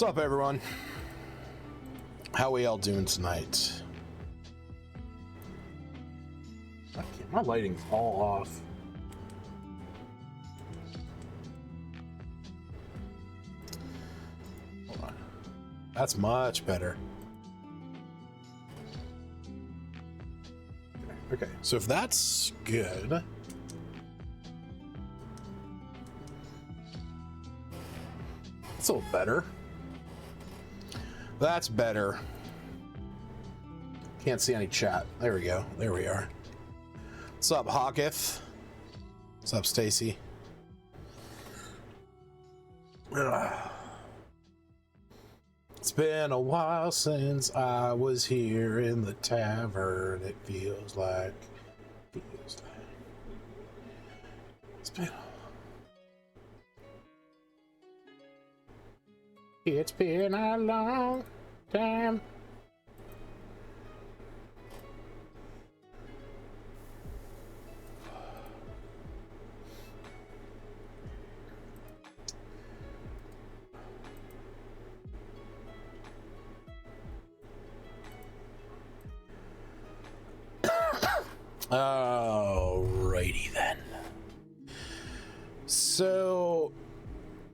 What's up, everyone? How we all doing tonight? My lighting's all off. Hold on. That's much better. Okay, so if that's good, it's a little better. That's better. Can't see any chat. There we go. There we are. What's up, Hawketh? What's up, Stacy? It's been a while since I was here in the tavern. It feels like. It's been a long time. Alrighty then. So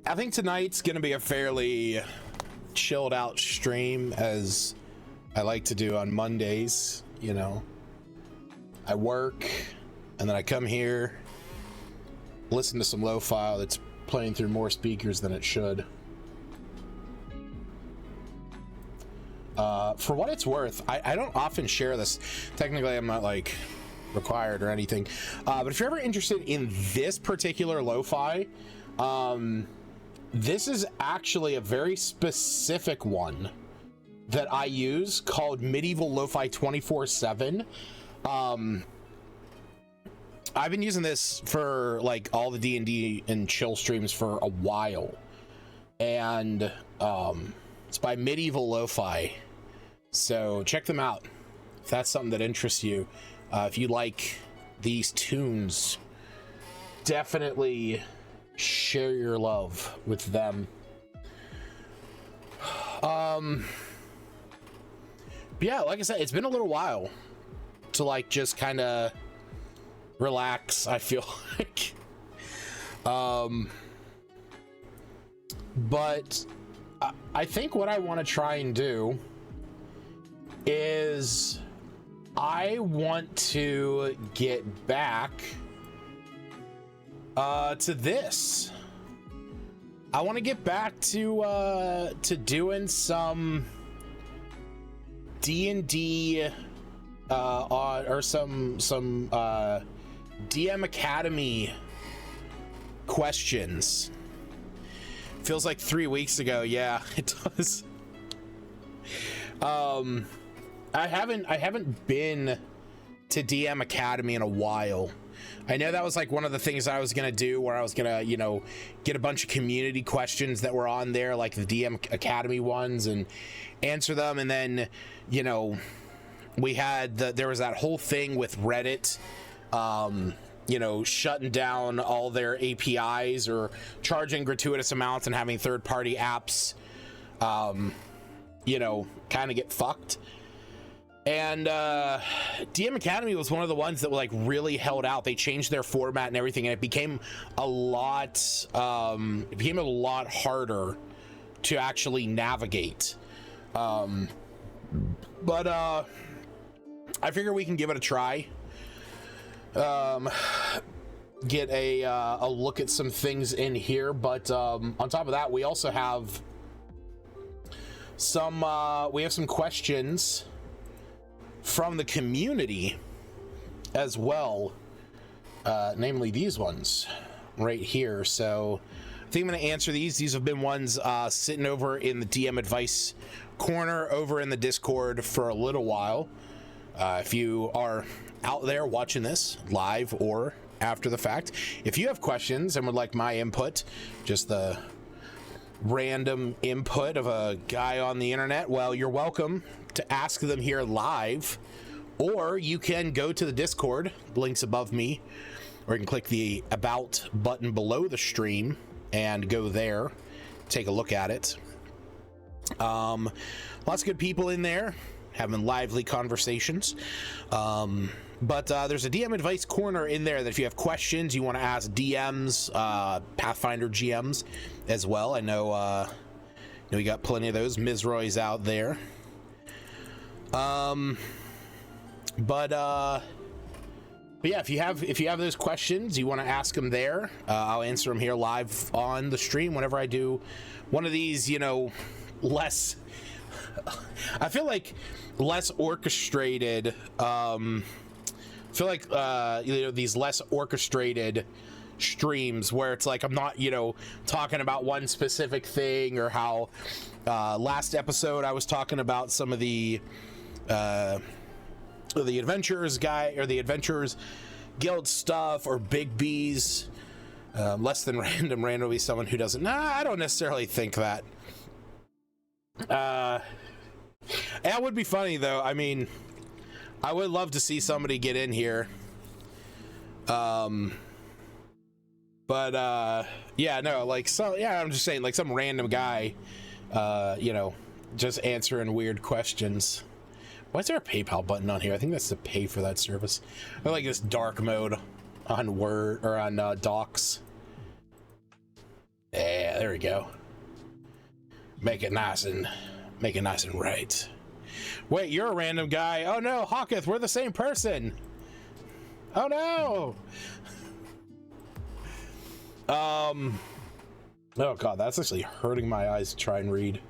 I think tonight's gonna be a fairly chilled out stream, as I like to do on Mondays. You know, I work and then I come here, listen to some lo-fi that's playing through more speakers than it should. For what it's worth, I don't often share this. Technically, I'm not like required or anything, but if you're ever interested in this particular lo-fi, this is actually a very specific one that I use called Medieval Lo-Fi 24/7. I've been using this for like all the D&D and chill streams for a while, and it's by Medieval Lo-Fi. So check them out if that's something that interests you. If you like these tunes, definitely share your love with them. But yeah, like I said, it's been a little while to like just kind of relax, I feel like. But I think what I want to try and do is I want to get back to this. I want to get back to doing some D&D or some DM Academy questions. Feels like 3 weeks ago. Yeah, it does. I haven't been to DM Academy in a while. I know that was like one of the things I was gonna do, where I was gonna, you know, get a bunch of community questions that were on there, like the DM Academy ones, and answer them. And then, you know, we had there was that whole thing with Reddit, you know, shutting down all their APIs or charging gratuitous amounts and having third-party apps, you know, kind of get fucked. And DM Academy was one of the ones that like really held out. They changed their format and everything, and it became a lot harder to actually navigate. But I figure we can give it a try. Get a look at some things in here, but on top of that, we also have some questions from the community as well, namely these ones right here. So I think I'm going to answer these. These have been ones sitting over in the DM advice corner over in the Discord for a little while. If you are out there watching this live or after the fact, if you have questions and would like my input, just the random input of a guy on the internet, well, you're welcome to ask them here live, or you can go to the Discord, links above me, or you can click the About button below the stream and go there, take a look at it. Lots of good people in there having lively conversations. But there's a DM advice corner in there that if you have questions you want to ask DMs, Pathfinder GMs as well. I know we got plenty of those. Mizroy's out there. But yeah, if you have those questions you want to ask them there, I'll answer them here live on the stream whenever I do one of these, less I feel like less orchestrated, these less orchestrated streams where it's like I'm not talking about one specific thing, or how last episode I was talking about some of the adventurers guild stuff, or Big B's. Less than random will be someone who doesn't. I don't necessarily think that. That would be funny though. I mean, I would love to see somebody get in here. But yeah, no, like, so yeah, I'm just saying, like, some random guy, just answering weird questions. Why is there a PayPal button on here? I think that's to pay for that service. I like this dark mode on Word, or on Docs. Yeah, there we go. Make it nice and right. Wait, you're a random guy. Oh no, Hawketh, we're the same person. Oh no. Oh god, that's actually hurting my eyes to try and read.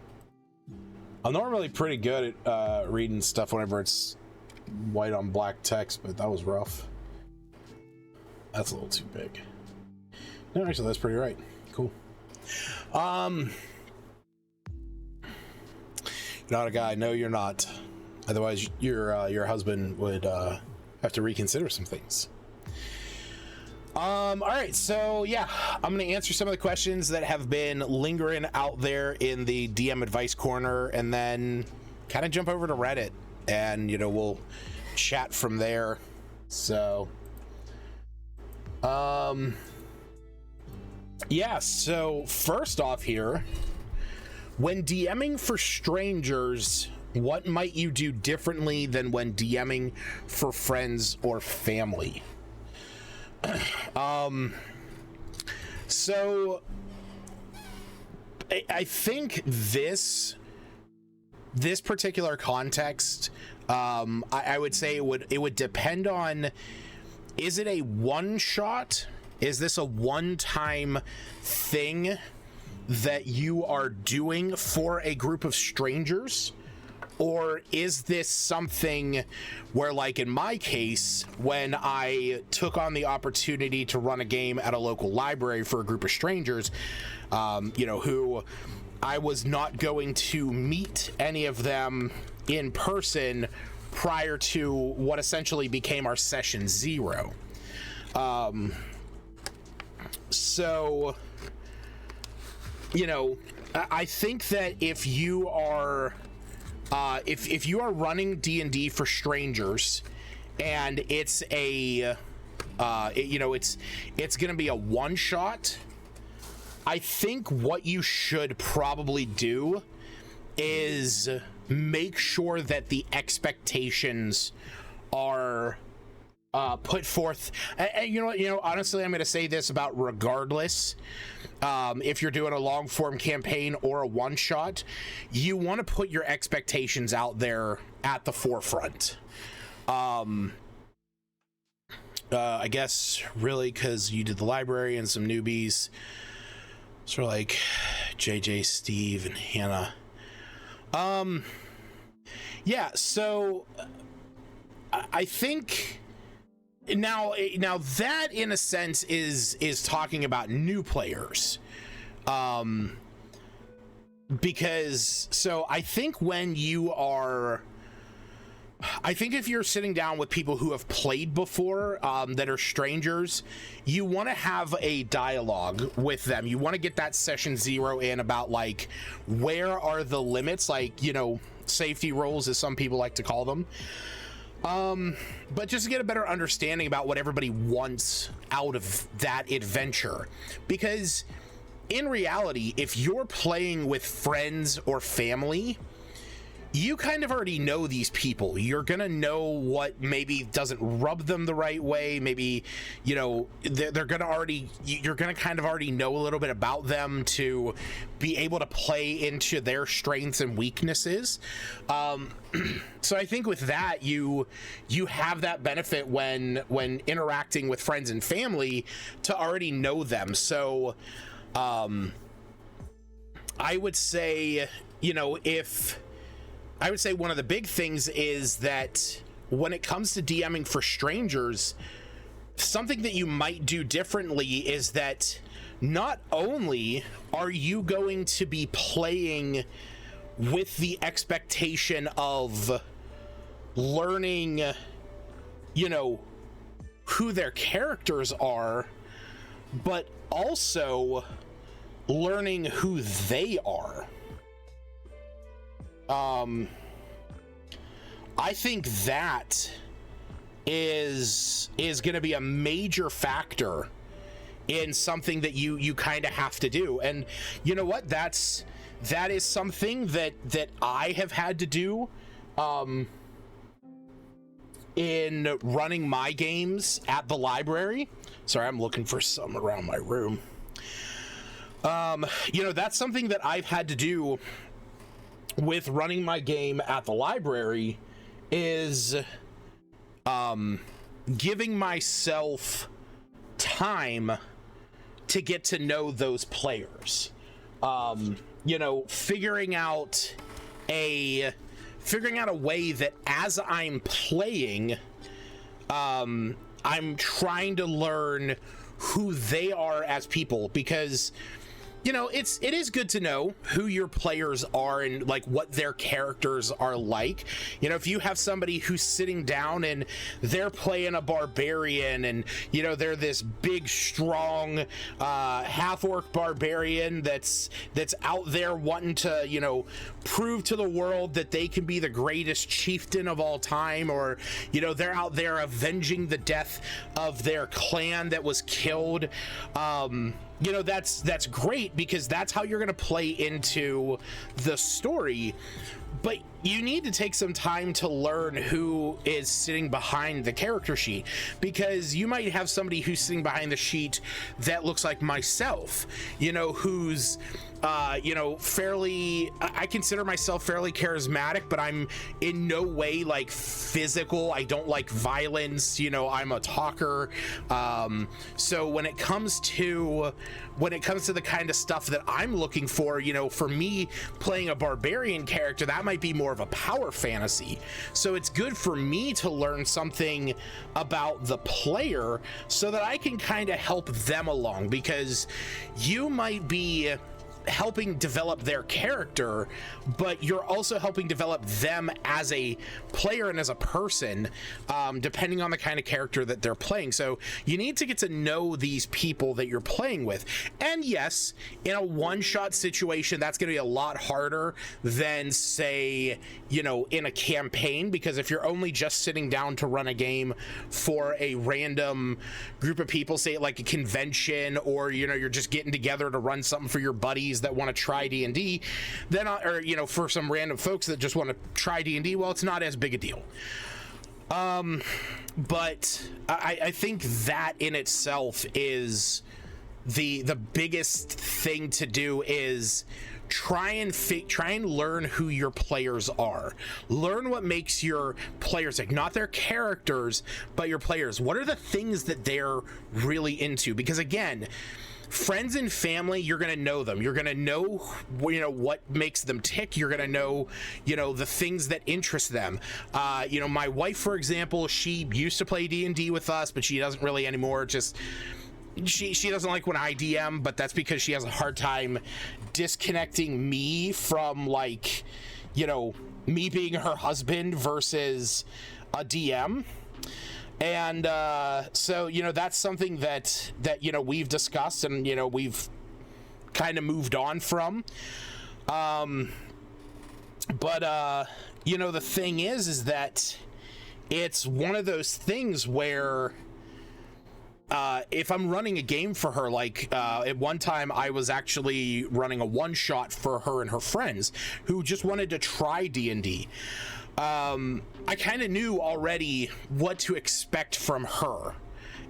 I'm normally pretty good at reading stuff whenever it's white on black text, but that was rough. That's a little too big. No, actually, that's pretty right. Cool. You're not a guy. No, you're not. Otherwise, your husband would have to reconsider some things. All right, so yeah, I'm going to answer some of the questions that have been lingering out there in the DM advice corner, and then kind of jump over to Reddit, and we'll chat from there. So, yeah. So first off here, when DMing for strangers, what might you do differently than when DMing for friends or family? So I think this particular context, I would say it would depend on, is it a one shot? Is this a one-time thing that you are doing for a group of strangers? Or is this something where, like in my case, when I took on the opportunity to run a game at a local library for a group of strangers, who I was not going to meet any of them in person prior to what essentially became our session 0. So, I think that if you are if you are running D&D for strangers, and it's a it's gonna be a one shot, I think what you should probably do is make sure that the expectations are put forth. And honestly, I'm going to say this about regardless. If you're doing a long form campaign or a one shot, you want to put your expectations out there at the forefront. I guess really because you did the library and some newbies, sort of like JJ, Steve, and Hannah. Yeah, so I think now that in a sense is talking about new players, because so I think if you're sitting down with people who have played before, that are strangers, you want to have a dialogue with them. You want to get that session 0 in about, like, where are the limits, like, safety rules, as some people like to call them. But just to get a better understanding about what everybody wants out of that adventure. Because in reality, if you're playing with friends or family, you kind of already know these people. You're gonna know what maybe doesn't rub them the right way. Maybe, you know, they're gonna already, you're gonna kind of already know a little bit about them to be able to play into their strengths and weaknesses. So I think with that, you have that benefit when interacting with friends and family to already know them. So I would say, you know, I would say one of the big things is that when it comes to DMing for strangers, something that you might do differently is that not only are you going to be playing with the expectation of learning, you know, who their characters are, but also learning who they are. I think that is going to be a major factor in something that you kind of have to do. And you know what? That is something that I have had to do in running my games at the library. Sorry, I'm looking for some around my room. You know, that's something that I've had to do with running my game at the library, is giving myself time to get to know those players. You know, figuring out a way that as I'm playing, I'm trying to learn who they are as people, because you know, it is good to know who your players are and like what their characters are like. You know, if you have somebody who's sitting down and they're playing a barbarian, and you know, they're this big, strong half-orc barbarian that's out there wanting to, you know, prove to the world that they can be the greatest chieftain of all time, or you know, they're out there avenging the death of their clan that was killed. You know, that's great, because that's how you're going to play into the story. But you need to take some time to learn who is sitting behind the character sheet, because you might have somebody who's sitting behind the sheet that looks like myself, you know, who's you know, I consider myself fairly charismatic, but I'm in no way like physical. I don't like violence, you know, I'm a talker. So when it comes to the kind of stuff that I'm looking for, you know, for me playing a barbarian character, that might be more of a power fantasy. So it's good for me to learn something about the player so that I can kind of help them along, because you might be helping develop their character, but you're also helping develop them as a player and as a person, depending on the kind of character that they're playing. So you need to get to know these people that you're playing with. And yes, in a one-shot situation, that's going to be a lot harder than, say, you know, in a campaign, because if you're only just sitting down to run a game for a random group of people, say like a convention, or you know, you're just getting together to run something for your buddies that want to try D&D, then or you know, for some random folks that just want to try D&D, well, it's not as big a deal. But I think that in itself is the biggest thing to do, is try and learn who your players are. Learn what makes your players tick, not their characters, but your players. What are the things that they're really into? Because again, friends and family, you're going to know them. You're going to know, you know, what makes them tick. You're going to know, you know, the things that interest them. You know, my wife, for example, she used to play D&D with us, but she doesn't really anymore. Just she doesn't like when I DM, but that's because she has a hard time disconnecting me from, like, you know, me being her husband versus a DM. And so, you know, that's something that you know, we've discussed, and you know, we've kind of moved on from. But you know, the thing is that it's one of those things where if I'm running a game for her, like at one time I was actually running a one-shot for her and her friends who just wanted to try D&D. I kind of knew already what to expect from her.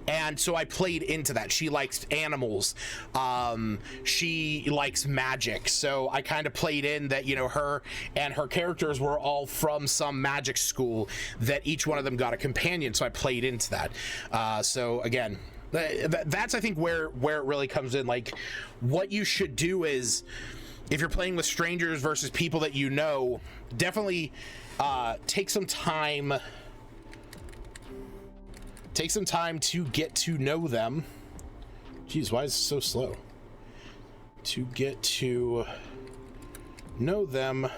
And so I played into that. She likes animals. She likes magic. So I kind of played in that, you know, her and her characters were all from some magic school, that each one of them got a companion. So I played into that. So again, that's, I think, where it really comes in. Like, what you should do is, if you're playing with strangers versus people that you know, definitely take some time to get to know them. Jeez, why is it so slow? To get to know them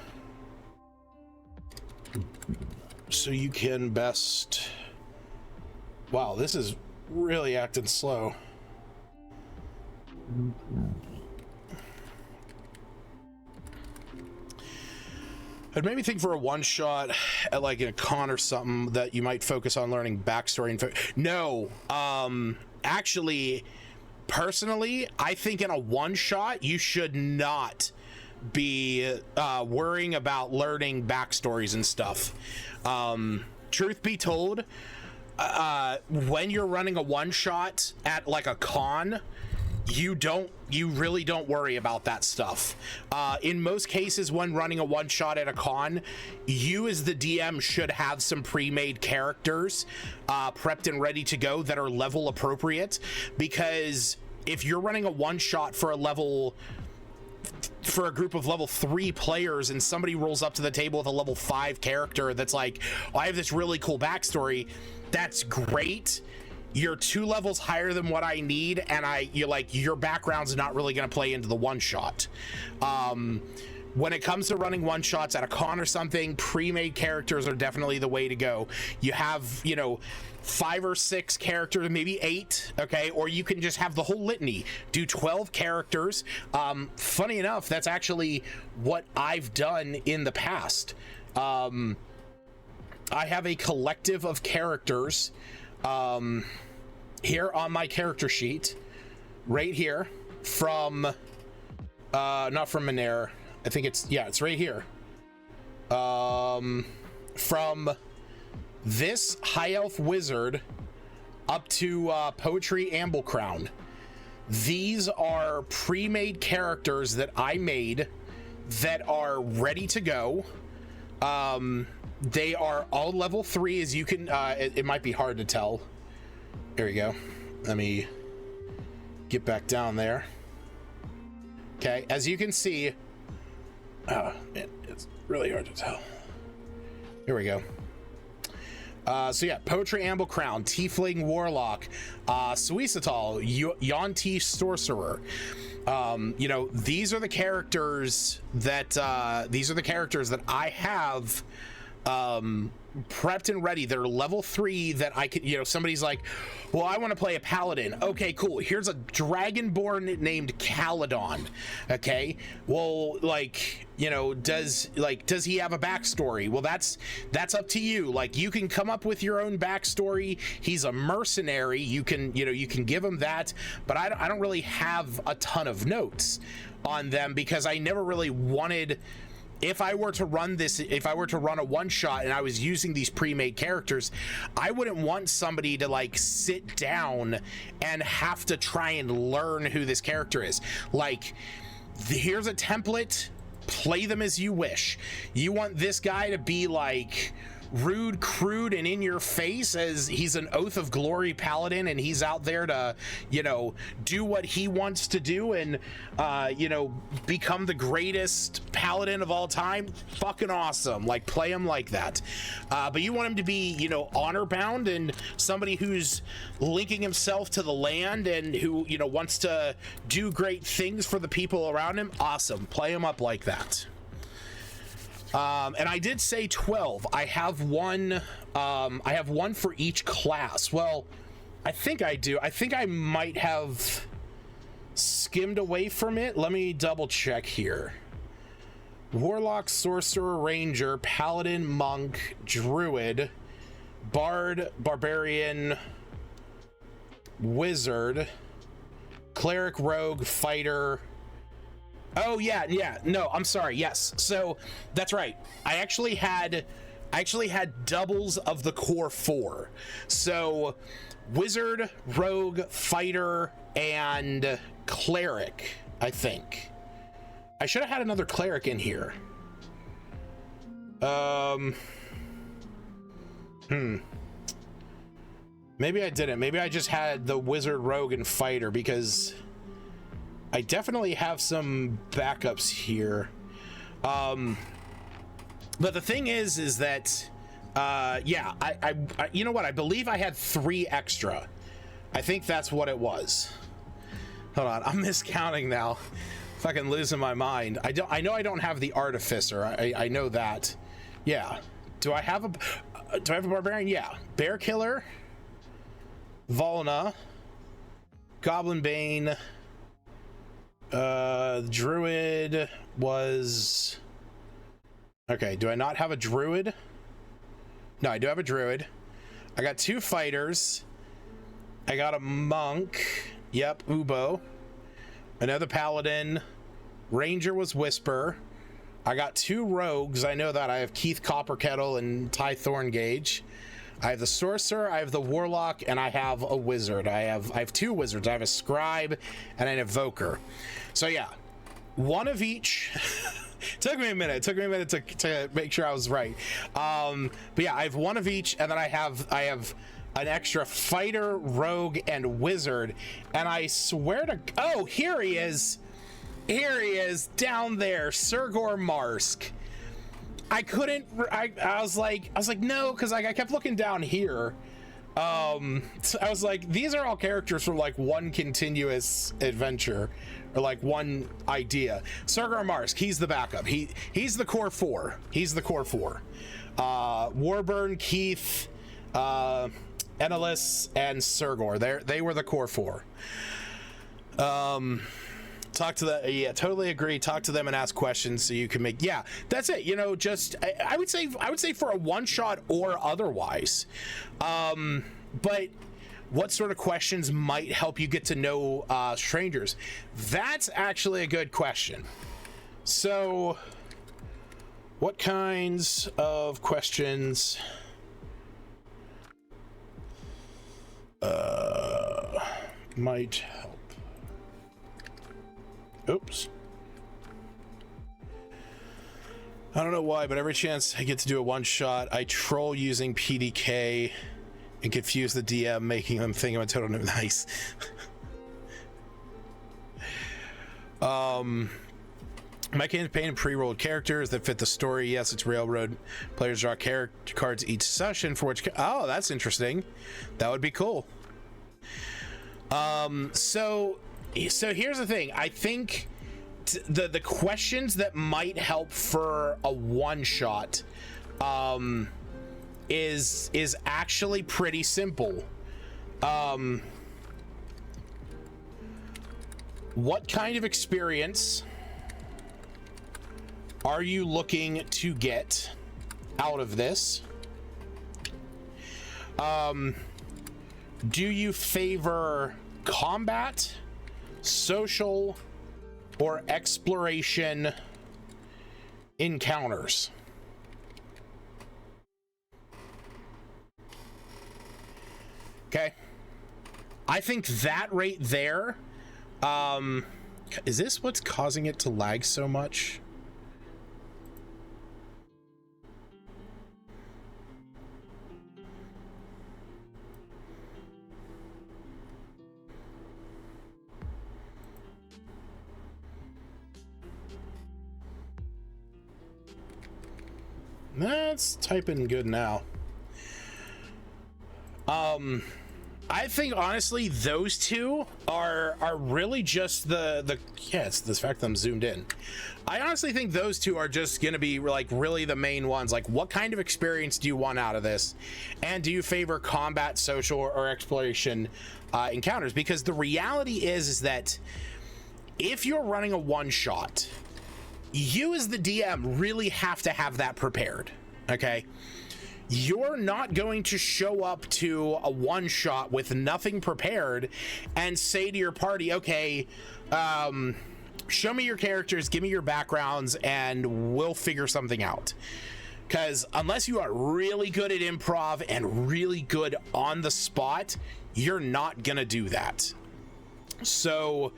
so you can best... Wow, this is really acting slow. It made me think, for a one-shot at like in a con or something, that you might focus on learning backstory. No, actually, personally, I think in a one-shot you should not be worrying about learning backstories and stuff. Truth be told, when you're running a one-shot at like a con, you really don't worry about that stuff. In most cases, when running a one-shot at a con, you as the DM should have some pre-made characters prepped and ready to go that are level appropriate, because if you're running a one-shot for a group of level 3 players and somebody rolls up to the table with a level 5 character that's like, oh, I have this really cool backstory, that's great. You're 2 levels higher than what I need, and you're like, your background's not really going to play into the one shot. When it comes to running one shots at a con or something, pre-made characters are definitely the way to go. You have, you know, 5 or 6 characters, maybe 8, okay, or you can just have the whole litany. Do 12 characters. Funny enough, that's actually what I've done in the past. I have a collective of characters here on my character sheet, right here, from not from Manera, I think it's right here, from this high elf wizard up to Poetry Amblecrown. These are pre-made characters that I made that are ready to go. They are all level 3, as you can, it might be hard to tell. There we go. Let me get back down there. Okay, as you can see, it's really hard to tell. Here we go. So yeah, Poetry Amblecrown, Tiefling Warlock, Suisatal, Yonti Sorcerer. You know, these are the characters that I have prepped and ready. They're level 3 that I could, you know, somebody's like, well, I want to play a paladin. Okay, cool. Here's a dragonborn named Caledon. Okay, well, like, you know, does he have a backstory? Well, that's up to you. Like, you can come up with your own backstory. He's a mercenary. You can give him that, but I don't really have a ton of notes on them, because I never really wanted, if I were to run a one shot and I was using these pre-made characters, I wouldn't want somebody to like sit down and have to try and learn who this character is. Like, here's a template, play them as you wish. You want this guy to be like rude, crude, and in your face, as he's an Oath of Glory paladin and he's out there to, you know, do what he wants to do and, you know, become the greatest paladin of all time. Fucking awesome. Like, play him like that. But you want him to be, you know, honor bound and somebody who's linking himself to the land and who, you know, wants to do great things for the people around him. Awesome. Play him up like that. And I did say 12. I have one for each class. Well, I think I do. I think I might have skimmed away from it. Let me double check here. Warlock, Sorcerer, Ranger, Paladin, Monk, Druid, Bard, Barbarian, wizard, cleric, rogue, fighter. Oh yeah, no, I'm sorry. Yes, so that's right. I actually had doubles of the core 4. So wizard, rogue, fighter, and cleric, I think. I should have had another cleric in here. Maybe I didn't. Maybe I just had the wizard, rogue, and fighter, because I definitely have some backups here. But the thing is that, yeah, I you know what? I believe I had 3 extra. I think that's what it was. Hold on, I'm miscounting now. Fucking losing my mind. I know I don't have the artificer. I know that. Yeah. Do I have a barbarian? Yeah. Bear killer, Volna, Goblin Bane, druid was... Okay, do I not have a druid? No, I do have a druid. I got 2 fighters. I got a monk. Yep, Ubo. Another paladin. Ranger was Whisper. I got 2 rogues. I know that. I have Keith Copperkettle and Ty Thorngage. I have the sorcerer, I have the warlock, and I have a wizard. I have 2 wizards. I have a scribe and an evoker. So yeah, 1 of each. Took me a minute to make sure I was right. But yeah, I have 1 of each, and then I have an extra fighter, rogue, and wizard. And I swear to... Oh, here he is. Here he is, down there, Sergor Marsk. I couldn't... I was like, no, because I kept looking down here. So I was like, these are all characters from like one continuous adventure, or like one idea. Sergor Marsk, he's the backup. He's the core 4. He's the core 4. Warburn, Keith, Ennelis, and Sergor. They were the core 4. Talk to the... Yeah, totally agree. Talk to them and ask questions so you can make... Yeah, that's it. You know, just... I would say for a one-shot or otherwise. But what sort of questions might help you get to know strangers? That's actually a good question. So, what kinds of questions might help? Oops. I don't know why, but every chance I get to do a one-shot, I troll using PDK and confuse the DM, making them think I'm a total noob. Nice. My campaign pre-rolled characters that fit the story. Yes, it's Railroad. Players draw character cards each session for which... Oh, that's interesting. That would be cool. So here's the thing. I think the questions that might help for a one-shot is actually pretty simple. What kind of experience are you looking to get out of this? Do you favor combat, social, or exploration encounters? Okay. I think that right there, is this what's causing it to lag so much? That's typing good now. I think honestly those two are really just the yeah, it's the fact that I'm zoomed in. I honestly think those two are just gonna be like really the main ones. Like, what kind of experience do you want out of this, and do you favor combat, social, or exploration encounters? Because the reality is that if you're running a one shot, you as the DM really have to have that prepared. Okay, you're not going to show up to a one shot with nothing prepared and say to your party, okay, show me your characters, give me your backgrounds, and we'll figure something out. Because unless you are really good at improv and really good on the spot, you're not gonna do that. So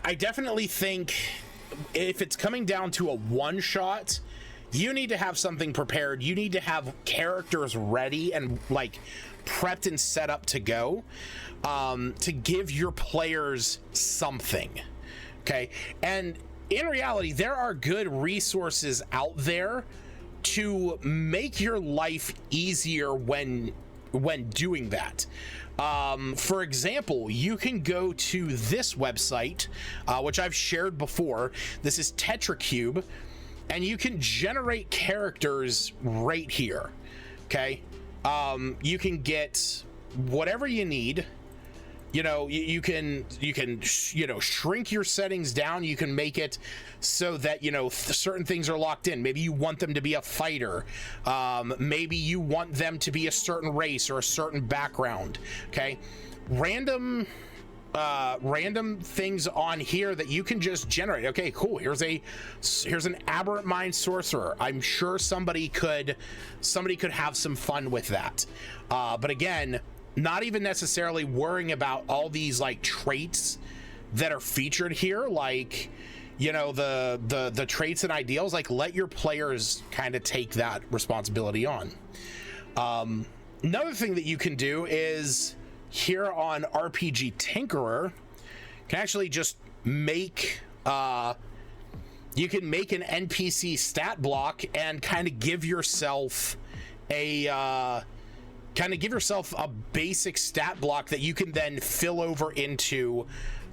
I definitely think if it's coming down to a one shot, you need to have something prepared. You need to have characters ready and like prepped and set up to go, to give your players something. Okay. And in reality, there are good resources out there to make your life easier when doing that. For example, you can go to this website, which I've shared before. This is TetraCube, and you can generate characters right here. Okay. You can get whatever you need. You know, you can shrink your settings down. You can make it so that, certain things are locked in. Maybe you want them to be a fighter. Maybe you want them to be a certain race or a certain background. Okay. Random things on here that you can just generate. Okay, cool. Here's an aberrant mind sorcerer. I'm sure somebody could have some fun with that. But again, not even necessarily worrying about all these like traits that are featured here, like, the traits and ideals. Like, let your players kind of take that responsibility on. Another thing that you can do is here on RPG Tinkerer, can actually just make you can make an NPC stat block and kind of give yourself a basic stat block that you can then fill over into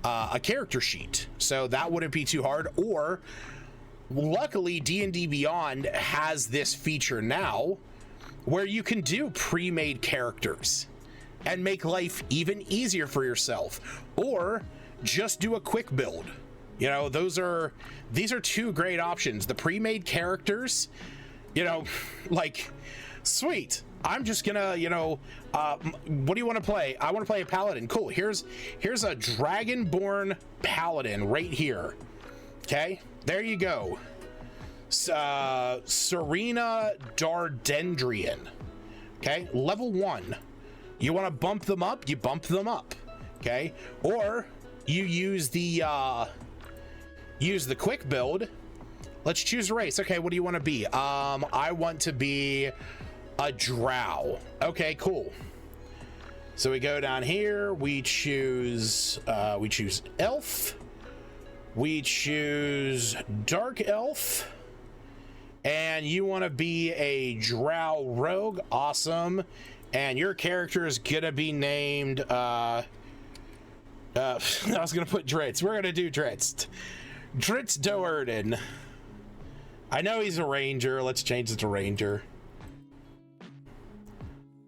a character sheet. So that wouldn't be too hard. Or luckily, D&D Beyond has this feature now where you can do pre-made characters and make life even easier for yourself, or just do a quick build. These are two great options. The pre-made characters, like, sweet. I'm just gonna, what do you want to play? I want to play a paladin. Cool. Here's a dragonborn paladin right here. Okay, there you go. Serena Dardendrian. Okay, level 1. You want to bump them up? You bump them up. Okay, or you use the quick build. Let's choose a race. Okay, what do you want to be? I want to be a drow. Okay, cool. So we go down here, we choose elf, we choose dark elf, and you want to be a drow rogue. Awesome. And your character is gonna be named I was gonna put Dritz. We're gonna do Dritz Doerden. I know he's a ranger. Let's change it to ranger.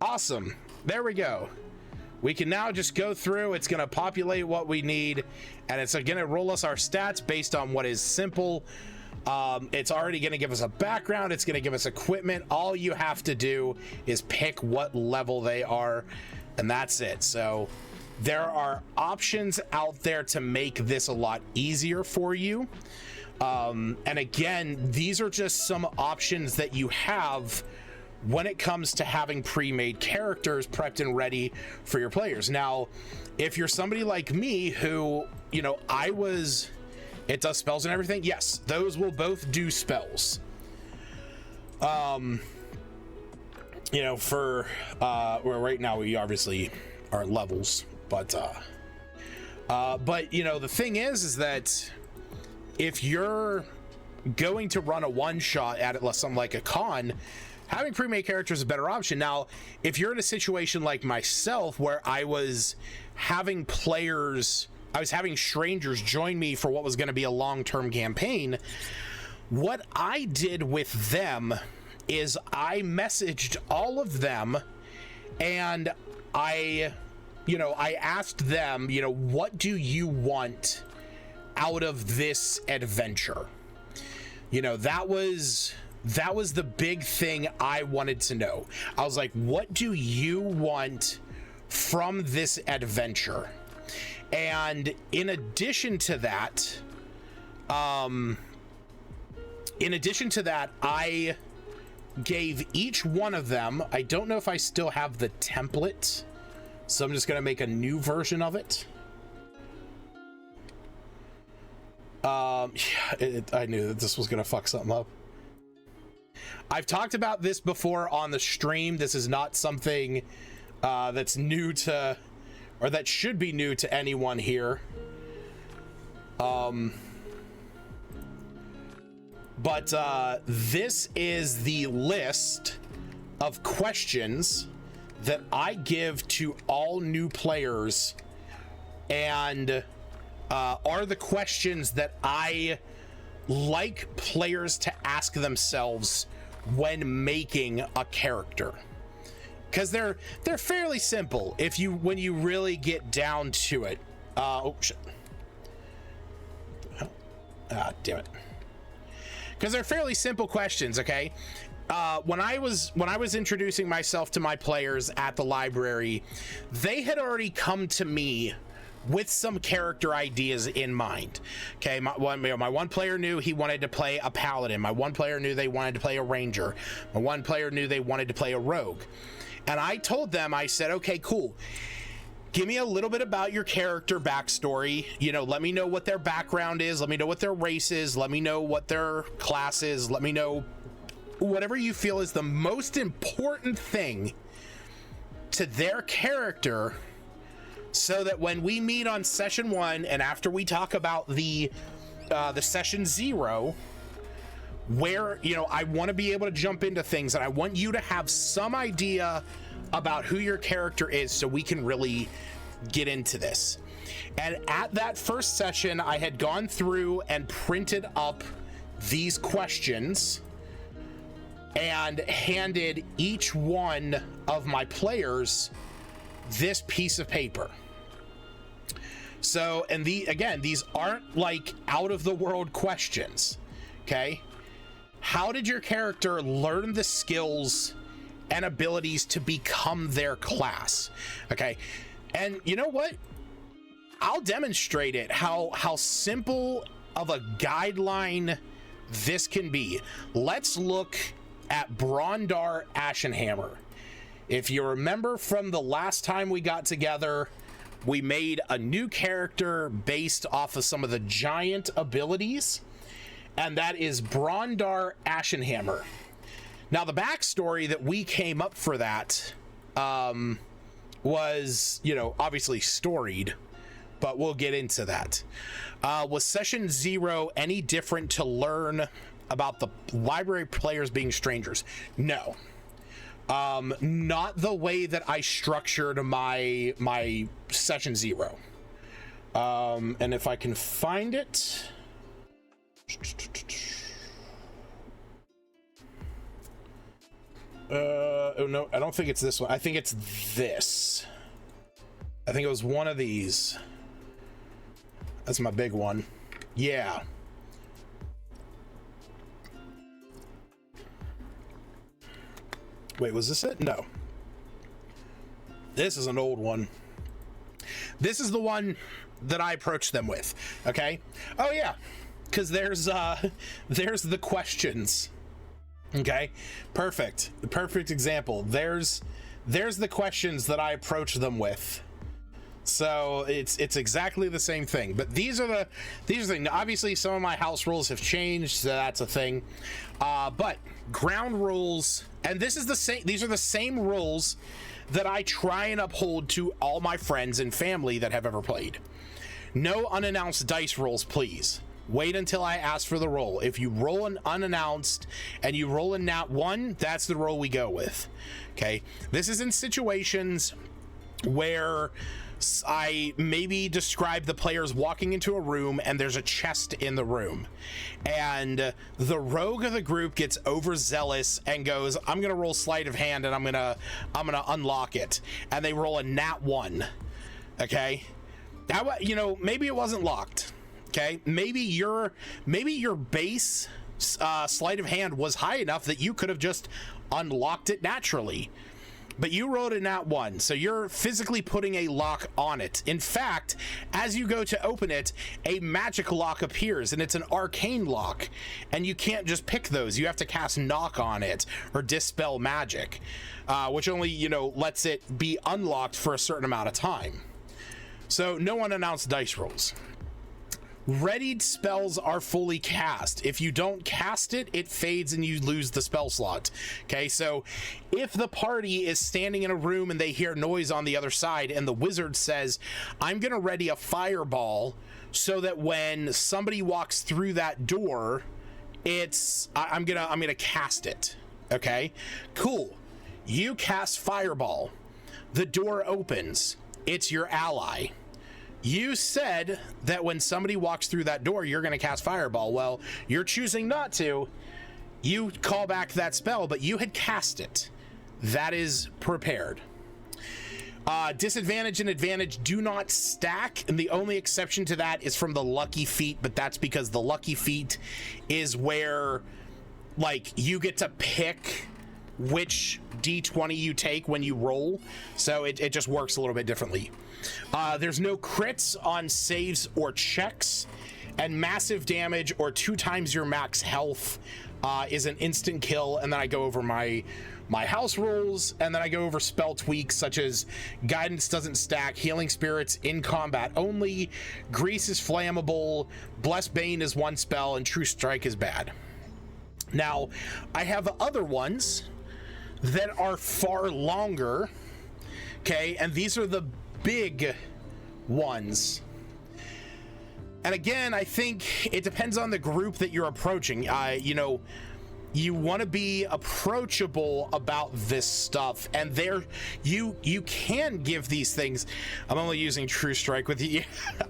Awesome. There we go. We can now just go through. It's going to populate what we need, and it's going to roll us our stats based on what is simple. It's already going to give us a background. It's going to give us equipment. All you have to do is pick what level they are, and that's it. So there are options out there to make this a lot easier for you. And again, these are just some options that you have when it comes to having pre-made characters prepped and ready for your players. Now, if you're somebody like me who, it does spells and everything, yes, those will both do spells. Well, right now we obviously are at levels, but the thing is that if you're going to run a one shot at it, something like a con, having pre-made characters is a better option. Now, if you're in a situation like myself where I was having strangers join me for what was going to be a long-term campaign, what I did with them is I messaged all of them and I asked them, what do you want out of this adventure? That was That was the big thing I wanted to know. I was like, what do you want from this adventure? And in addition to that, I gave each one of them, I don't know if I still have the template, so I'm just going to make a new version of it. I knew that this was going to fuck something up. I've talked about this before on the stream. This is not something that's new to, or that should be new to anyone here. But this is the list of questions that I give to all new players, and are the questions that I like players to ask themselves when making a character, because they're fairly simple when you really get down to it. Oh shit. Damn it. Because they're fairly simple questions, okay? When I was introducing myself to my players at the library, they had already come to me with some character ideas in mind. Okay, my one player knew he wanted to play a paladin. My one player knew they wanted to play a ranger. My one player knew they wanted to play a rogue. And I told them, I said, okay, cool. Give me a little bit about your character backstory. You know, let me know what their background is. Let me know what their race is. Let me know what their class is. Let me know whatever you feel is the most important thing to their character, so that when we meet on session 1 and after we talk about the session 0, where, you know, I want to be able to jump into things, and I want you to have some idea about who your character is so we can really get into this. And at that first session, I had gone through and printed up these questions and handed each one of my players this piece of paper. So, and these aren't like out of the world questions, okay? How did your character learn the skills and abilities to become their class? Okay, and you know what? I'll demonstrate it, how simple of a guideline this can be. Let's look at Brondar Ashenhammer. If you remember from the last time we got together, we made a new character based off of some of the giant abilities, and that is Brondar Ashenhammer. Now, the backstory that we came up for that was, you know, obviously storied, but we'll get into that. Was session 0 any different to learn about the library players being strangers? No. Not the way that I structured my session 0. And if I can find it. Oh no, I don't think it's this one. I think it's this. I think it was one of these. That's my big one. Yeah. Wait, was this it? No. This is an old one. This is the one that I approached them with. Okay. Oh yeah, because there's the questions. Okay, perfect. The perfect example. There's the questions that I approached them with. So it's exactly the same thing. But these are the things. Obviously, some of my house rules have changed, so that's a thing. But ground rules, and this is the same. These are the same rules that I try and uphold to all my friends and family that have ever played. No unannounced dice rolls, please. Wait until I ask for the roll. If you roll an unannounced and you roll a nat 1, that's the roll we go with. Okay, this is in situations where I maybe describe the players walking into a room and there's a chest in the room, and the rogue of the group gets overzealous and goes, I'm gonna roll sleight of hand and I'm gonna unlock it, and they roll a nat 1. Okay, that, you know, maybe it wasn't locked. Okay, maybe your base sleight of hand was high enough that you could have just unlocked it naturally. But you rolled a nat 1, so you're physically putting a lock on it. In fact, as you go to open it, a magic lock appears, and it's an arcane lock. And you can't just pick those. You have to cast knock on it or dispel magic, which only, you know, lets it be unlocked for a certain amount of time. So no one announced dice rolls. Readied spells are fully cast. If you don't cast it, it fades and you lose the spell slot. Okay, so if the party is standing in a room and they hear noise on the other side and the wizard says, I'm gonna ready a fireball so that when somebody walks through that door, I'm gonna cast it. Okay, cool. You cast fireball. The door opens. It's your ally. You said that when somebody walks through that door, you're going to cast fireball. Well, you're choosing not to. You call back that spell, but you had cast it. That is prepared. Disadvantage and advantage do not stack, and the only exception to that is from the lucky feat, but that's because the lucky feat is where, like, you get to pick which d20 you take when you roll, so it just works a little bit differently. There's no crits on saves or checks, and massive damage or 2 times your max health is an instant kill. And then I go over my house rules, and then I go over spell tweaks such as guidance doesn't stack, healing spirits in combat only, grease is flammable, bless bane is 1 spell, and true strike is bad. Now I have other ones that are far longer, okay, and these are the big ones. And again, I think it depends on the group that you're approaching. You know, you want to be approachable about this stuff, and you can give these things. I'm only using True Strike with you.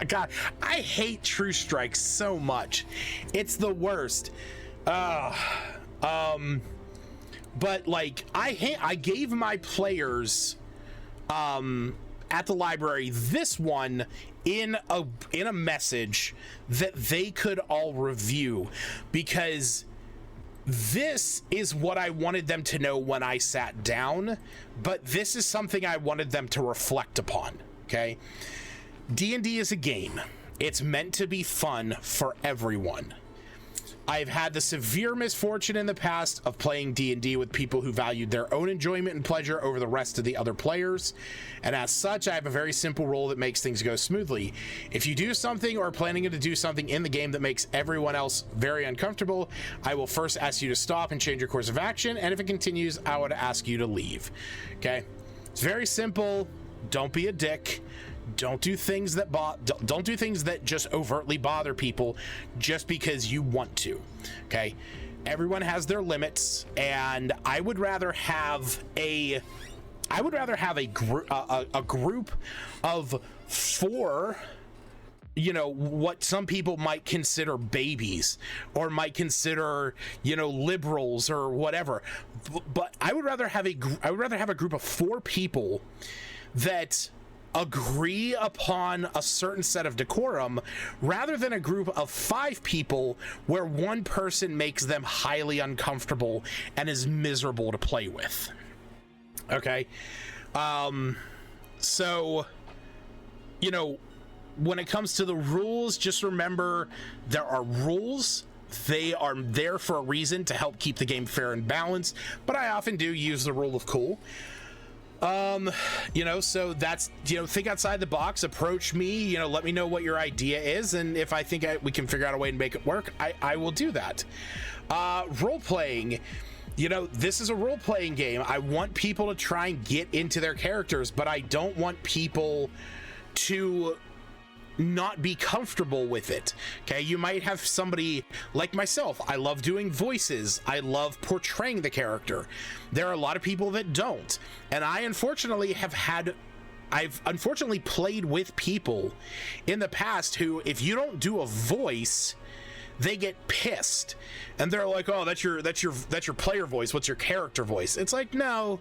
God, I hate True Strike so much. It's the worst. But like, I gave my players at the library this one in a message that they could all review, because this is what I wanted them to know when I sat down, but this is something I wanted them to reflect upon. Okay, D&D is a game. It's meant to be fun for everyone. I've had the severe misfortune in the past of playing D&D with people who valued their own enjoyment and pleasure over the rest of the other players, and as such, I have a very simple rule that makes things go smoothly. If you do something or are planning to do something in the game that makes everyone else very uncomfortable, I will first ask you to stop and change your course of action, and if it continues, I would ask you to leave. Okay? It's very simple. Don't be a dick. Don't do things that don't do things that just overtly bother people just because you want to. Okay, everyone has their limits, and I would rather have a group of 4, you know, what some people might consider babies or might consider, you know, liberals or whatever, but I would rather have a group of 4 people that agree upon a certain set of decorum, rather than a group of 5 people where one person makes them highly uncomfortable and is miserable to play with. Okay, so, you know, when it comes to the rules, just remember there are rules. They are there for a reason, to help keep the game fair and balanced, but I often do use the rule of cool. You know, so that's, you know, think outside the box, approach me, you know, let me know what your idea is, and if I think we can figure out a way to make it work, I will do that. Role-playing, you know, this is a role-playing game. I want people to try and get into their characters, but I don't want people to not be comfortable with it. Okay, you might have somebody like myself. I love doing voices. I love portraying the character. There are a lot of people that don't, and I've unfortunately played with people in the past who, if you don't do a voice, they get pissed, and they're like, "Oh, that's your player voice. What's your character voice?" It's like, no,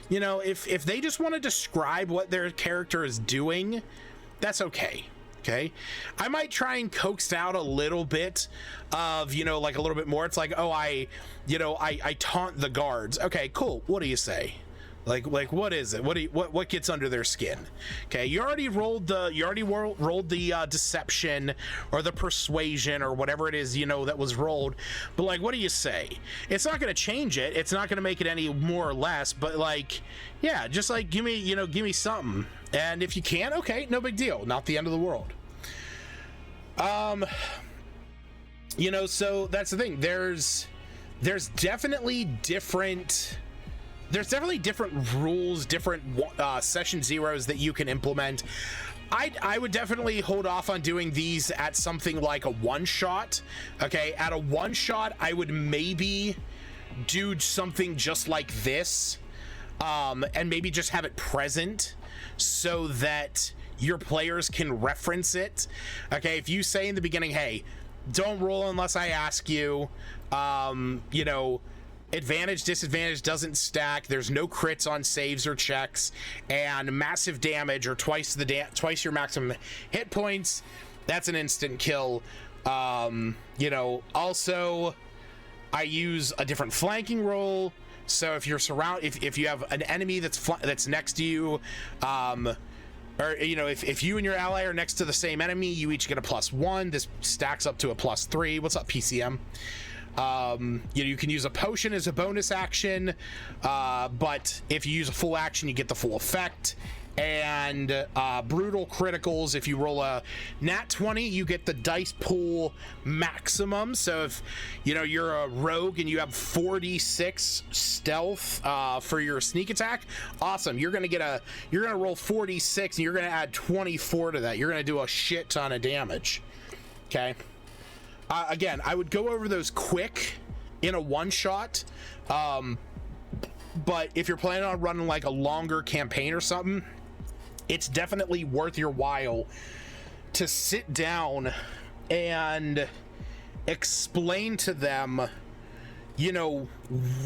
you know, if they just want to describe what their character is doing, that's okay. Okay, I might try and coax out a little bit of, you know, like a little bit more. It's like, oh, I taunt the guards. Okay, cool. What do you say? Like what is it? What gets under their skin? Okay, you already rolled the deception or the persuasion or whatever it is, you know, that was rolled. But like, what do you say? It's not going to change it. It's not going to make it any more or less. But like, yeah, just like give me something. And if you can't, okay, no big deal. Not the end of the world. You know, so that's the thing. There's definitely different rules, different session zeros that you can implement. I would definitely hold off on doing these at something like a one shot. Okay, at a one shot, I would maybe do something just like this, and maybe just have it present so that your players can reference it. Okay, if you say in the beginning, hey, don't roll unless I ask you, you know, advantage, disadvantage doesn't stack, there's no crits on saves or checks, and massive damage or twice your maximum hit points, that's an instant kill. You know, also I use a different flanking roll. So if you're if you have an enemy that's next to you, or you know, if you and your ally are next to the same enemy, you each get a +1. This stacks up to a +3. What's up, PCM? You know, you can use a potion as a bonus action, but if you use a full action, you get the full effect. And brutal criticals, if you roll a nat 20, you get the dice pool maximum. So if, you know, you're a rogue and you have 46 stealth for your sneak attack, awesome. You're gonna roll 46 and you're gonna add 24 to that. You're gonna do a shit ton of damage. Okay. Again, I would go over those quick in a one shot. But if you're planning on running like a longer campaign or something, it's definitely worth your while to sit down and explain to them, you know,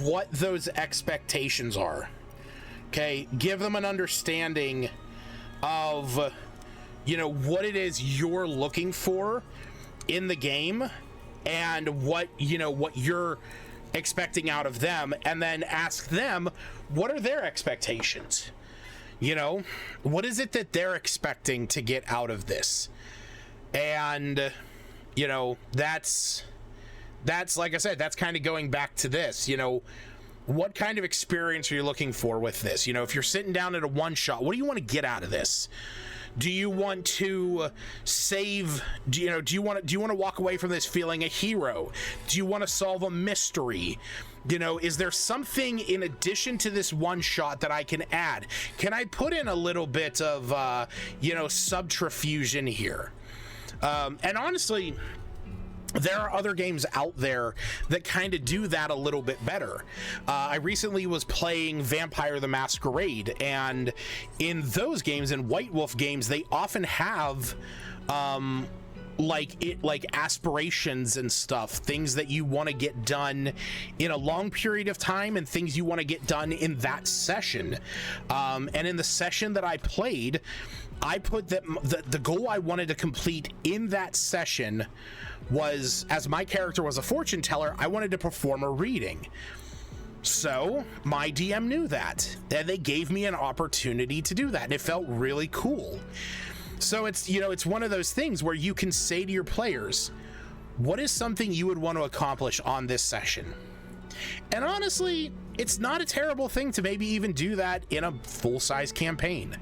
what those expectations are. Okay, give them an understanding of, you know, what it is you're looking for in the game and what, you know, what you're expecting out of them, and then ask them, what are their expectations? You know, what is it that they're expecting to get out of this? And, you know, that's like I said, that's kind of going back to this, you know, what kind of experience are you looking for with this? You know, if you're sitting down at a one shot, what do you want to get out of this? Do you want to save? Do you want to walk away from this feeling a hero? Do you want to solve a mystery? You know, is there something in addition to this one shot that I can add? Can I put in a little bit of you know, subterfuge in here? And honestly, there are other games out there that kind of do that a little bit better. I recently was playing Vampire the Masquerade, and in those games, in White Wolf games, they often have like aspirations and stuff, things that you want to get done in a long period of time and things you want to get done in that session. And in the session that I played, I put that the goal I wanted to complete in that session was, as my character was a fortune teller, I wanted to perform a reading. So my DM knew that, and they gave me an opportunity to do that, and it felt really cool. So it's, you know, it's one of those things where you can say to your players, what is something you would want to accomplish on this session? And honestly, it's not a terrible thing to maybe even do that in a full-size campaign.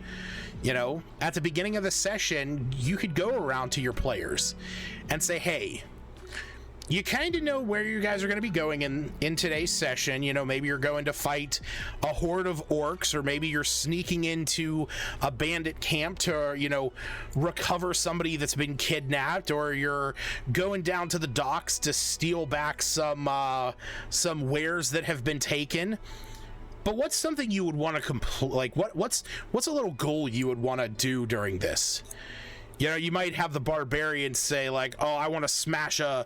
You know, at the beginning of the session, you could go around to your players and say, hey, you kind of know where you guys are going to be going in today's session. You know, maybe you're going to fight a horde of orcs, or maybe you're sneaking into a bandit camp to, you know, recover somebody that's been kidnapped, or you're going down to the docks to steal back some wares that have been taken. But what's something you would want to complete? Like, what's a little goal you would want to do during this? You know, you might have the barbarian say like, "Oh, I want to smash a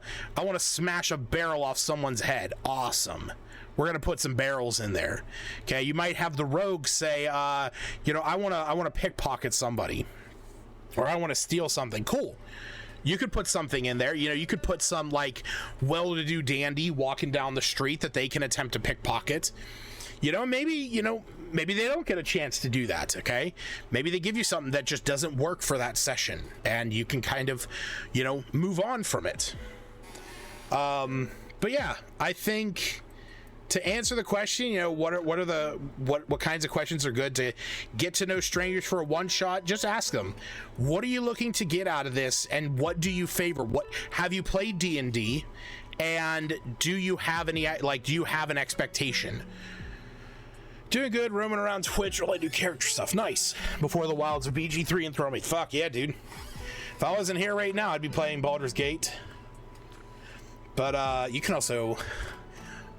barrel off someone's head." Awesome. We're gonna put some barrels in there. Okay. You might have the rogue say, "You know, I want to pickpocket somebody." or I want to steal something. Cool. You could put something in there. You know, you could put some like well-to-do dandy walking down the street that they can attempt to pickpocket. You know, maybe they don't get a chance to do that, okay? Maybe they give you something that just doesn't work for that session, and you can kind of, you know, move on from it. But yeah, I think to answer the question, you know, what kinds of questions are good to get to know strangers for a one shot? Just ask them, what are you looking to get out of this, and what do you favor? What have you played D&D, and do you have any, like, do you have an expectation? Doing good, roaming around Twitch while I do character stuff. Nice. Before the wilds of BG3 and throw me. Fuck yeah, dude. If I wasn't here right now, I'd be playing Baldur's Gate. But you can also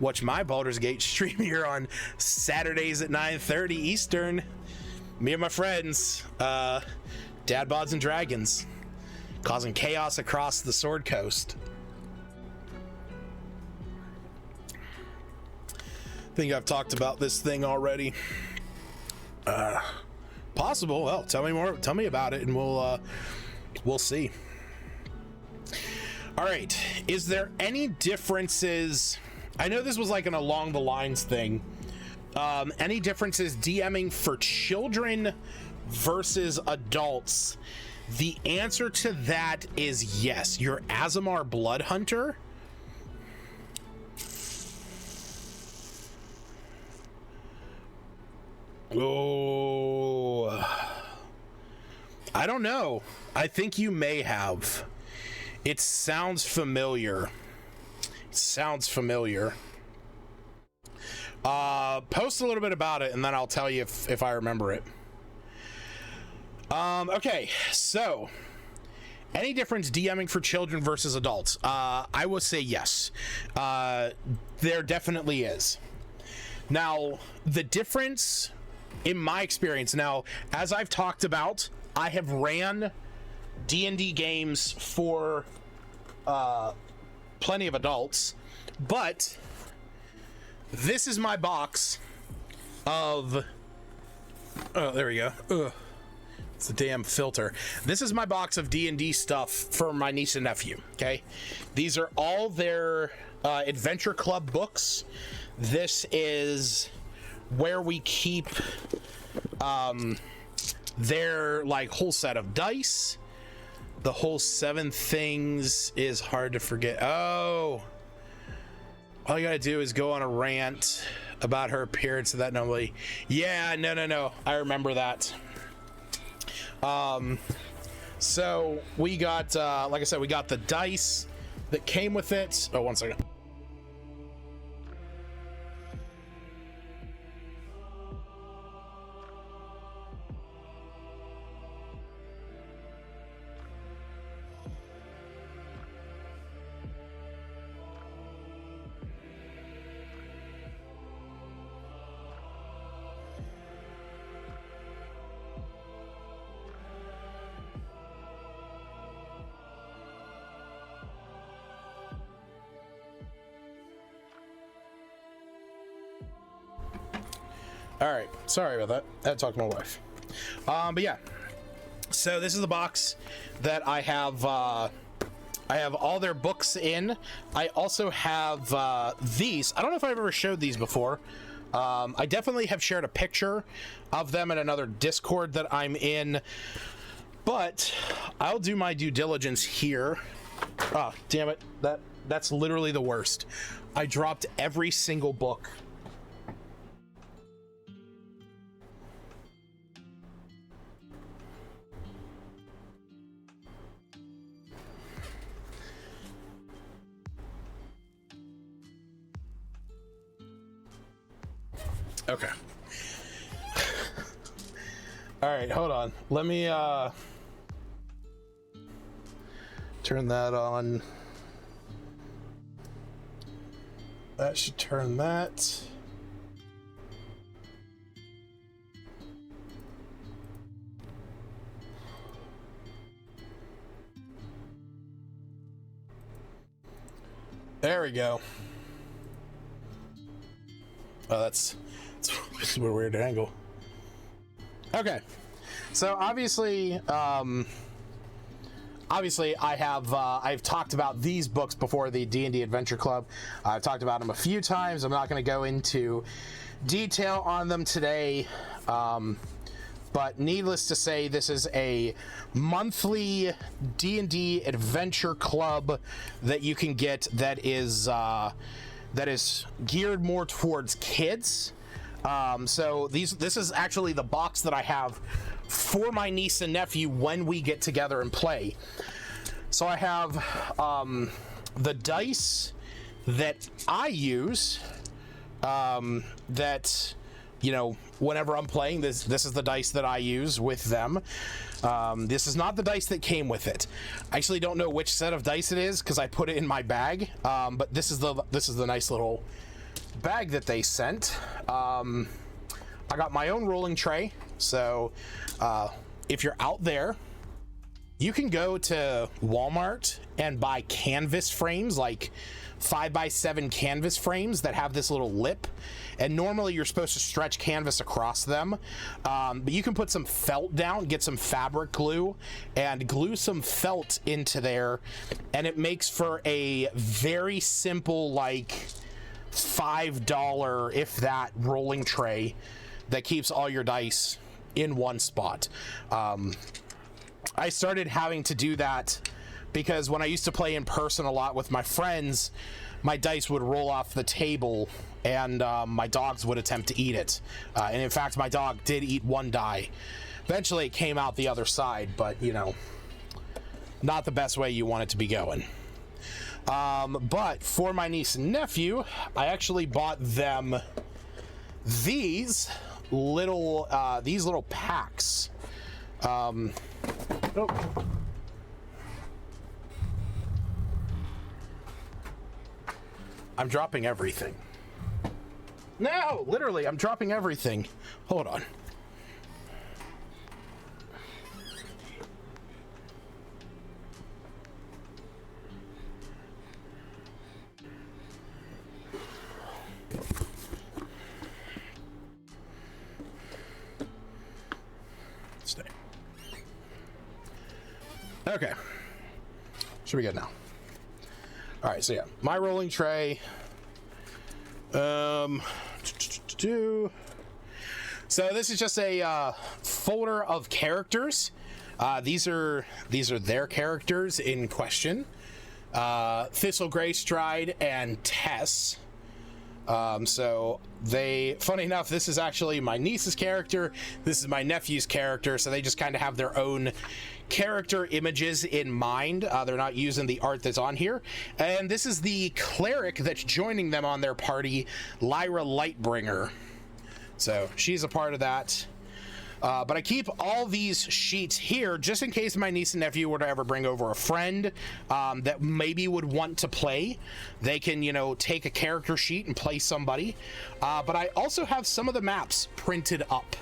watch my Baldur's Gate stream here on Saturdays at 9:30 Eastern. Me and my friends, Dad Bods and Dragons, causing chaos across the Sword Coast. I think I've talked about this thing already. Possible. Well, tell me more. Tell me about it, and we'll see. All right. Is there any differences? I know this was like an along the lines thing. Any differences DMing for children versus adults? The answer to that is yes. Your Azamar Blood Hunter. Oh, I don't know. I think you may have. It sounds familiar. Post a little bit about it, and then I'll tell you if I remember it. Okay, so any difference DMing for children versus adults? I will say yes. There definitely is. Now, the difference, in my experience, now, as I've talked about, I have ran D&D games for plenty of adults, but this is my box of... Oh, there we go. Ugh. It's a damn filter. This is my box of D&D stuff for my niece and nephew, okay? These are all their Adventure Club books. This is where we keep their like whole set of dice. The whole 7 things is hard to forget. Oh, all you gotta do is go on a rant about her appearance of that nobody. Yeah, no, I remember that. So we got like I said, we got the dice that came with it. Oh, one second. All right, sorry about that. I had to talk to my wife. But yeah, so this is the box that I have. I have all their books in. I also have these. I don't know if I've ever showed these before. I definitely have shared a picture of them in another Discord that I'm in, but I'll do my due diligence here. Oh, damn it. That's literally the worst. I dropped every single book. Okay. All right, hold on. Let me turn that on. That should turn that. There we go. Oh, this is a weird angle. Okay, So obviously, I've talked about these books before, the D&D Adventure Club. I've talked about them a few times. I'm not going to go into detail on them today, but needless to say, this is a monthly D&D Adventure Club that you can get that is geared more towards kids. So this is actually the box that I have for my niece and nephew when we get together and play. So I have the dice that I use, that, you know, whenever I'm playing, this is the dice that I use with them. This is not the dice that came with it. I actually don't know which set of dice it is because I put it in my bag, but this is the nice little bag that they sent. I got my own rolling tray, so if you're out there, you can go to Walmart and buy canvas frames, like 5x7 canvas frames that have this little lip, and normally you're supposed to stretch canvas across them, but you can put some felt down, get some fabric glue, and glue some felt into there, and it makes for a very simple, like, $5, if that, rolling tray that keeps all your dice in one spot. I started having to do that because when I used to play in person a lot with my friends, my dice would roll off the table and my dogs would attempt to eat it. And in fact, my dog did eat one die. Eventually it came out the other side, but, you know, not the best way you want it to be going. But for my niece and nephew, I actually bought them these little packs. Oh. I'm dropping everything. No, literally, I'm dropping everything. Hold on. Stay. Okay. Should be good now. All right, so yeah, my rolling tray. So this is just a folder of characters. These are their characters in question. Thistle Greystride and Tess. So funny enough, this is actually my niece's character. This is my nephew's character. So they just kind of have their own character images in mind. They're not using the art that's on here. And this is the cleric that's joining them on their party, Lyra Lightbringer. So she's a part of that. But I keep all these sheets here just in case my niece and nephew were to ever bring over a friend that maybe would want to play. They can, you know, take a character sheet and play somebody. But I also have some of the maps printed up.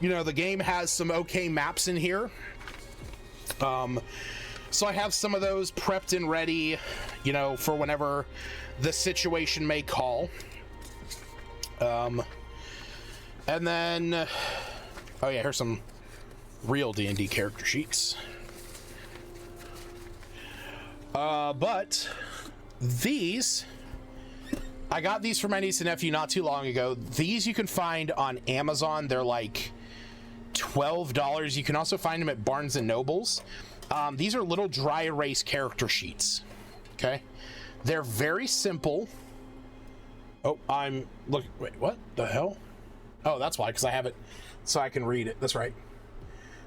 You know, the game has some okay maps in here. So I have some of those prepped and ready, you know, for whenever the situation may call. And then, oh yeah, here's some real D&D character sheets. But these, I got these for my niece and nephew not too long ago. These you can find on Amazon. They're like $12. You can also find them at Barnes & Nobles. These are little dry erase character sheets. Okay. They're very simple. Oh, wait, what the hell? Oh, that's why, because I have it so I can read it. That's right.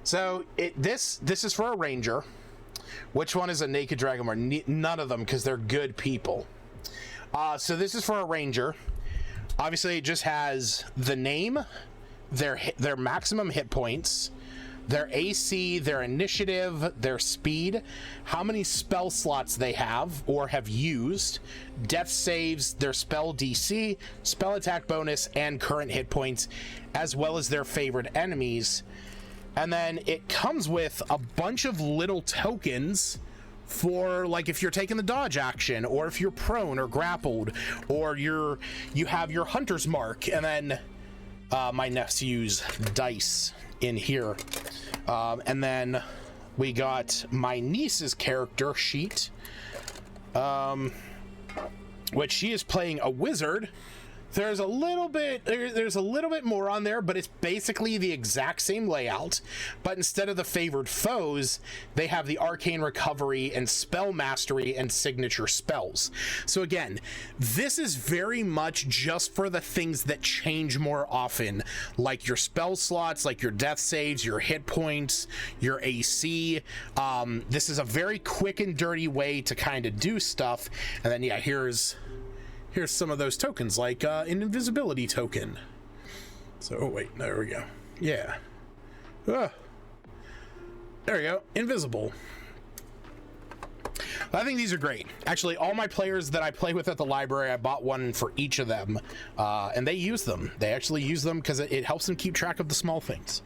So this is for a ranger. Which one is a naked dragonborn? None of them, because they're good people. So this is for a ranger. Obviously, it just has the name, their maximum hit points, their AC, their initiative, their speed, how many spell slots they have or have used, death saves, their spell DC, spell attack bonus, and current hit points, as well as their favorite enemies. And then it comes with a bunch of little tokens for, like, if you're taking the dodge action, or if you're prone or grappled, or you have your hunter's mark, and then my nephew's dice in here. And then we got my niece's character sheet, which she is playing a wizard. There's a little bit more on there, but it's basically the exact same layout, but instead of the favored foes, they have the arcane recovery and spell mastery and signature spells. So again, this is very much just for the things that change more often, like your spell slots, like your death saves, your hit points, your AC. This is a very quick and dirty way to kind of do stuff. And then yeah, here's some of those tokens, like an invisibility token. So, oh wait, there we go. Yeah. There we go, invisible. I think these are great. Actually, all my players that I play with at the library, I bought one for each of them, and they use them. They actually use them because it helps them keep track of the small things.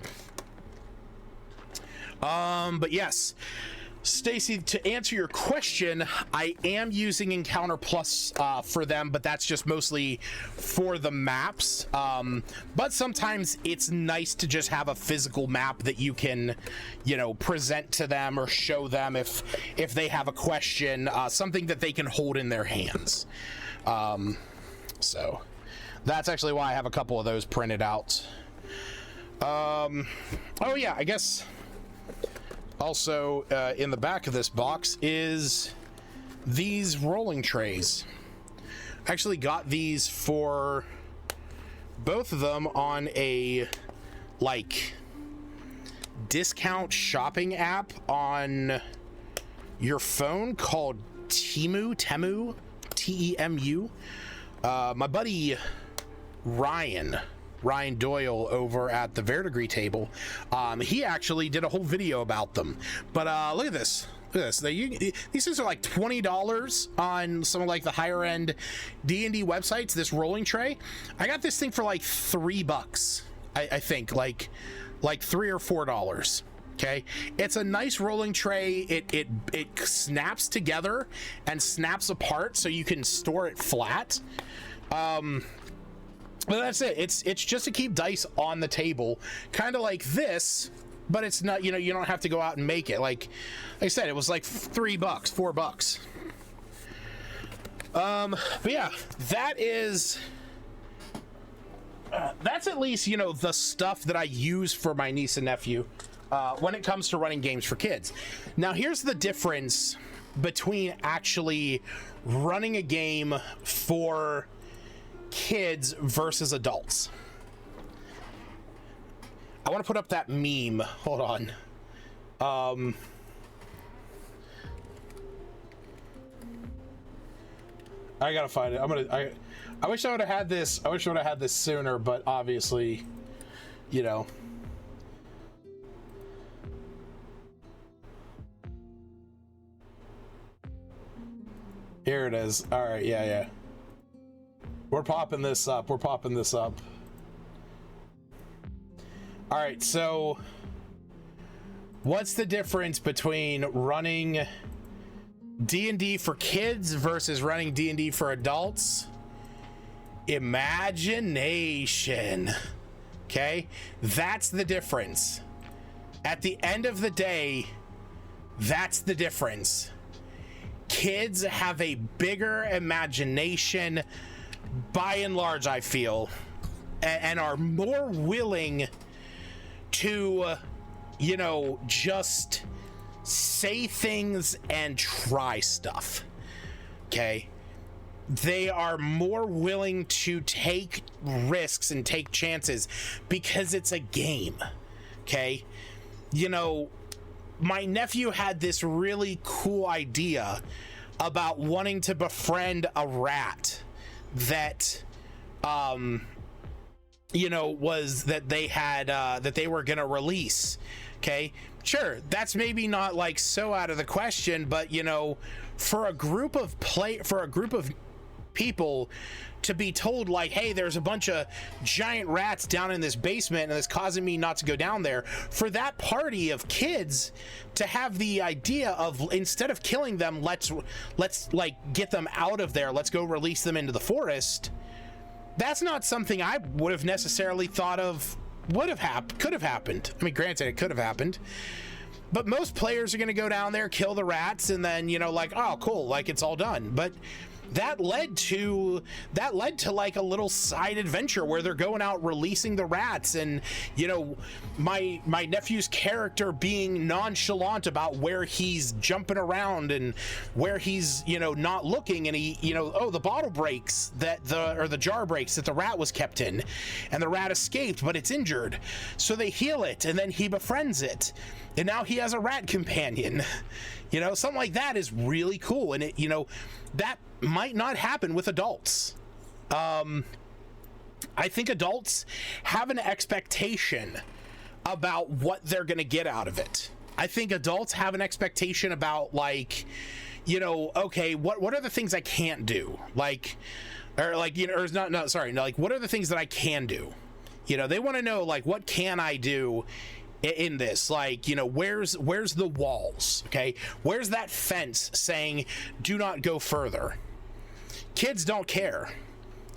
But yes, Stacy, to answer your question, I am using Encounter Plus for them, but that's just mostly for the maps. But sometimes it's nice to just have a physical map that you can, you know, present to them or show them if they have a question, something that they can hold in their hands. So that's actually why I have a couple of those printed out. Oh yeah, I guess also in the back of this box is these rolling trays. I actually got these for both of them on a like discount shopping app on your phone called Temu, T-E-M-U. My buddy Ryan Doyle over at the Verdigris table, he actually did a whole video about them. But look at this. These things are like $20 on some of like the higher end D&D websites. This rolling tray, I got this thing for like $3. I think like $3 or $4. Okay, it's a nice rolling tray. It snaps together and snaps apart, so you can store it flat. But that's it. It's just to keep dice on the table, kind of like this, but it's not, you know, you don't have to go out and make it. Like I said, it was like $3, $4. But yeah, that's at least, you know, the stuff that I use for my niece and nephew when it comes to running games for kids. Now, here's the difference between actually running a game for kids versus adults. I want to put up that meme. Hold on. I gotta find it. I wish I would have had this. I wish I would have had this sooner, but obviously, you know. Here it is. All right. Yeah. We're popping this up. All right, so what's the difference between running D&D for kids versus running D&D for adults? Imagination. Okay? That's the difference. At the end of the day, that's the difference. Kids have a bigger imagination by and large, I feel, and are more willing to, you know, just say things and try stuff. Okay? They are more willing to take risks and take chances because it's a game. Okay? You know, my nephew had this really cool idea about wanting to befriend a rat that you know, was that they had that they were gonna release. Okay, sure, that's maybe not like so out of the question, but you know, for a group of people to be told like, hey, there's a bunch of giant rats down in this basement and it's causing me not to go down there, for that party of kids to have the idea of, instead of killing them, let's like get them out of there, let's go release them into the forest. that's not something I would have necessarily thought of could have happened. I mean, granted, it could have happened, but most players are going to go down there, kill the rats, and then, you know, like, oh, cool, like, it's all done. But that led to like a little side adventure where they're going out releasing the rats, and, you know, my nephew's character being nonchalant about where he's jumping around and where he's, you know, not looking, and he, you know, oh, the bottle breaks or the jar breaks that the rat was kept in, and the rat escaped, but it's injured, so they heal it, and then he befriends it, and now he has a rat companion. You know, something like that is really cool, and it, you know, that might not happen with adults. I think adults have an expectation about what they're going to get out of it. I think adults have an expectation about, like, you know, okay, what are the things I can't do? Like, or like, you know, or not, sorry, no, like, what are the things that I can do? You know, they want to know, like, what can I do in this? Like, you know, where's the walls? Okay, where's that fence saying do not go further? Kids don't care.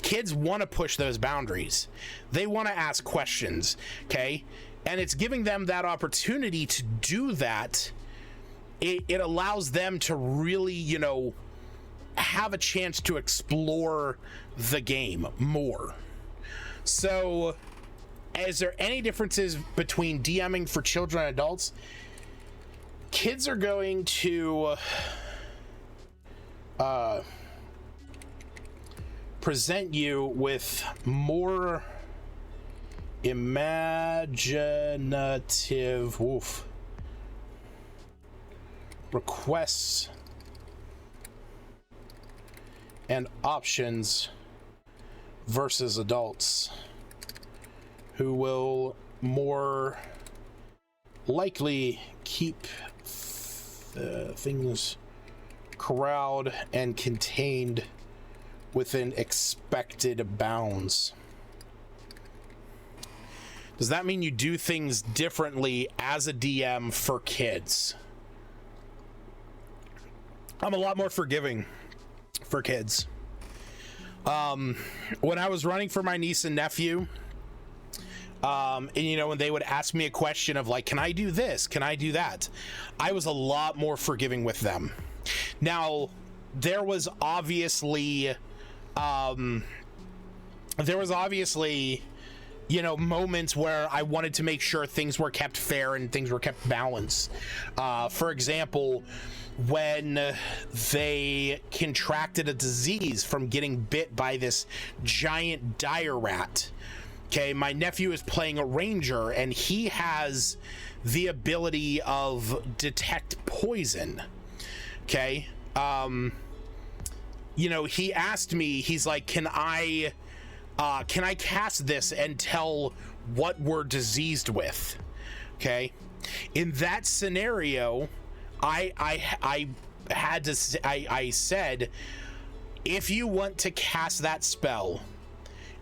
Kids want to push those boundaries. They want to ask questions, okay? And it's giving them that opportunity to do that. It allows them to really, you know, have a chance to explore the game more. So, is there any differences between DMing for children and adults? Kids are going to present you with more imaginative requests and options versus adults, who will more likely keep things corralled and contained within expected bounds. Does that mean you do things differently as a DM for kids? I'm a lot more forgiving for kids. When I was running for my niece and nephew, and, you know, when they would ask me a question of, like, can I do this? Can I do that? I was a lot more forgiving with them. Now, there was obviously, you know, moments where I wanted to make sure things were kept fair and things were kept balanced. For example, when they contracted a disease from getting bit by this giant dire rat. Okay, my nephew is playing a ranger, and he has the ability of detect poison. Okay, you know, he asked me, he's like, can I cast this and tell what we're diseased with? Okay, in that scenario, I said, if you want to cast that spell,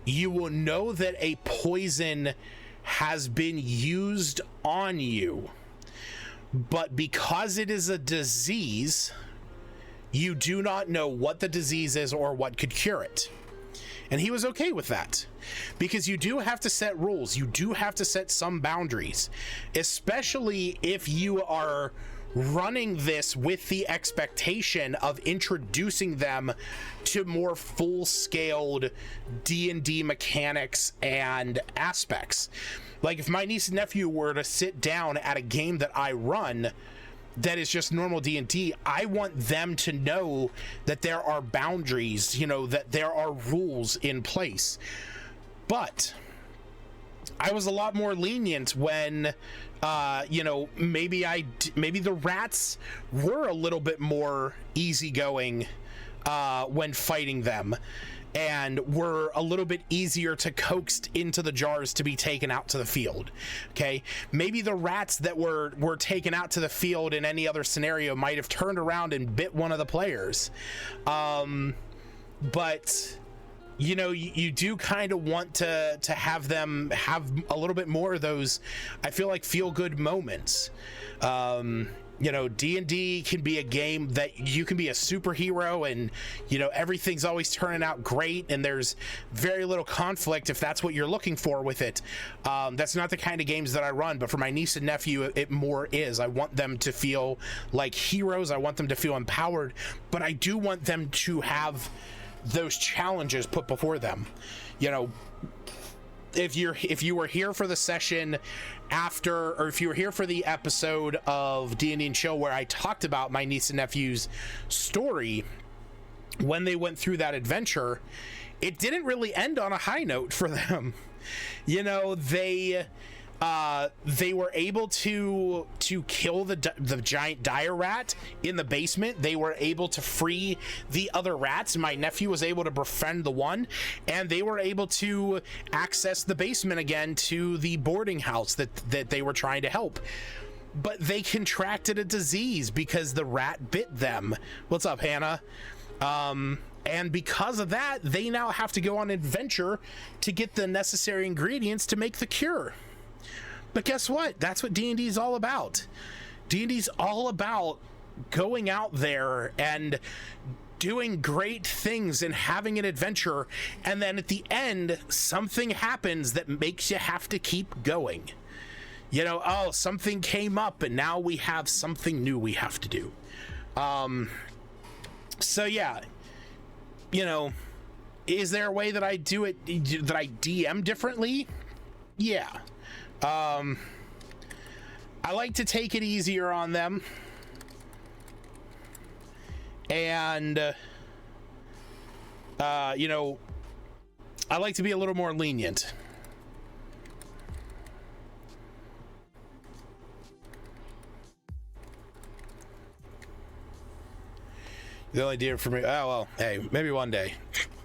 you will know that a poison has been used on you, but because it is a disease, you do not know what the disease is or what could cure it. And he was okay with that, because you do have to set rules. You do have to set some boundaries, especially if you are running this with the expectation of introducing them to more full-scaled D&D mechanics and aspects. Like, if my niece and nephew were to sit down at a game that I run that is just normal D&D, I want them to know that there are boundaries, you know, that there are rules in place. But I was a lot more lenient when you know, maybe the rats were a little bit more easygoing when fighting them, and were a little bit easier to coax into the jars to be taken out to the field. Okay, maybe the rats that were taken out to the field in any other scenario might have turned around and bit one of the players, but you know, you do kind of want to have them have a little bit more of those, I feel like, feel good moments. You You know, D&D can be a game that you can be a superhero and, you know, everything's always turning out great and there's very little conflict if that's what you're looking for with it. That's not the kind of games that I run, but for my niece and nephew, it more is. I want them to feel like heroes. I want them to feel empowered, but I do want them to have those challenges put before them. You know, if you were here for the session after, or if you were here for the episode of D&D&Chill where I talked about my niece and nephew's story when they went through that adventure, it didn't really end on a high note for them. You know, they were able to kill the giant dire rat in the basement. They were able to free the other rats. My nephew was able to befriend the one, and they were able to access the basement again to the boarding house that they were trying to help. But they contracted a disease because the rat bit them. What's up, Hannah? And because of that, they now have to go on an adventure to get the necessary ingredients to make the cure. But guess what? That's what D&D is all about. D&D is all about going out there and doing great things and having an adventure, and then at the end, something happens that makes you have to keep going. You know, oh, something came up, and now we have something new we have to do. So yeah, you know, is there a way that I do it, that I DM differently? Yeah. I like to take it easier on them, and you know, I like to be a little more lenient. The only deal for me, oh well, hey, maybe one day.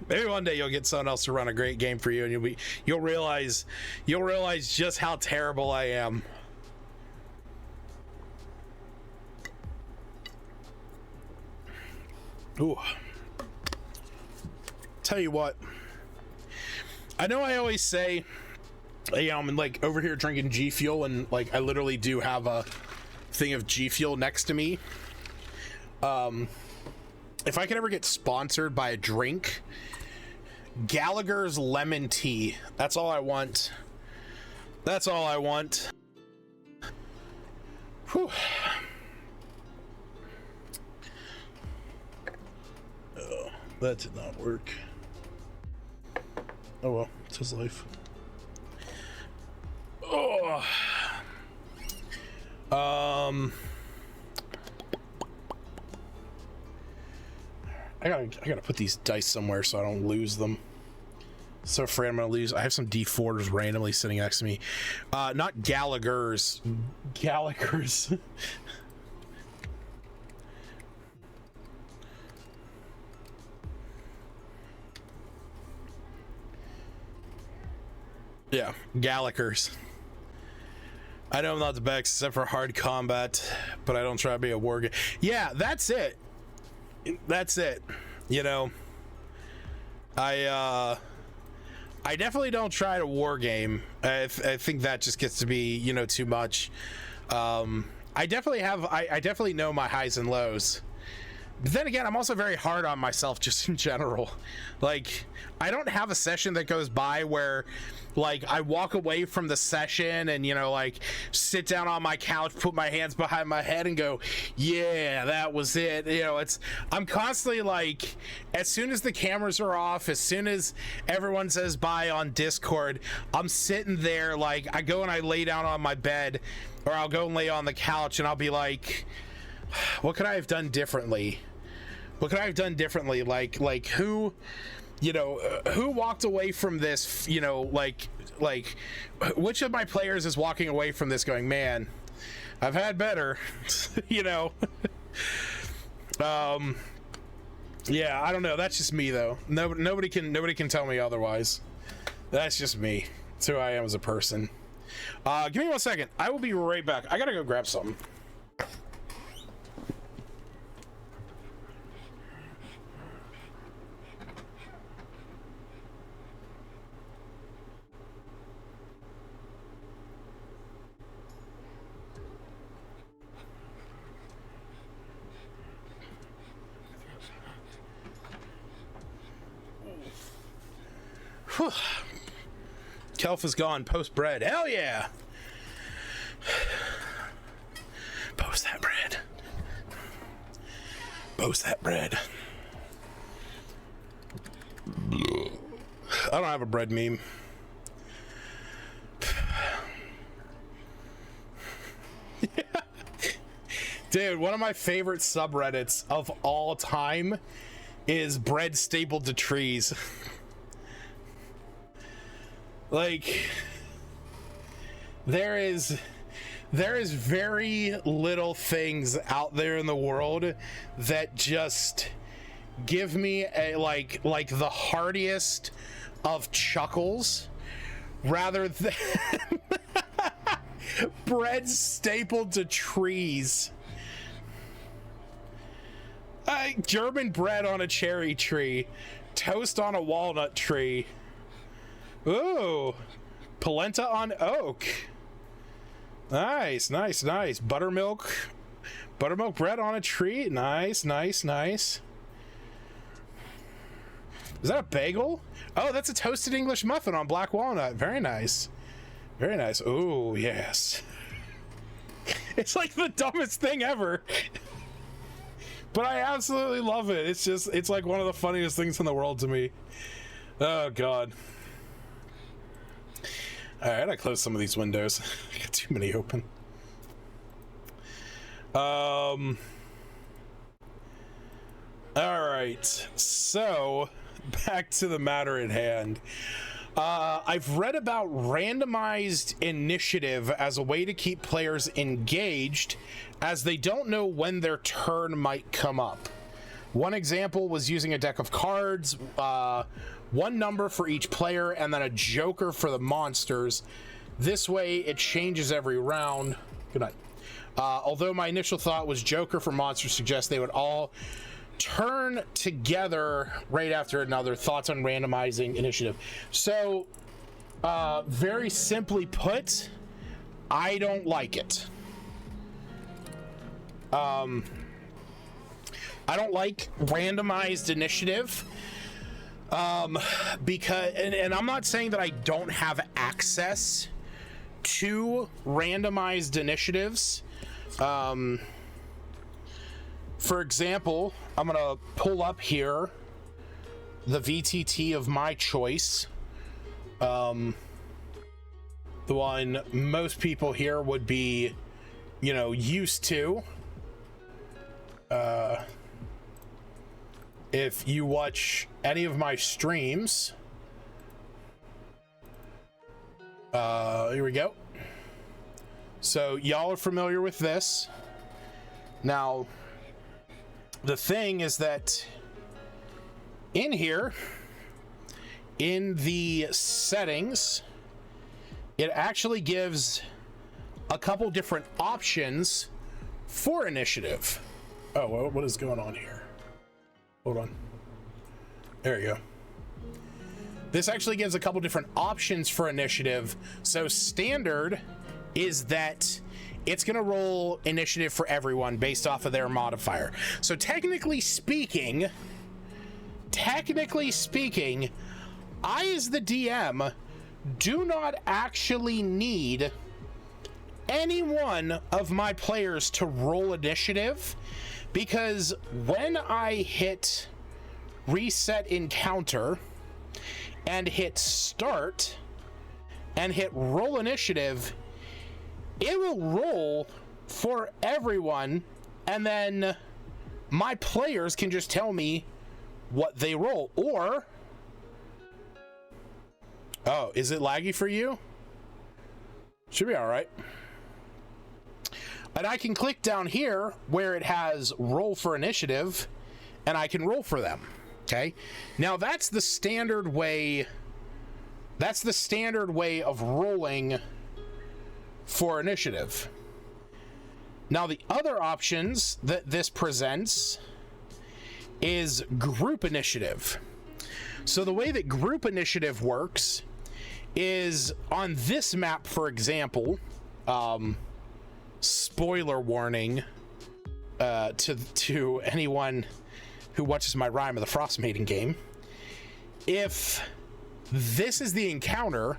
Maybe one day you'll get someone else to run a great game for you, and you'll realize just how terrible I am. Ooh. Tell you what. I know I always say, you know, I'm like over here drinking G Fuel, and like I literally do have a thing of G Fuel next to me. If I could ever get sponsored by a drink, Gallagher's lemon tea. That's all I want. That's all I want. Whew. Oh, that did not work. Oh well, it's his life. Oh. I gotta put these dice somewhere so I don't lose them. So afraid I'm gonna lose. I have some D4s randomly sitting next to me. Not Gallagher's. Gallagher's. Yeah, Gallagher's. I know I'm not the best except for hard combat, but I don't try to be a war game. Yeah, that's it. That's it. You know, I definitely don't try to war game. I think that just gets to be, you know, too much. I definitely know my highs and lows. But then again, I'm also very hard on myself just in general. Like, I don't have a session that goes by where, like, I walk away from the session and, you know, like, sit down on my couch, put my hands behind my head and go, yeah, that was it. You know, I'm constantly like, as soon as the cameras are off, as soon as everyone says bye on Discord, I'm sitting there, like, I go and I lay down on my bed, or I'll go and lay on the couch and I'll be like, what could I have done differently? What could I have done differently? Like who, you know, who walked away from this, you know, like which of my players is walking away from this going, man, I've had better, you know? Yeah, I don't know. That's just me though. Nobody can tell me otherwise. That's just me. It's who I am as a person. Give me 1 second. I will be right back. I gotta go grab something. Whew. Kelf is gone. Post bread. Hell yeah. Post that bread. Post that bread. I don't have a bread meme. Yeah. Dude, one of my favorite subreddits of all time is bread stapled to trees. Like, there is very little things out there in the world that just give me a like the heartiest of chuckles rather than bread stapled to trees. German bread on a cherry tree, toast on a walnut tree. Ooh, polenta on oak. Nice, nice, nice. Buttermilk bread on a tree. Nice, nice, nice. Is that a bagel? Oh, that's a toasted English muffin on black walnut. Very nice. Very nice. Oh, yes. It's like the dumbest thing ever. But I absolutely love it. It's like one of the funniest things in the world to me. Oh, God. All right, I close some of these windows. I got too many open. All right, so back to the matter at hand. I've read about randomized initiative as a way to keep players engaged as they don't know when their turn might come up. One example was using a deck of cards, one number for each player, and then a joker for the monsters. This way, it changes every round. Good night. Although my initial thought was joker for monsters suggests they would all turn together right after another. Thoughts on randomizing initiative? So, very simply put, I don't like it. I don't like randomized initiative. Because, and I'm not saying that I don't have access to randomized initiatives. For example, I'm gonna pull up here the VTT of my choice. The one most people here would be, you know, used to. If you watch any of my streams, here we go. So y'all are familiar with this. Now, the thing is that in here, in the settings, it actually gives a couple different options for initiative. Oh, what is going on here? Hold on. There you go. This actually gives a couple different options for initiative. So standard is that it's going to roll initiative for everyone based off of their modifier. So technically speaking, I as the DM do not actually need any one of my players to roll initiative, because when I hit reset encounter and hit start and hit roll initiative, it will roll for everyone, and then my players can just tell me what they roll. Or, oh, is it laggy for you? Should be all right. And I can click down here where it has roll for initiative, and I can roll for them. Okay. Now that's the standard way. That's the standard way of rolling for initiative. Now the other options that this presents is group initiative. So the way that group initiative works is on this map, for example, spoiler warning to anyone who watches my Rime of the Frost Maiden game. If this is the encounter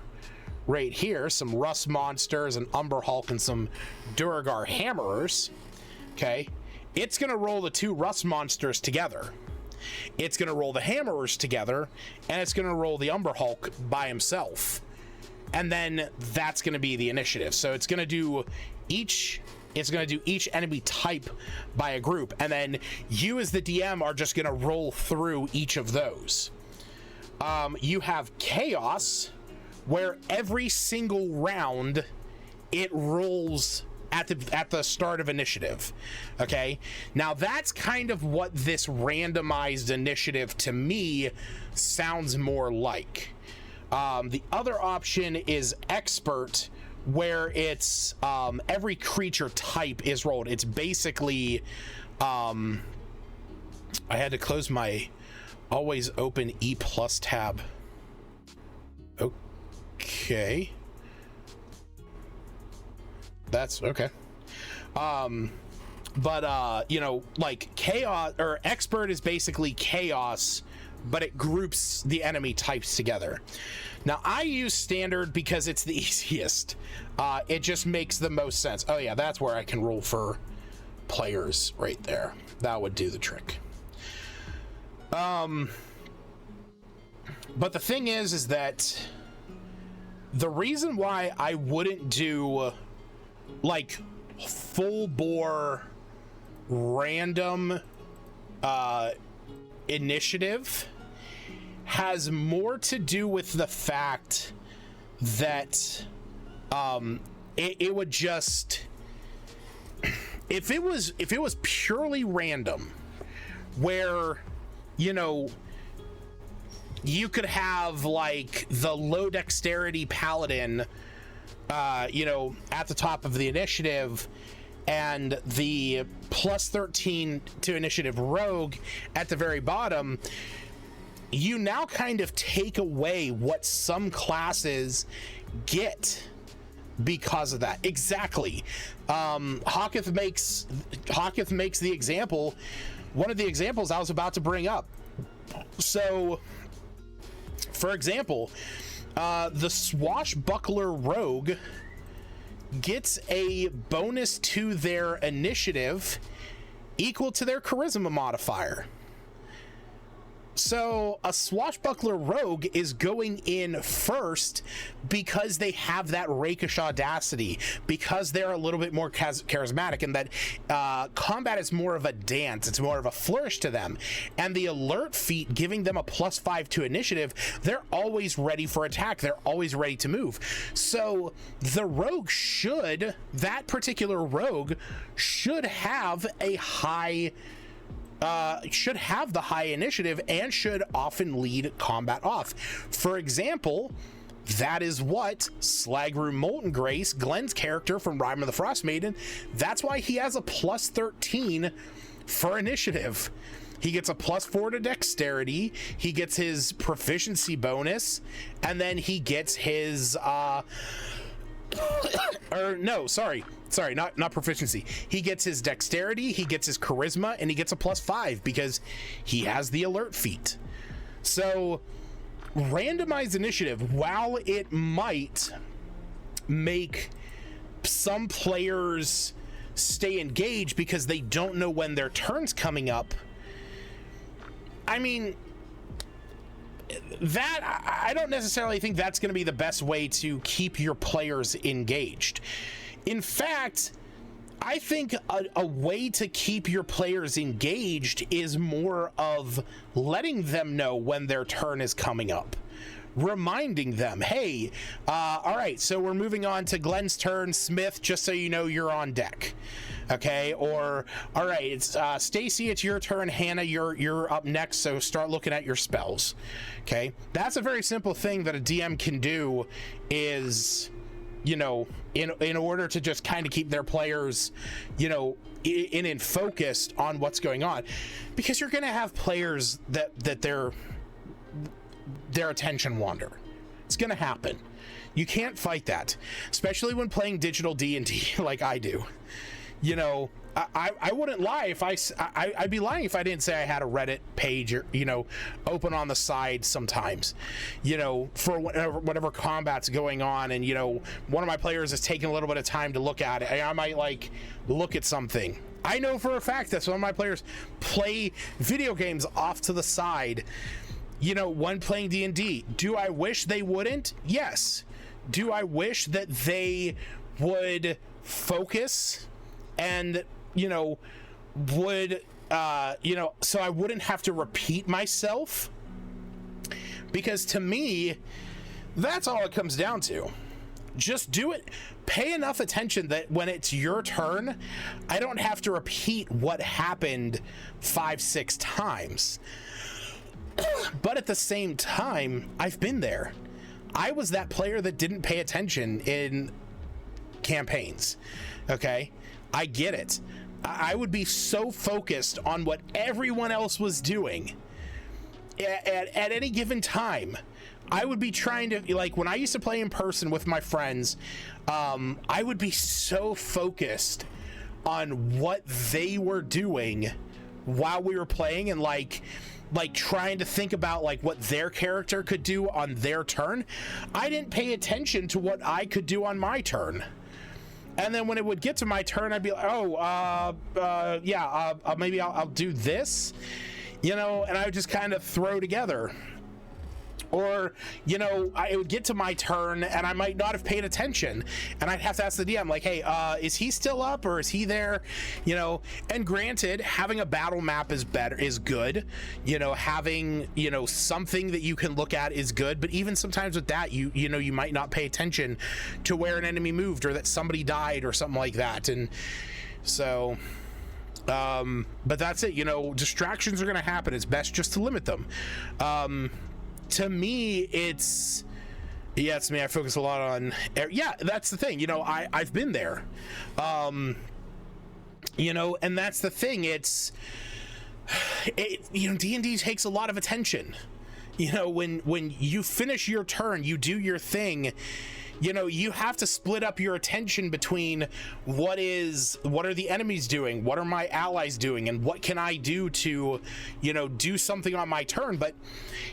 right here. Some Rust monsters, an Umber Hulk, and some Duragar Hammerers. Okay, it's going to roll the 2 Rust monsters together. It's going to roll the Hammerers together, and it's going to roll the Umber Hulk by himself. And then that's going to be the initiative. So it's going to do each enemy type by a group, and then you as the DM are just going to roll through each of those. You have Chaos, where every single round it rolls at the start of initiative. Okay, now that's kind of what this randomized initiative to me sounds more like. The other option is Expert, where it's every creature type is rolled. It's basically I had to close my always open E+ tab. Okay, that's okay. But you know, like Chaos or Expert is basically Chaos, but it groups the enemy types together. Now I use Standard because it's the easiest. It just makes the most sense. Oh yeah, that's where I can roll for players right there. That would do the trick. But the thing is that the reason why I wouldn't do like full bore random initiative has more to do with the fact that it would just, if it was purely random, where, you know, you could have like the low dexterity paladin you know, at the top of the initiative, and the +13 to initiative rogue at the very bottom, you now kind of take away what some classes get because of that. Exactly. Hawketh makes the example, one of the examples I was about to bring up. So, for example, the Swashbuckler Rogue gets a bonus to their initiative equal to their charisma modifier. So a Swashbuckler Rogue is going in first because they have that rakish audacity, because they're a little bit more charismatic, and that combat is more of a dance, it's more of a flourish to them. And the alert feat giving them a +5 to initiative, they're always ready for attack, they're always ready to move. So the rogue that particular rogue should have a high should have the high initiative and should often lead combat off. For example, that is what Slagru Molten Grace, Glenn's character from Rime of the Frost Maiden, that's why he has a +13 for initiative. He gets a +4 to dexterity, he gets his proficiency bonus, and then he gets his not proficiency. He gets his dexterity, he gets his charisma, and he gets a +5 because he has the alert feat. So randomized initiative, while it might make some players stay engaged because they don't know when their turn's coming up, I mean, that, I don't necessarily think that's going to be the best way to keep your players engaged. In fact, I think a way to keep your players engaged is more of letting them know when their turn is coming up. Reminding them, hey, all right, so we're moving on to Glenn's turn. Smith, just so you know, you're on deck. Okay, or all right, it's Stacy, it's your turn. Hannah, you're up next, so start looking at your spells. Okay, that's a very simple thing that a DM can do, is, you know, in order to just kind of keep their players, you know, in focused on what's going on, because you're going to have players that their attention wander. It's going to happen. You can't fight that, especially when playing digital D&D like I do. You know, I wouldn't lie if I'd be lying if I didn't say I had a Reddit page, or, you know, open on the side sometimes, you know, for whatever combat's going on, and, you know, one of my players is taking a little bit of time to look at it, I might like look at something. I know for a fact that some of my players play video games off to the side, you know, when playing D&D. Do I wish they wouldn't? Yes. Do I wish that they would focus and, you know, would, you know, so I wouldn't have to repeat myself? Because to me, that's all it comes down to. Just do it. Pay enough attention that when it's your turn, I don't have to repeat what happened 5-6 times. But at the same time, I've been there. I was that player that didn't pay attention in campaigns. Okay? I get it. I would be so focused on what everyone else was doing at any given time. I would be trying to, like, when I used to play in person with my friends, I would be so focused on what they were doing while we were playing, and like trying to think about like what their character could do on their turn. I didn't pay attention to what I could do on my turn. And then when it would get to my turn, I'd be like, oh, yeah, maybe I'll do this, you know, and I would just kind of throw together. Or, you know, it would get to my turn and I might not have paid attention, and I'd have to ask the DM, like, hey, is he still up, or is he there? You know, and granted, having a battle map is good. You know, having, you know, something that you can look at is good, but even sometimes with that, you know, you might not pay attention to where an enemy moved, or that somebody died, or something like that. And so, but that's it. You know, distractions are going to happen. It's best just to limit them. To me, it's me. I focus a lot on, yeah, that's the thing. You know, I've been there, you know, and that's the thing. You know, D&D takes a lot of attention. You know, when you finish your turn, you do your thing, you know, you have to split up your attention between what are the enemies doing, what are my allies doing, and what can I do to, you know, do something on my turn. But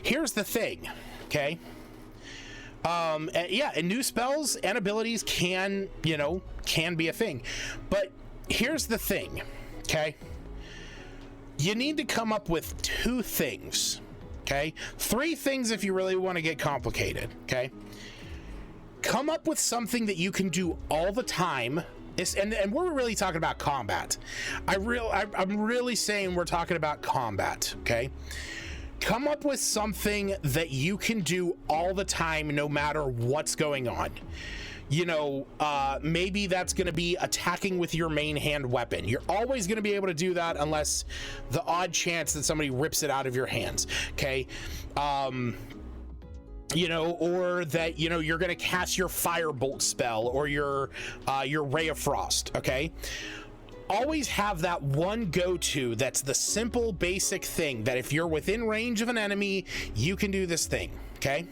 here's the thing, okay? Yeah, and new spells and abilities can be a thing. But here's the thing, okay? You need to come up with 2 things, okay? 3 things if you really want to get complicated, okay? Come up with something that you can do all the time. And we're really talking about combat. I'm really saying we're talking about combat, okay? Come up with something that you can do all the time, no matter what's going on. You know, maybe that's going to be attacking with your main hand weapon. You're always going to be able to do that unless the odd chance that somebody rips it out of your hands, okay? You know, or that, you know, you're going to cast your firebolt spell, or your ray of frost, okay? Always have that one go-to that's the simple basic thing that if you're within range of an enemy, you can do this thing, okay?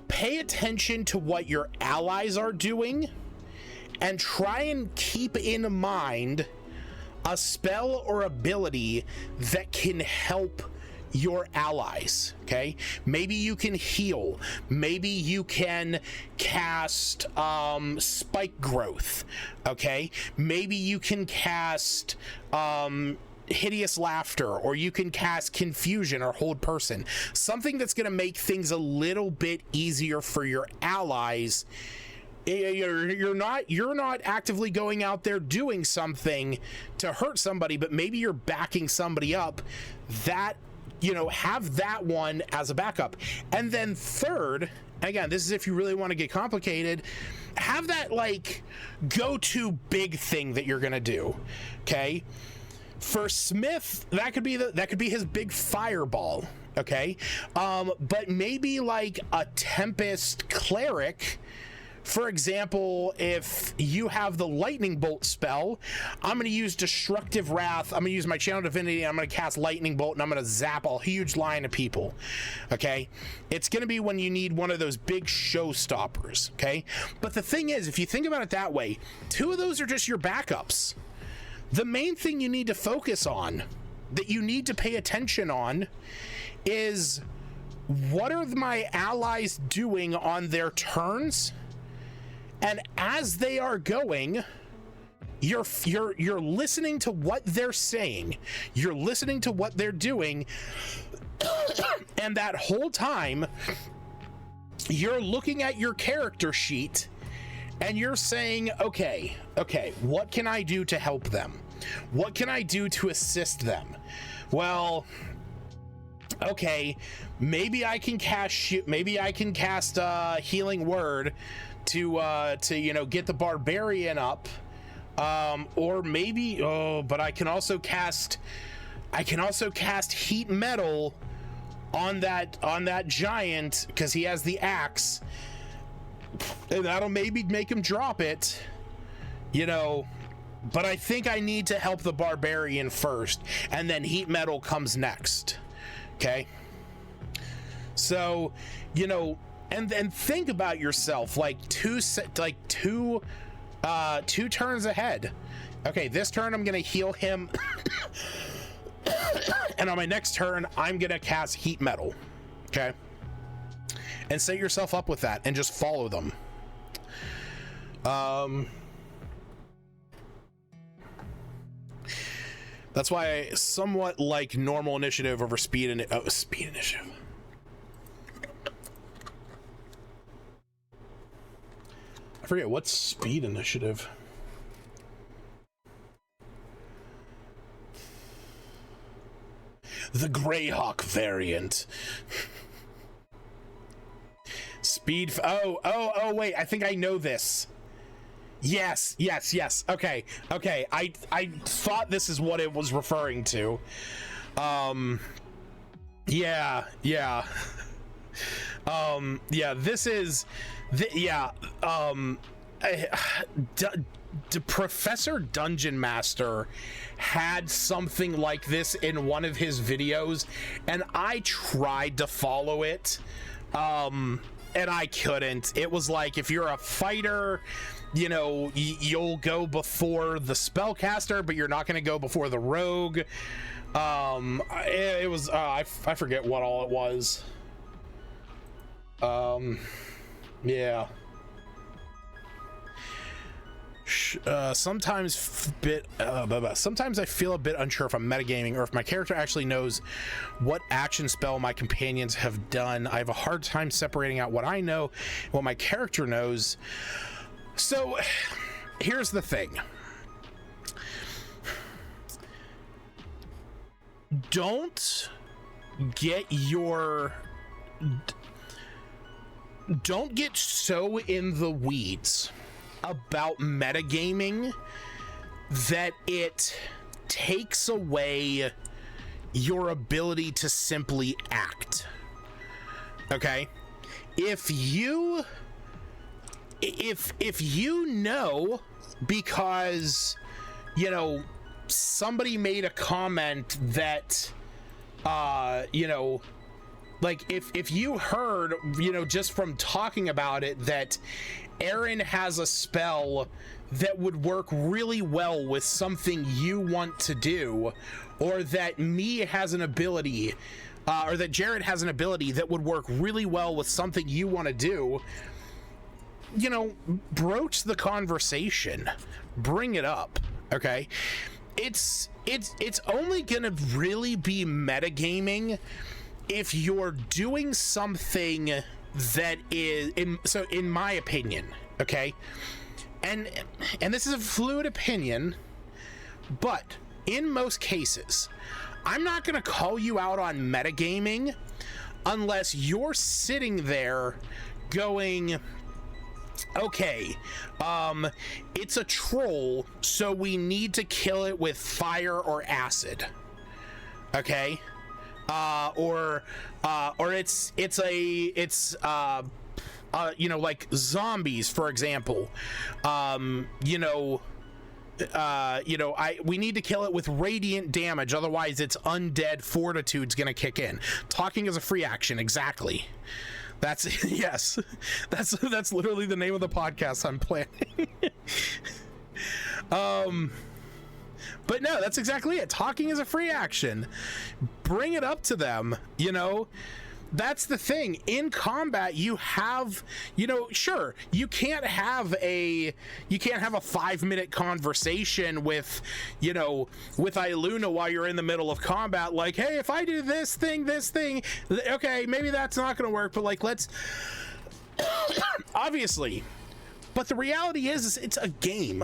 Pay attention to what your allies are doing and try and keep in mind a spell or ability that can help your allies, okay? Maybe you can heal. Maybe you can cast spike growth, okay? Maybe you can cast hideous laughter, or you can cast confusion or hold person. Something that's going to make things a little bit easier for your allies. You're not actively going out there doing something to hurt somebody, but maybe you're backing somebody up. That, you know, have that one as a backup. And then third, again, this is if you really want to get complicated, have that like go-to big thing that you're gonna do, okay? For Smith, that could be his big fireball, okay? But maybe like a Tempest cleric For example, if you have the lightning bolt spell, I'm going to use destructive wrath. I'm going to use my channel divinity. And I'm going to cast lightning bolt, and I'm going to zap a huge line of people. Okay, it's going to be when you need one of those big showstoppers. Okay, but the thing is, if you think about it that way, 2 of those are just your backups. The main thing you need to focus on, that you need to pay attention on, is what are my allies doing on their turns. And as they are going, you're listening to what they're saying. You're listening to what they're doing. And that whole time, you're looking at your character sheet and you're saying, okay, what can I do to help them? What can I do to assist them? Well, okay, maybe I can cast healing word to you know, get the barbarian up, or maybe but I can also cast heat metal on that giant because he has the axe, and that'll maybe make him drop it, you know. But I think I need to help the barbarian first, and then heat metal comes next. Okay, so, you know, and then think about yourself like two turns ahead. Okay, this turn I'm gonna heal him, and on my next turn I'm gonna cast heat metal. Okay, and set yourself up with that, and just follow them. That's why I somewhat like normal initiative over speed initiative. I forget what's speed initiative. The Greyhawk variant. Speed. Oh, wait. I think I know this. Yes. Okay. I thought this is what it was referring to. Yeah. This is Professor Dungeon Master had something like this in one of his videos, and I tried to follow it, and I couldn't. It was like, if you're a fighter, you know, you'll go before the spellcaster, but you're not going to go before the rogue. It was I forget what all it was. Yeah. Sometimes I feel a bit unsure if I'm metagaming or if my character actually knows what action spell my companions have done. I have a hard time separating out what I know and what my character knows. So here's the thing. Don't get so in the weeds about metagaming that it takes away your ability to simply act. Okay? If you know, because, you know, somebody made a comment that, you know, like if you heard, you know, just from talking about it, that Aaron has a spell that would work really well with something you want to do, or that me has an ability, or that Jared has an ability that would work really well with something you want to do, you know, broach the conversation, bring it up. Okay, it's only gonna really be metagaming if you're doing something that is in my opinion, okay, and this is a fluid opinion, but in most cases I'm not gonna call you out on metagaming unless you're sitting there going, okay, it's a troll, so we need to kill it with fire or acid. Okay, or it's you know, like zombies, for example. You know, we need to kill it with radiant damage, otherwise its undead fortitude's gonna kick in. Talking is a free action, exactly. That's yes, that's literally the name of the podcast I'm planning. But no, that's exactly it. Talking is a free action. Bring it up to them, you know. That's the thing. In combat, you have, you know, sure, you can't have a 5-minute conversation with, you know, with Iluna while you're in the middle of combat, like, hey, if I do this thing, okay, maybe that's not gonna work, but like, let's obviously. But the reality is it's a game.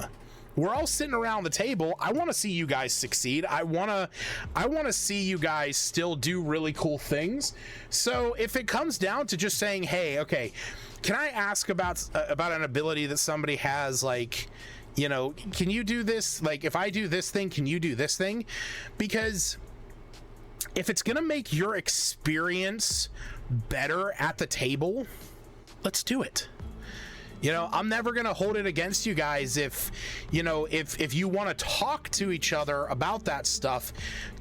We're all sitting around the table. I want to see you guys succeed. I want to see you guys still do really cool things. So if it comes down to just saying, hey, okay, can I ask about an ability that somebody has, like, you know, can you do this? Like, if I do this thing, can you do this thing? Because if it's going to make your experience better at the table, let's do it. You know, I'm never going to hold it against you guys if, you know, if you want to talk to each other about that stuff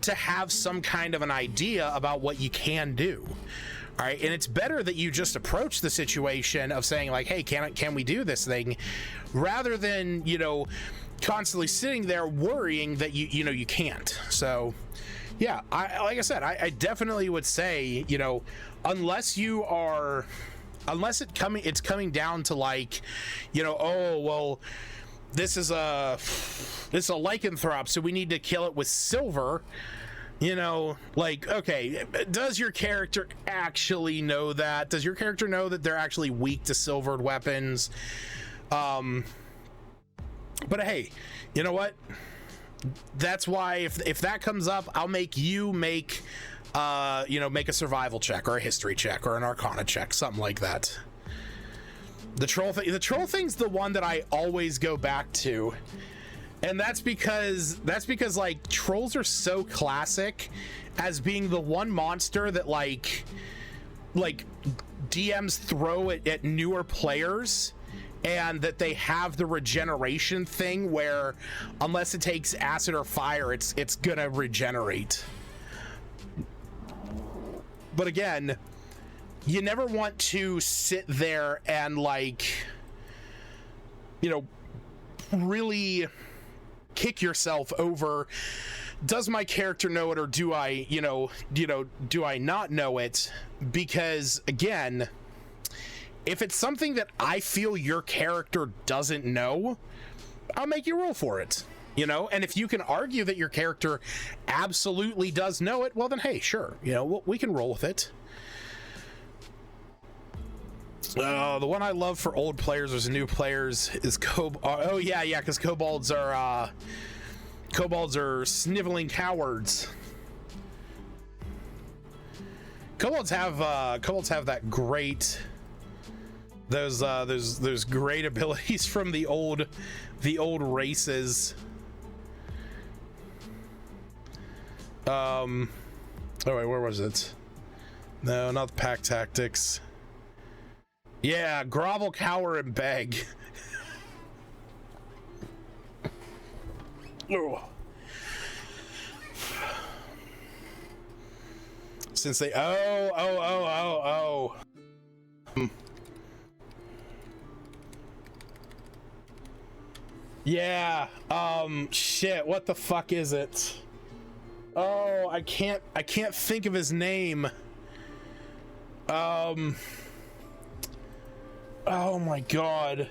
to have some kind of an idea about what you can do. All right. And it's better that you just approach the situation of saying like, hey, can we do this thing, rather than, you know, constantly sitting there worrying that you know, you can't. So yeah, like I said, I definitely would say, you know, unless it's coming down to like, you know, oh well, this is a lycanthrope, so we need to kill it with silver. You know, like, okay, does your character actually know that? Does your character know that they're actually weak to silvered weapons? But hey, you know what? That's why if that comes up, I'll make you make a survival check or a history check or an arcana check, something like that. The troll thing's the one that I always go back to, and that's because like trolls are so classic as being the one monster that like DMs throw at newer players, and that they have the regeneration thing where unless it takes acid or fire, it's gonna regenerate. But again, you never want to sit there and, like, you know, really kick yourself over, does my character know it, or do I, do I not know it? Because again, if it's something that I feel your character doesn't know, I'll make you roll for it. You know, and if you can argue that your character absolutely does know it, well then, hey, sure, you know, we can roll with it. The one I love for old players versus new players is oh yeah, because kobolds are sniveling cowards. Kobolds have that great those great abilities from the old races. Oh wait, where was it? No, not the pack tactics. Yeah, grovel, cower, and beg. Since they yeah, shit, what the fuck is it? Oh, I can't think of his name. Oh my god.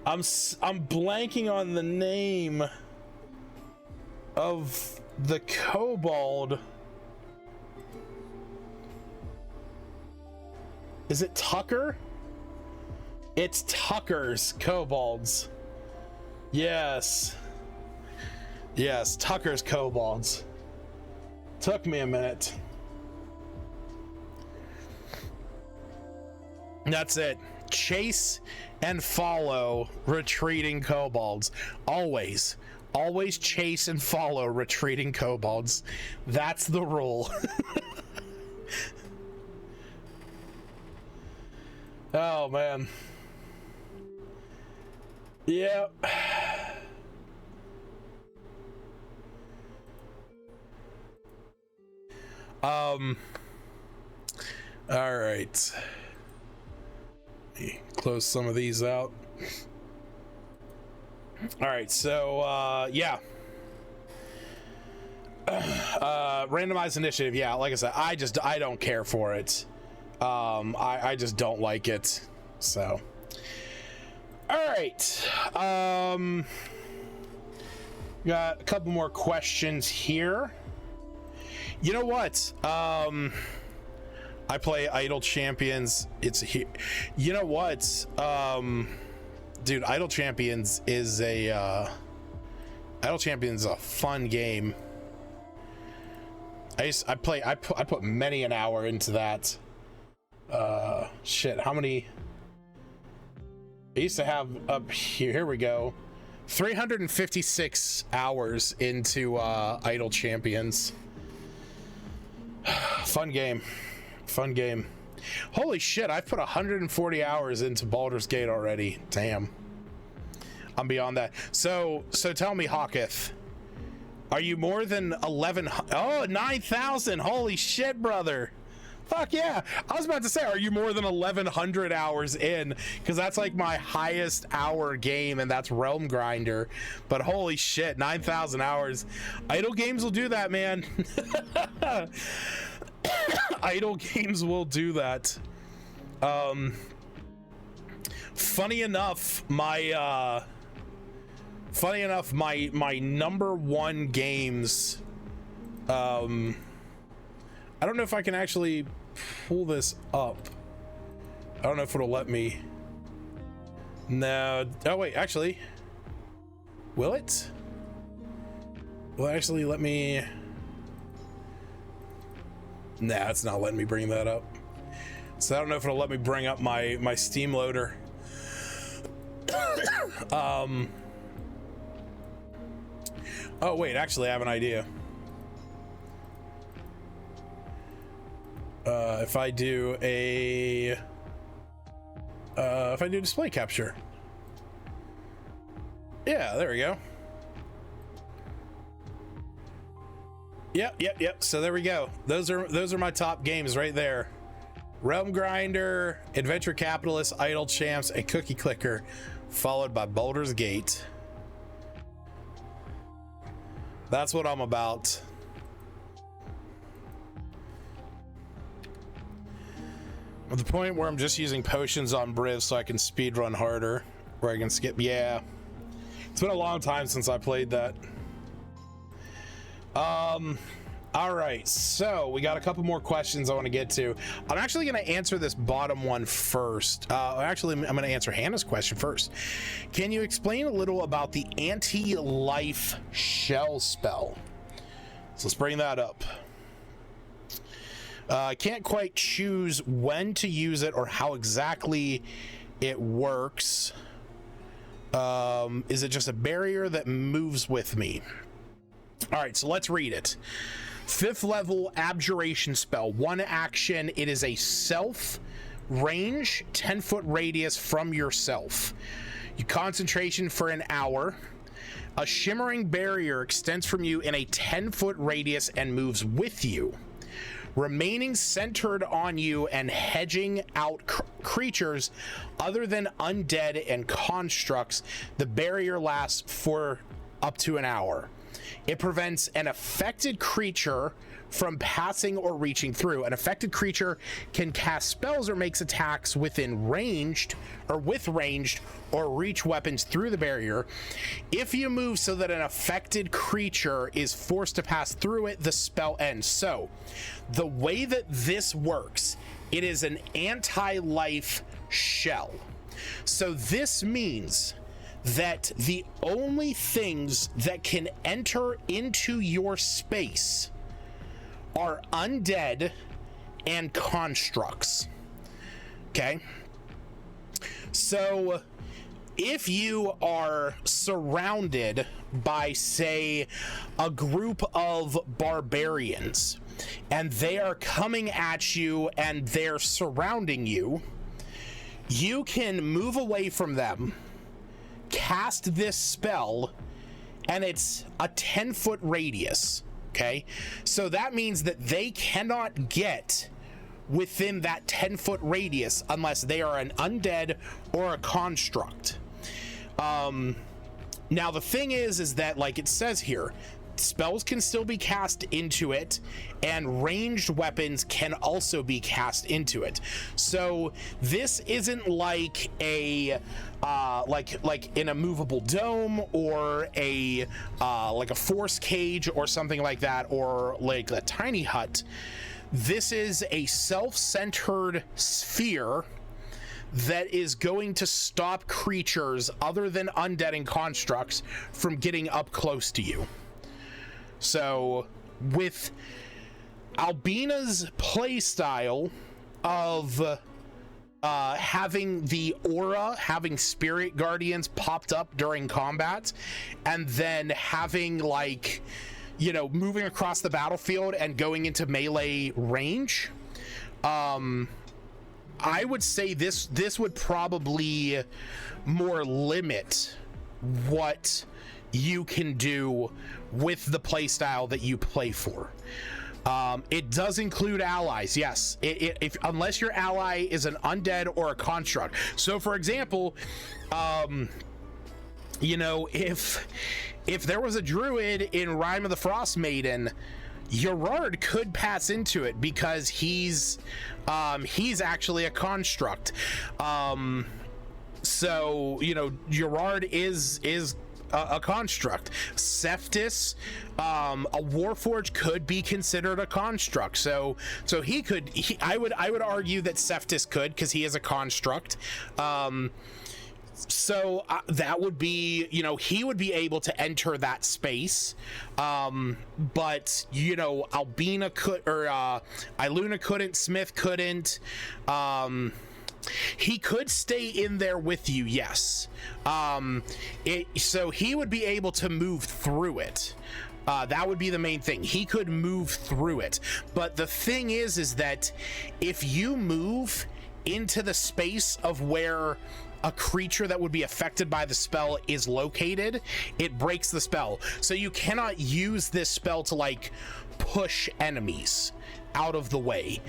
I'm blanking on the name of the kobold. Is it Tucker? It's Tucker's kobolds. Yes, Tucker's kobolds. Took me a minute. That's it. Chase and follow retreating kobolds. Always chase and follow retreating kobolds. That's the rule. Oh, man. Yeah. All right. Let me close some of these out. All right, so yeah. Randomized initiative, yeah, like I said, I don't care for it. I just don't like it. So all right. Got a couple more questions here. You know what? I play Idle Champions. It's here. You know what? Dude, Idle Champions is a fun game. I put many an hour into that. Shit, how many? I used to have up here. Here we go. 356 hours into Idle Champions. Fun game. Fun game. Holy shit, I've put 140 hours into Baldur's Gate already. Damn. I'm beyond that. So tell me, Hawketh, are you more than 11? Oh, 9,000. Holy shit, brother. Fuck yeah. I was about to say, are you more than 1,100 hours in? Because that's like my highest hour game, and that's Realm Grinder. But holy shit, 9,000 hours. Idle games will do that, man. Idle games will do that. Funny enough, my number one games, I don't know if I can actually pull this up. I don't know if it'll let me. No. Oh wait, actually, will it? Will it actually let me? Nah, it's not letting me bring that up. So I don't know if it'll let me bring up my Steam loader. Oh wait, actually I have an idea. If I do display capture. Yeah, there we go. Yep. So there we go. Those are my top games right there. Realm Grinder, Adventure Capitalist, Idle Champs, and Cookie Clicker, followed by Baldur's Gate. That's what I'm about. At the point where I'm just using potions on Briv so I can speed run harder, where I can skip. Yeah, it's been a long time since I played that. All right, so we got a couple more questions I want to get to. I'm actually going to answer this bottom one first. Actually, I'm going to answer Hannah's question first. Can you explain a little about the anti-life shell spell? So let's bring that up. I can't quite choose when to use it or how exactly it works. Is it just a barrier that moves with me? All right, so let's read it. 5th level abjuration spell, 1 action. It is a self range, 10-foot radius from yourself. You concentration for an hour. A shimmering barrier extends from you in a 10-foot radius and moves with you. Remaining centered on you and hedging out creatures other than undead and constructs, the barrier lasts for up to an hour. It prevents an affected creature from passing or reaching through. An affected creature can cast spells or makes attacks within ranged or reach weapons through the barrier. If you move so that an affected creature is forced to pass through it, the spell ends. So the way that this works, it is an anti-life shell. So this means that the only things that can enter into your space are undead and constructs. Okay? So if you are surrounded by, say, a group of barbarians and they are coming at you and they're surrounding you, you can move away from them, cast this spell, and it's a 10-foot radius. Okay, so that means that they cannot get within that 10-foot radius unless they are an undead or a construct. Now the thing is that, like it says here, spells can still be cast into it, and ranged weapons can also be cast into it. So this isn't like a like an immovable dome, or a like a force cage or something like that, or like a tiny hut. This is a self-centered sphere that is going to stop creatures other than undead and constructs from getting up close to you. So with Albina's playstyle of having the aura, having spirit guardians popped up during combat, and then having, like, you know, moving across the battlefield and going into melee range, I would say this would probably more limit what you can do with the playstyle that you play for. It does include allies, yes. If unless your ally is an undead or a construct. So, for example, you know, if there was a druid in Rime of the Frost Maiden, Gerard could pass into it because he's actually a construct. So, you know, Gerard is a construct. Seftis, a Warforged, could be considered a construct. So I would argue that Seftis could, because he is a construct. So that would be, you know, he would be able to enter that space. But, you know, Albina could, or Iluna couldn't, Smith couldn't. He could stay in there with you, yes. So he would be able to move through it. That would be the main thing. He could move through it. But the thing is that if you move into the space of where a creature that would be affected by the spell is located, it breaks the spell. So you cannot use this spell to, like, push enemies out of the way.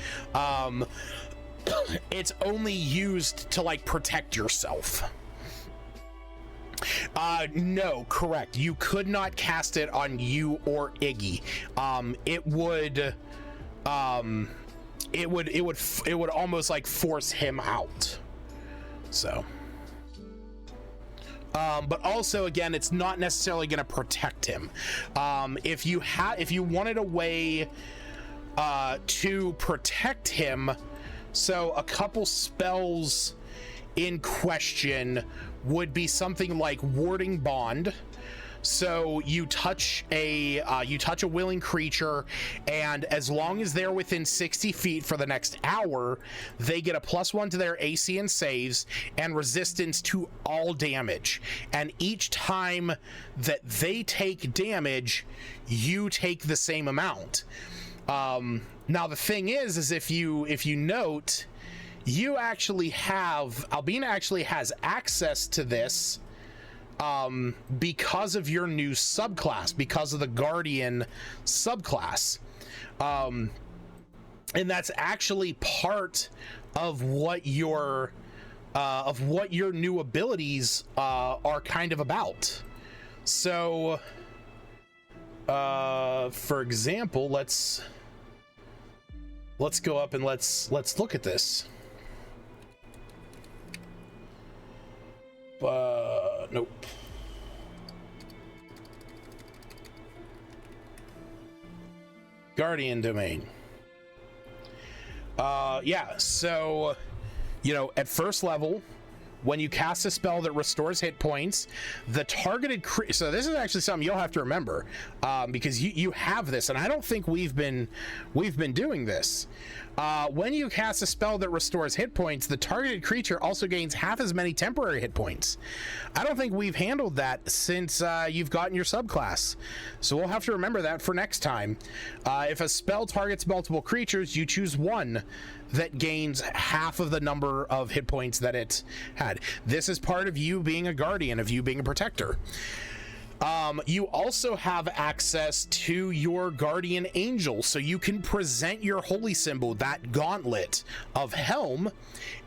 It's only used to, like, protect yourself. No, correct. You could not cast it on you or Iggy. It would almost, like, force him out. So, but also, again, it's not necessarily going to protect him. If you wanted a way to protect him, so a couple spells in question would be something like Warding Bond. So you touch a willing creature, and as long as they're within 60 feet for the next hour, they get a +1 to their AC and saves, and resistance to all damage. And each time that they take damage, you take the same amount. Now the thing is if you note, you actually have, Albina actually has access to this because of your new subclass, because of the Guardian subclass. And that's actually part of what your new abilities are kind of about. So for example, let's go up and let's look at this. Nope. Guardian domain. Yeah, so, you know, at first level, when you cast a spell that restores hit points, the targeted so this is actually something you'll have to remember, because you have this, and I don't think we've been doing this. When you cast a spell that restores hit points, the targeted creature also gains half as many temporary hit points. I don't think we've handled that since you've gotten your subclass, so we'll have to remember that for next time. If a spell targets multiple creatures, you choose one. that gains half of the number of hit points that it had. This is part of you being a guardian, of you being a protector. You also have access to your guardian angel, so you can present your holy symbol, that gauntlet of Helm,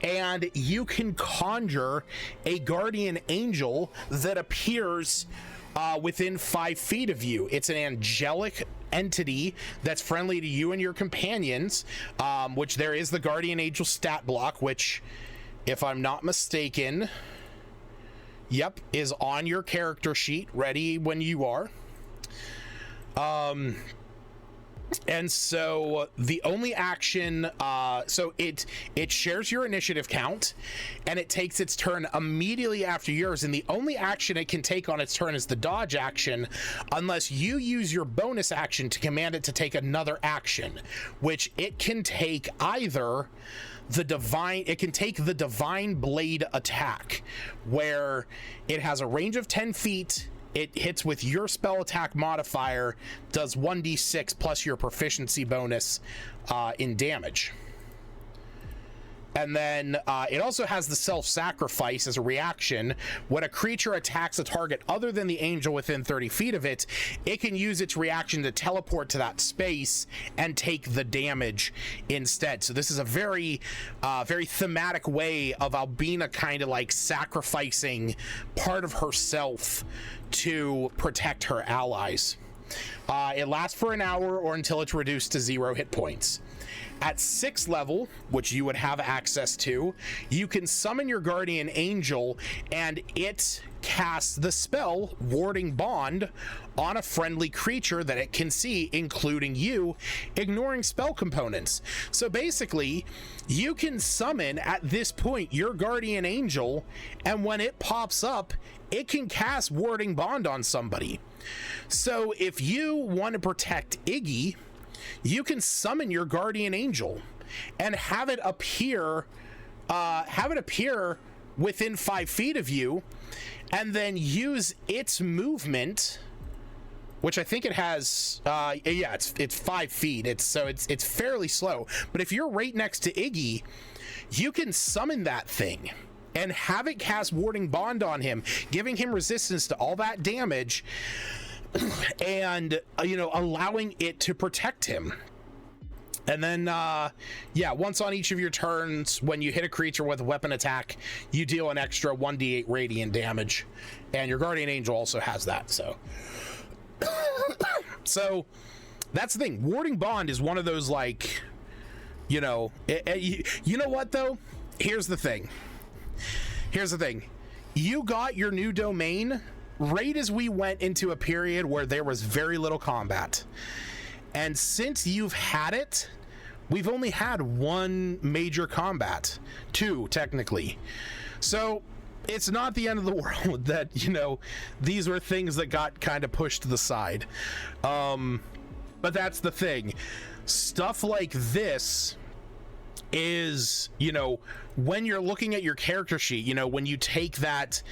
and you can conjure a guardian angel that appears within 5 feet of you. It's an angelic entity that's friendly to you and your companions, which there is the guardian angel stat block, which, if I'm not mistaken, yep, is on your character sheet, ready when you are. And so the only action, so it shares your initiative count, and it takes its turn immediately after yours, and the only action it can take on its turn is the dodge action, unless you use your bonus action to command it to take another action, which it can take either the divine blade attack, where it has a range of 10 feet. It hits with your spell attack modifier, does 1d6 plus your proficiency bonus in damage. And then it also has the self-sacrifice as a reaction. When a creature attacks a target other than the angel within 30 feet of it, it can use its reaction to teleport to that space and take the damage instead. So this is a very thematic way of Albina kind of like sacrificing part of herself to protect her allies. It lasts for an hour or until it's reduced to 0 hit points. At 6th level, which you would have access to, you can summon your guardian angel, and it casts the spell Warding Bond on a friendly creature that it can see, including you, ignoring spell components. So basically, you can summon at this point your guardian angel, and when it pops up, it can cast Warding Bond on somebody. So if you want to protect Iggy, you can summon your guardian angel and have it appear within 5 feet of you, and then use its movement, which I think it has, it's 5 feet. It's fairly slow. But if you're right next to Iggy, you can summon that thing and have it cast Warding Bond on him, giving him resistance to all that damage, and allowing it to protect him. And then once on each of your turns, when you hit a creature with a weapon attack, you deal an extra 1d8 radiant damage, and your guardian angel also has that. So so that's the thing. Warding Bond is one of those, like, you know what though, here's the thing you got your new domain right as we went into a period where there was very little combat. And since you've had it, we've only had 1 major combat, 2 technically. So it's not the end of the world that, these were things that got kind of pushed to the side. But that's the thing. Stuff like this is, when you're looking at your character sheet, when you take that,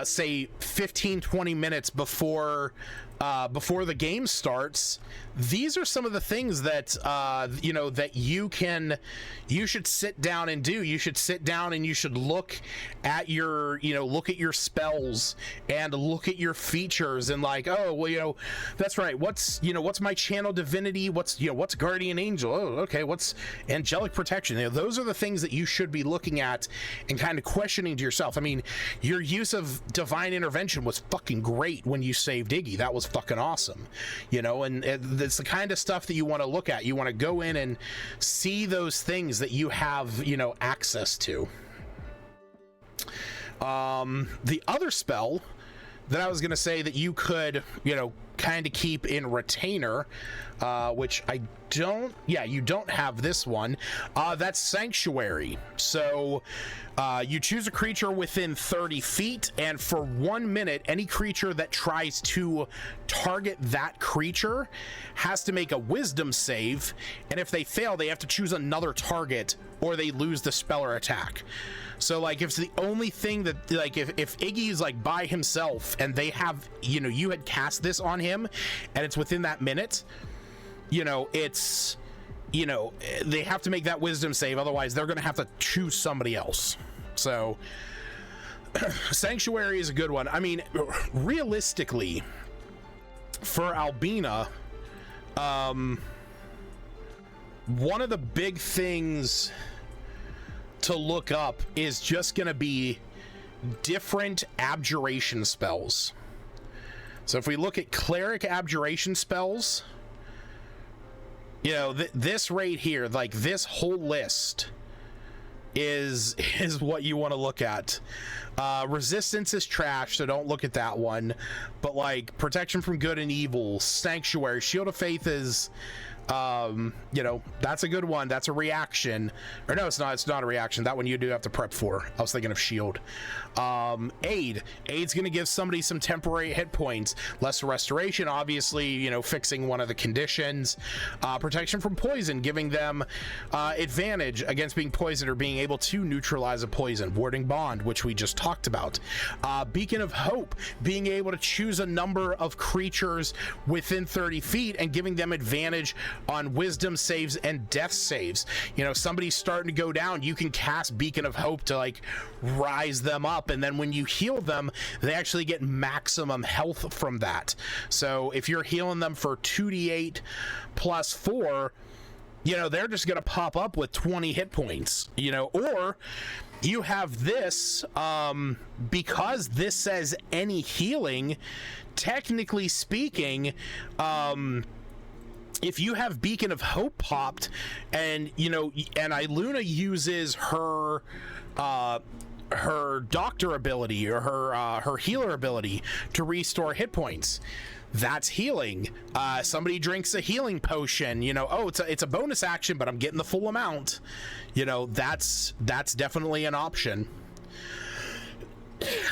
say 15-20 minutes before the game starts, these are some of the things that that you should sit down and do. You should sit down and you should look at your spells and look at your features, and like, oh well, that's right, what's my channel divinity, what's guardian angel, oh okay, what's angelic protection. Those are the things that you should be looking at and kind of questioning to yourself. I mean, your use of divine intervention was fucking great when you saved Iggy. That was fucking awesome, and it's the kind of stuff that you want to look at. You want to go in and see those things that you have, access to. The other spell that I was going to say that you could, kind of keep in retainer, which you don't have this one, that's Sanctuary. So you choose a creature within 30 feet, and for 1 minute, any creature that tries to target that creature has to make a wisdom save, and if they fail, they have to choose another target or they lose the spell or attack. So like, if it's the only thing that, like, if Iggy's like by himself and they have, you had cast this on him and it's within that minute, it's you know, they have to make that wisdom save, otherwise they're going to have to choose somebody else. So Sanctuary is a good one. I mean, realistically, for Albina, one of the big things to look up is just going to be different abjuration spells. So if we look at cleric abjuration spells, you know, this right here, like this whole list is what you want to look at. Resistance is trash, so don't look at that one. But like protection from good and evil, sanctuary, shield of faith is, you know, that's a good one. That's a reaction. Or no, it's not a reaction. That one you do have to prep for. I was thinking of shield. Aid's gonna give somebody some temporary hit points. Lesser restoration, obviously, you know, fixing one of the conditions. Protection from poison, giving them advantage against being poisoned or being able to neutralize a poison. Warding bond, which we just talked about. Beacon of hope, being able to choose a number of creatures within 30 feet and giving them advantage on wisdom saves and death saves. You know, somebody's starting to go down, you can cast Beacon of Hope to like rise them up, and then when you heal them, they actually get maximum health from that. So if you're healing them for 2d8 plus 4, you know, they're just gonna pop up with 20 hit points, you know. Or you have this, because this says any healing, technically speaking, if you have Beacon of Hope popped, and you know, and Iluna uses her doctor ability or her healer ability to restore hit points, that's healing. Somebody drinks a healing potion, you know, oh, it's a bonus action, but I'm getting the full amount, you know, that's definitely an option.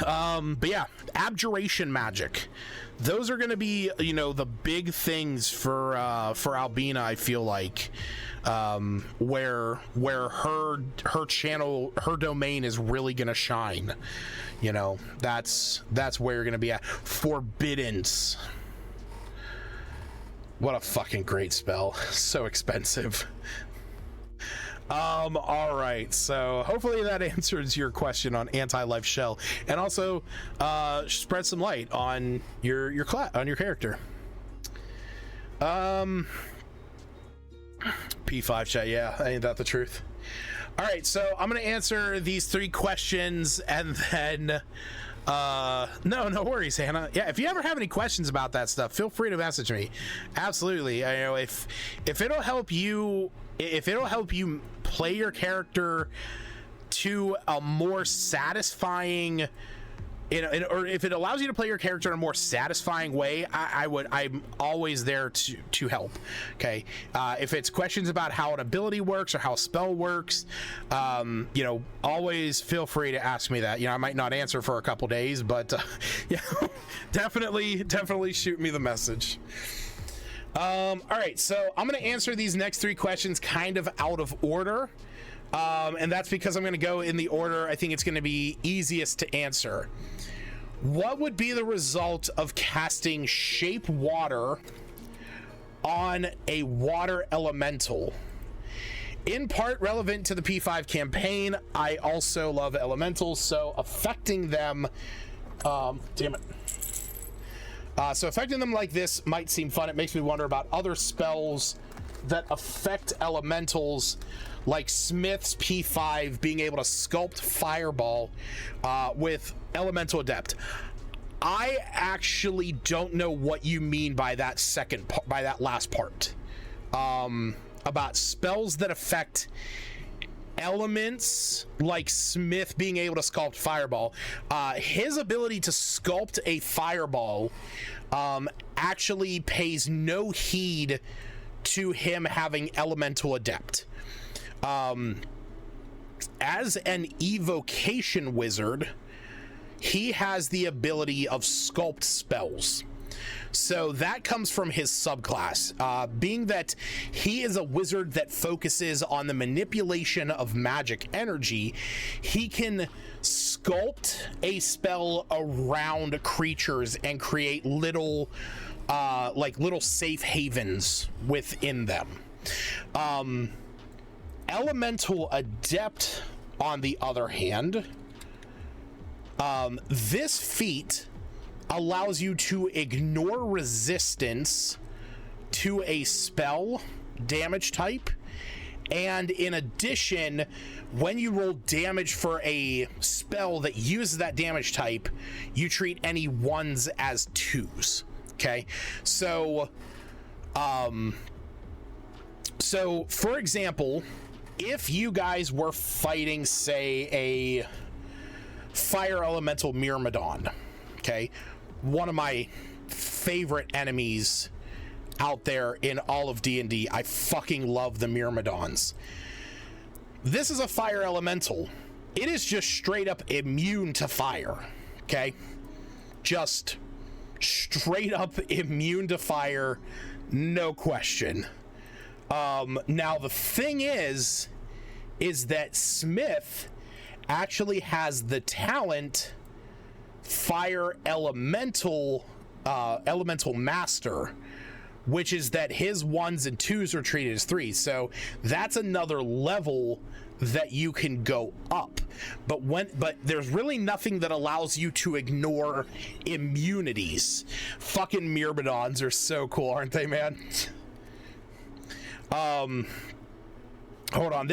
But yeah, abjuration magic, those are going to be, you know, the big things for Albina, I feel like, where her channel, her domain is really going to shine. You know, that's where you're going to be at. Forbiddance. What a fucking great spell. So expensive. All right, so hopefully that answers your question on anti-life shell, and also spread some light on your character. P5 chat, yeah, ain't that the truth? All right, so I'm gonna answer these 3 questions, and then no worries, Hannah. Yeah, if you ever have any questions about that stuff, feel free to message me. Absolutely. I know if it'll help you, play your character to a more satisfying, you know, or if it allows you to play your character in a more satisfying way, I'm always there to help. Okay, if it's questions about how an ability works or how a spell works, you know, always feel free to ask me that. You know, I might not answer for a couple days, but yeah, definitely shoot me the message. All right, so I'm going to answer these next 3 questions kind of out of order, and that's because I'm going to go in the order I think it's going to be easiest to answer. What would be the result of casting Shape Water on a water elemental? In part relevant to the P5 campaign, I also love elementals, so affecting them, damn it. So affecting them like this might seem fun. It makes me wonder about other spells that affect elementals, like Smith's P5 being able to sculpt Fireball with Elemental Adept. I actually don't know what you mean by that by that last part. About spells that affect elements, like Smith being able to sculpt Fireball. His ability to sculpt a Fireball actually pays no heed to him having Elemental Adept. As an evocation wizard, he has the ability of sculpt spells. So that comes from his subclass, being that he is a wizard that focuses on the manipulation of magic energy. He can sculpt a spell around creatures and create little safe havens within them. Elemental Adept, on the other hand, this feat allows you to ignore resistance to a spell damage type, and in addition, when you roll damage for a spell that uses that damage type, you treat any ones as twos. Okay, so for example, if you guys were fighting, say, a fire elemental Myrmidon, okay, one of my favorite enemies out there in all of D&D. I fucking love the Myrmidons. This is a fire elemental. It is just straight up immune to fire, okay? Just straight up immune to fire, no question. Now the thing is that Smith actually has the talent Fire Elemental Master, which is that his ones and twos are treated as threes. So that's another level that you can go up. But there's really nothing that allows you to ignore immunities. Fucking Myrmidons are so cool, aren't they, man? Hold on,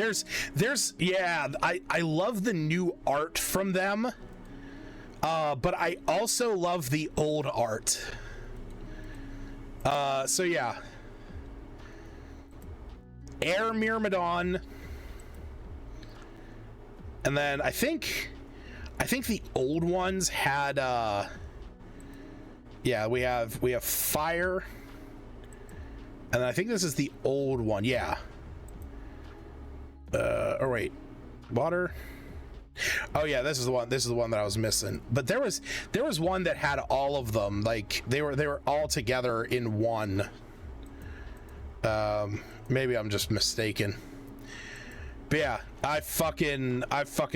yeah, I love the new art from them, but I also love the old art. So yeah, Air Myrmidon, and then I think the old ones had yeah, we have fire, and I think this is the old one, yeah. Or wait, water. Oh yeah, this is the one that I was missing. But there was one that had all of them, like they were all together in one. Maybe I'm just mistaken. But yeah, I fucking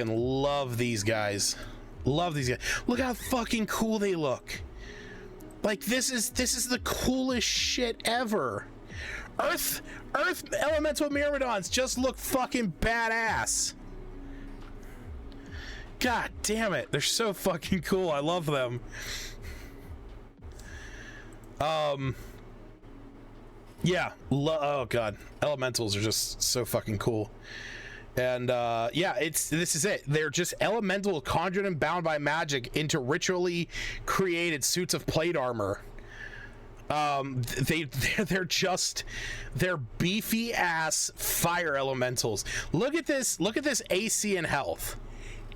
love these guys. Love these guys. Look how fucking cool they look. Like this is the coolest shit ever. Earth elemental Myrmidons just look fucking badass. God damn it, they're so fucking cool. I love them. Yeah, oh god, elementals are just so fucking cool. And yeah, this is it. They're just elemental conjured and bound by magic into ritually created suits of plate armor. They're beefy ass fire elementals. Look at this AC and health.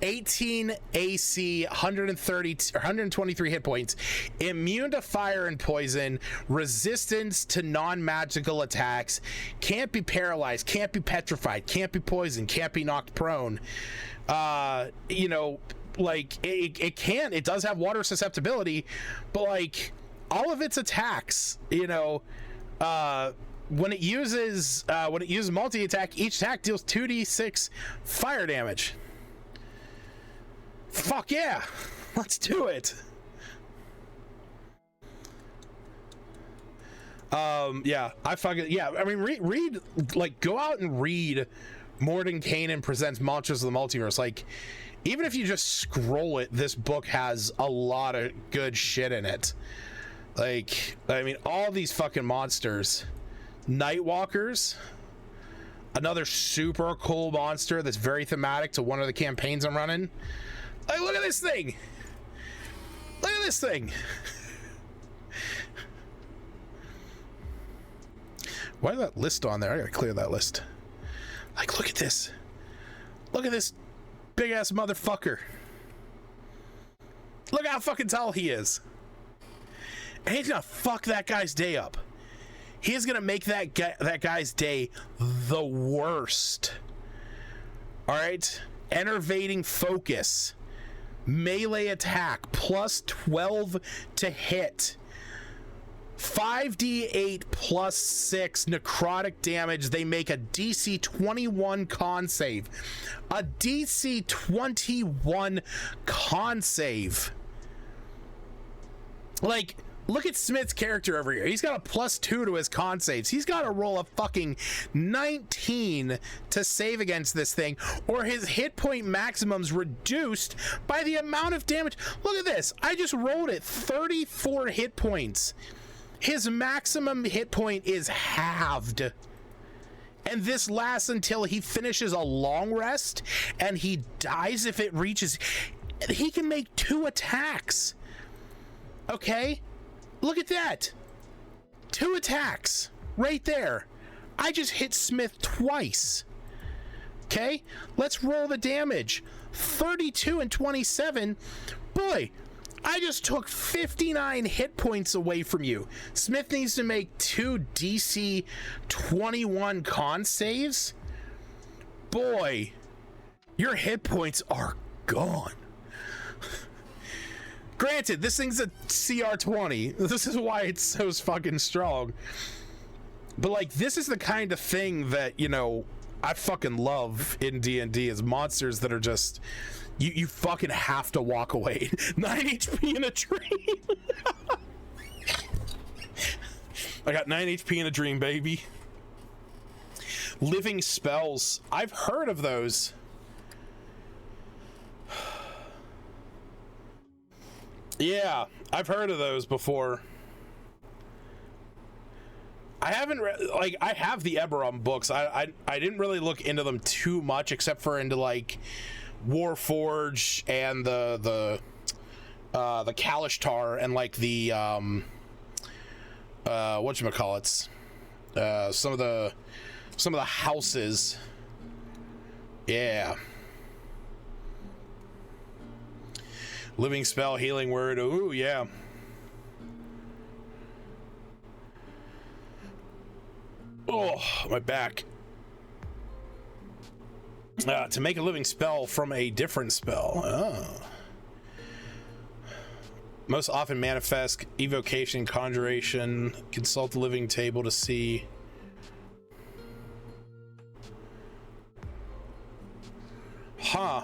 18 AC, 123 hit points, immune to fire and poison, resistance to non-magical attacks, can't be paralyzed, can't be petrified, can't be poisoned, can't be knocked prone. You know, like it does have water susceptibility, but like all of its attacks, you know, when it uses multi-attack, each attack deals 2d6 fire damage. Fuck yeah, let's do it. Yeah, I mean, read like, go out and read Mordenkainen Presents Monsters of the Multiverse. Like, even if you just scroll it, this book has a lot of good shit in it. Like, I mean, all these fucking monsters. Nightwalkers, another super cool monster that's very thematic to one of the campaigns I'm running. Like, look at this thing. Look at this thing. Why is that list on there? I gotta clear that list. Like, look at this. Look at this big ass motherfucker. Look how fucking tall he is. And he's gonna fuck that guy's day up. He's gonna make that guy's day the worst. All right, enervating focus, melee attack plus 12 to hit, 5d8 plus 6 necrotic damage. They make a DC 21 con save. A DC 21 con save. Like, Look at Smith's character over here. He's got a +2 to his con saves. He's got to roll a fucking 19 to save against this thing, or his hit point maximum's reduced by the amount of damage. Look at this. I just rolled it 34 hit points. His maximum hit point is halved. And this lasts until he finishes a long rest and he dies if it reaches. He can make 2 attacks. Okay? Look at that. 2 attacks right there. I just hit Smith twice. Okay? Let's roll the damage. 32 and 27. Boy, I just took 59 hit points away from you. Smith needs to make 2 DC 21 con saves. Boy, your hit points are gone. Granted, this thing's a CR20. This is why it's so fucking strong. But like, this is the kind of thing that, you know, I fucking love in D&D, is monsters that are just, you fucking have to walk away. 9 HP in a dream. I got 9 HP in a dream, baby. Living spells. I've heard of those. Yeah, I've heard of those before. I haven't like, I have the Eberron books. I didn't really look into them too much, except for into like Warforge and the Kalishtar and like the whatchamacallits, some of the houses. Yeah. Living spell, healing word. Ooh, yeah. Oh, my back. To make a living spell from a different spell. Oh. Most often manifest evocation, conjuration. Consult the living table to see. Huh.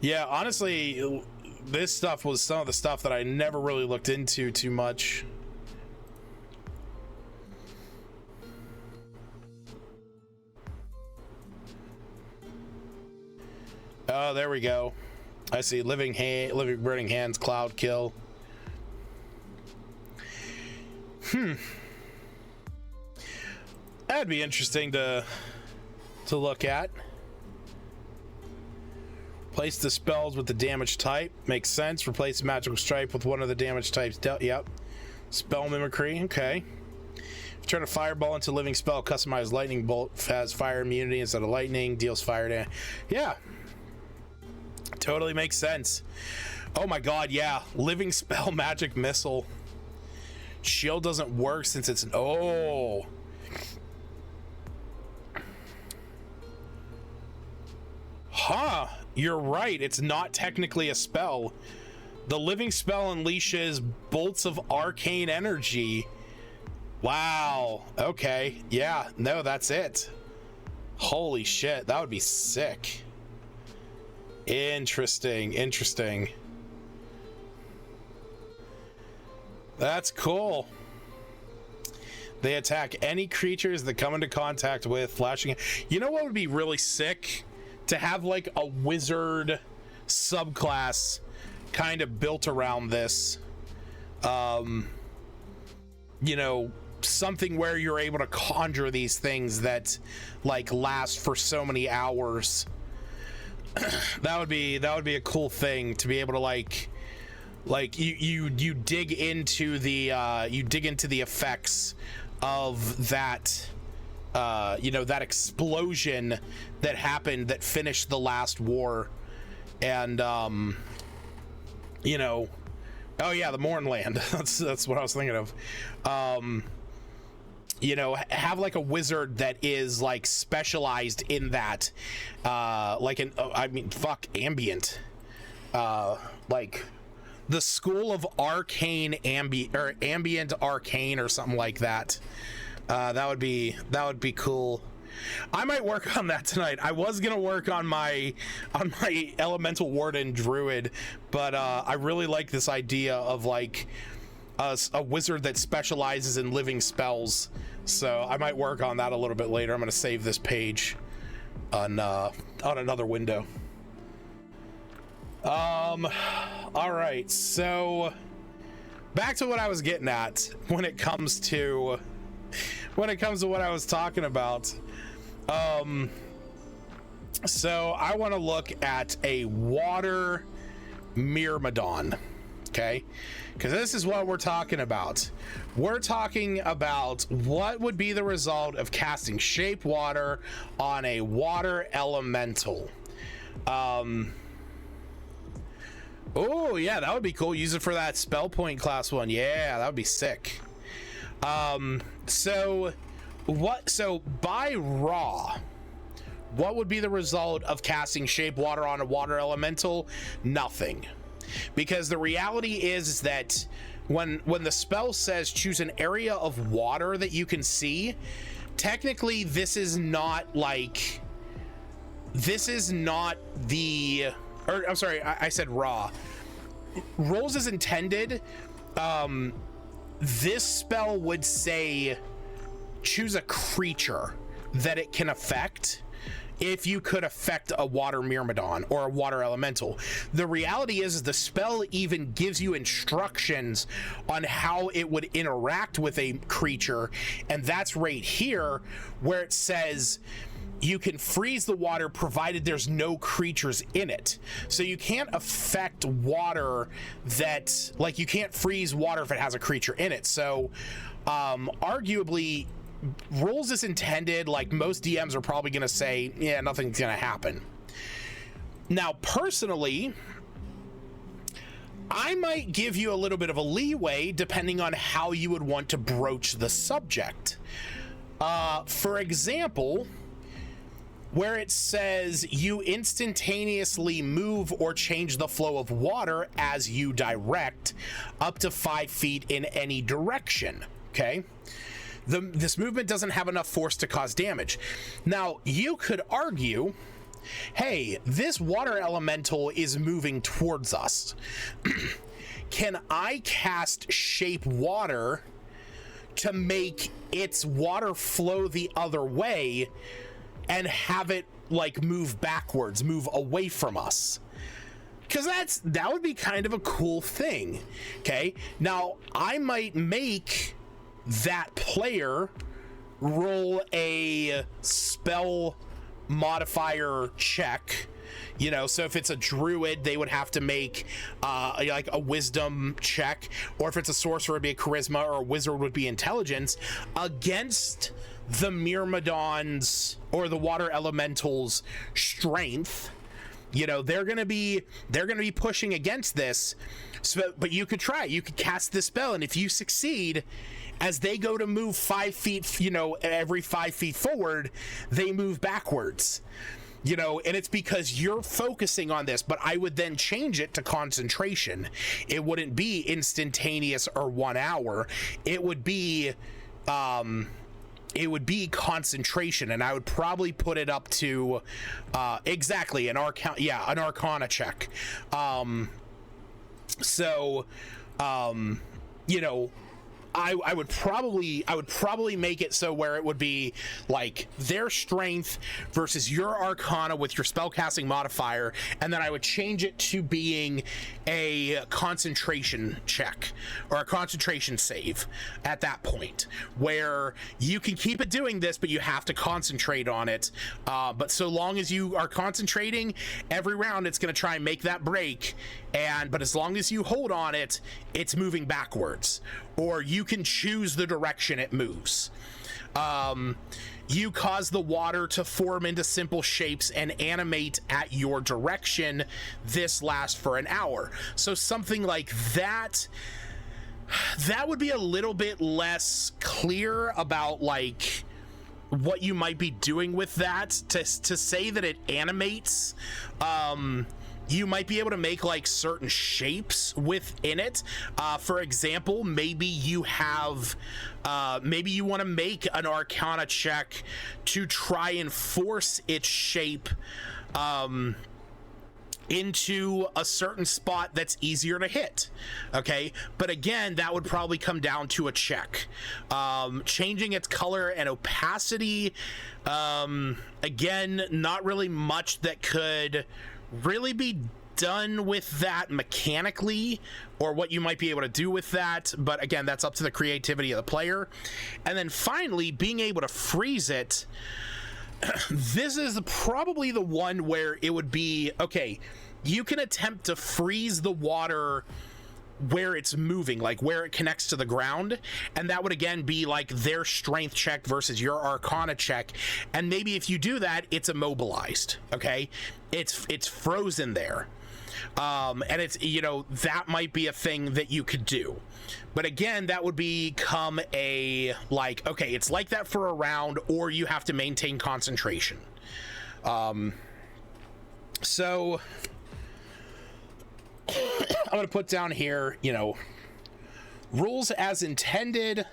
Yeah, honestly, this stuff was some of the stuff that I never really looked into too much. Oh, there we go. I see. Living burning hands, cloud kill. That'd be interesting to look at. Place the spells with the damage type. Makes sense. Replace magical stripe with one of the damage types dealt. Yep. Spell mimicry. Okay. Turn a fireball into a living spell. Customize lightning bolt. Has fire immunity instead of lightning. Deals fire damage. Yeah. Totally makes sense. Oh my god, yeah. Living spell magic missile. Shield doesn't work since it's an... Oh. Huh. You're right. It's not technically a spell. The living spell unleashes bolts of arcane energy. Wow. Okay. Yeah. No, that's it. Holy shit. That would be sick. Interesting. Interesting. That's cool. They attack any creatures that come into contact with flashing. You know what would be really sick? To have like a wizard subclass kind of built around this. You know, something where you're able to conjure these things that like last for so many hours. that would be a cool thing to be able to like you dig into the effects of that, you know, that explosion that happened that finished the last war. And you know, oh yeah, the Mornland. that's what I was thinking of. You know, have like a wizard that is like specialized in that, like an I mean, fuck, ambient, like the school of arcane ambient arcane or something like that. That would be cool. I might work on that tonight. I was gonna work on my elemental warden druid, but I really like this idea of like a wizard that specializes in living spells. So I might work on that a little bit later. I'm gonna save this page on another window. All right, so back to what I was getting at when it comes to what I was talking about. So I want to look at a water myrmidon, okay? Because this is what we're talking about. We're talking about what would be the result of casting shape water on a water elemental. Oh yeah, that would be cool. Use it for that spell point class 1. Yeah, that would be sick. So by raw, what would be the result of casting shape water on a water elemental? Nothing. Because the reality is that when the spell says choose an area of water that you can see, technically this is not the, or I'm sorry, I said raw. Rolls as intended. This spell would say choose a creature that it can affect. If you could affect a water myrmidon or a water elemental. The reality is the spell even gives you instructions on how it would interact with a creature, and that's right here where it says you can freeze the water provided there's no creatures in it. So you can't affect water that, like, you can't freeze water if it has a creature in it. So arguably, rules as intended, like most DMs are probably going to say, yeah, nothing's going to happen. Now, personally, I might give you a little bit of a leeway depending on how you would want to broach the subject. For example, where it says you instantaneously move or change the flow of water as you direct up to 5 feet in any direction, okay? This movement doesn't have enough force to cause damage. Now, you could argue, hey, this water elemental is moving towards us. Can I cast shape water to make its water flow the other way and have it like move backwards, move away from us? Because that would be kind of a cool thing. Okay, now I might make that player roll a spell modifier check, you know, so if it's a druid they would have to make like a wisdom check, or if it's a sorcerer it'd be a charisma, or a wizard would be intelligence, against the myrmidon's or the water elemental's strength. You know, they're gonna be pushing against this. So, but you could cast this spell, and if you succeed, as they go to move 5 feet, you know, every 5 feet forward, they move backwards, you know, and it's because you're focusing on this. But I would then change it to concentration. It wouldn't be instantaneous or 1 hour. It would be concentration, and I would probably put it up to exactly an arcana check. You know, I would probably make it so where it would be like their strength versus your arcana with your spellcasting modifier, and then I would change it to being a concentration check or a concentration save at that point, where you can keep it doing this, but you have to concentrate on it. But so long as you are concentrating, every round it's going to try and make that break, but as long as you hold on it, it's moving backwards, or you can choose the direction it moves. You cause the water to form into simple shapes and animate at your direction. This lasts for an hour. So something like that would be a little bit less clear about like what you might be doing with that. To say that it animates you might be able to make like certain shapes within it. For example, maybe you have, maybe you want to make an Arcana check to try and force its shape into a certain spot that's easier to hit. Okay, but again, that would probably come down to a check. Changing its color and opacity, again, not really much that could really be done with that mechanically, or what you might be able to do with that, but again, that's up to the creativity of the player. And then finally, being able to freeze it. This is probably the one where it would be, okay, you can attempt to freeze the water where it's moving, like where it connects to the ground, and that would again be like their strength check versus your Arcana check, and maybe if you do that, it's immobilized. Okay, it's frozen there, and it's, you know, that might be a thing that you could do, but again, that would become a, like, okay, it's like that for a round, or you have to maintain concentration. So I'm going to put down here, you know, rules as intended,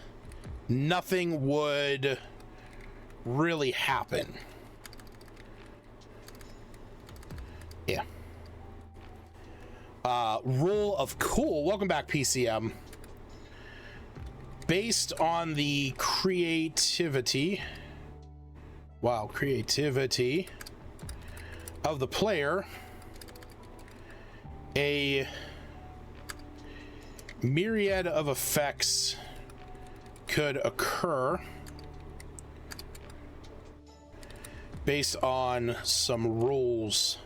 nothing would really happen. Yeah. Rule of cool. Welcome back, PCM. Based on the creativity, creativity of the player, a myriad of effects could occur based on some rules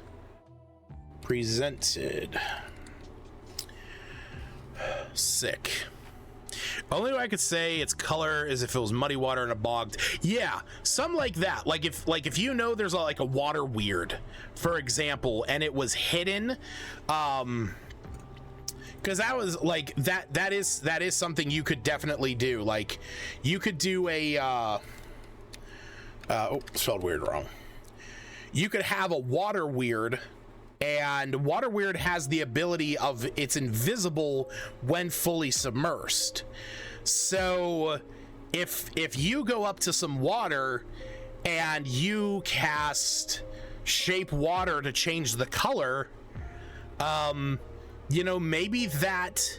presented. Sick. Only way I could say its color is if it was muddy water in a bog. Yeah, something like that. Like if you know there's like a water weird, for example, and it was hidden, because that was like that is something you could definitely do. Like you could do a spelled weird wrong. You could have a water weird, and water weird has the ability of it's invisible when fully submersed. So if you go up to some water and you cast shape water to change the color, you know, maybe that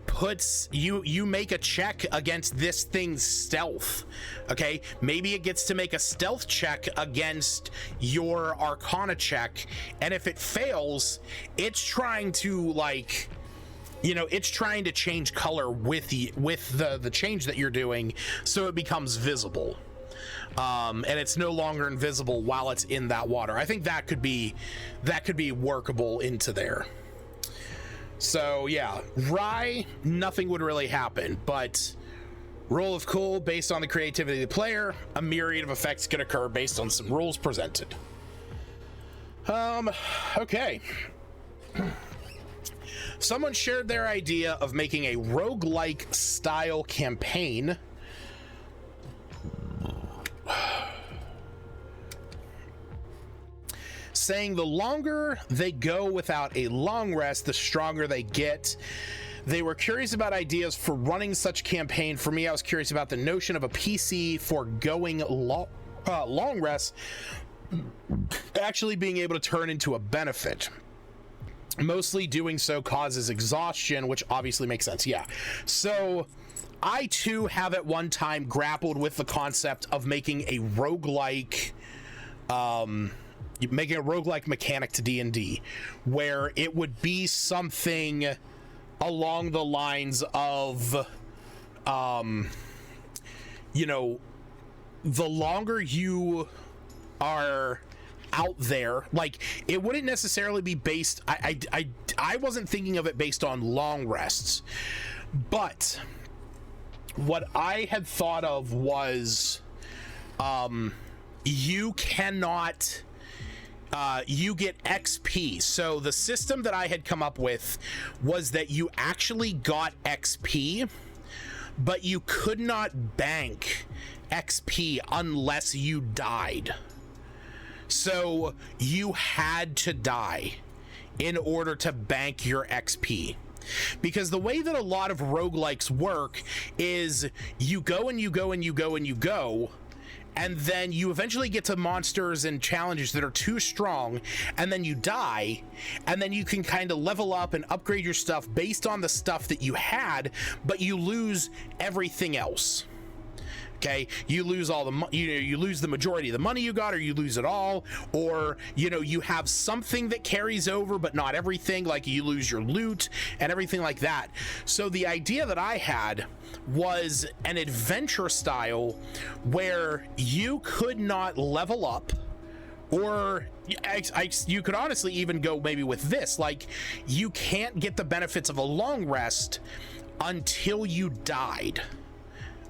puts you make a check against this thing's stealth. Okay, maybe it gets to make a stealth check against your Arcana check, and if it fails, it's trying to, like, you know, it's trying to change color with the change that you're doing, so it becomes visible, and it's no longer invisible while it's in that water. I think that could be workable into there. So yeah, Rye, nothing would really happen, but roll of cool, based on the creativity of the player, a myriad of effects could occur based on some rules presented. Okay. Someone shared their idea of making a roguelike style campaign. Saying the longer they go without a long rest, the stronger they get. They were curious about ideas for running such campaign. For me, I was curious about the notion of a PC for going long rest actually being able to turn into a benefit. Mostly doing so causes exhaustion, which obviously makes sense. Yeah. So I too have at one time grappled with the concept of making a roguelike, mechanic to D&D, where it would be something along the lines of, you know, the longer you are out there, like, it wouldn't necessarily be based, I wasn't thinking of it based on long rests, but what I had thought of was, you cannot, you get XP. So the system that I had come up with was that you actually got XP, but you could not bank XP unless you died. So you had to die in order to bank your XP. Because the way that a lot of roguelikes work is you go and you go and you go and you go, and then you eventually get to monsters and challenges that are too strong, and then you die, and then you can kind of level up and upgrade your stuff based on the stuff that you had, but you lose everything else. Okay, you lose all the you lose the majority of the money you got, or you lose it all, or you have something that carries over but not everything, like you lose your loot and everything like that. So the idea that I had was an adventure style where you could not level up, or you could honestly even go maybe with this, like you can't get the benefits of a long rest until you died.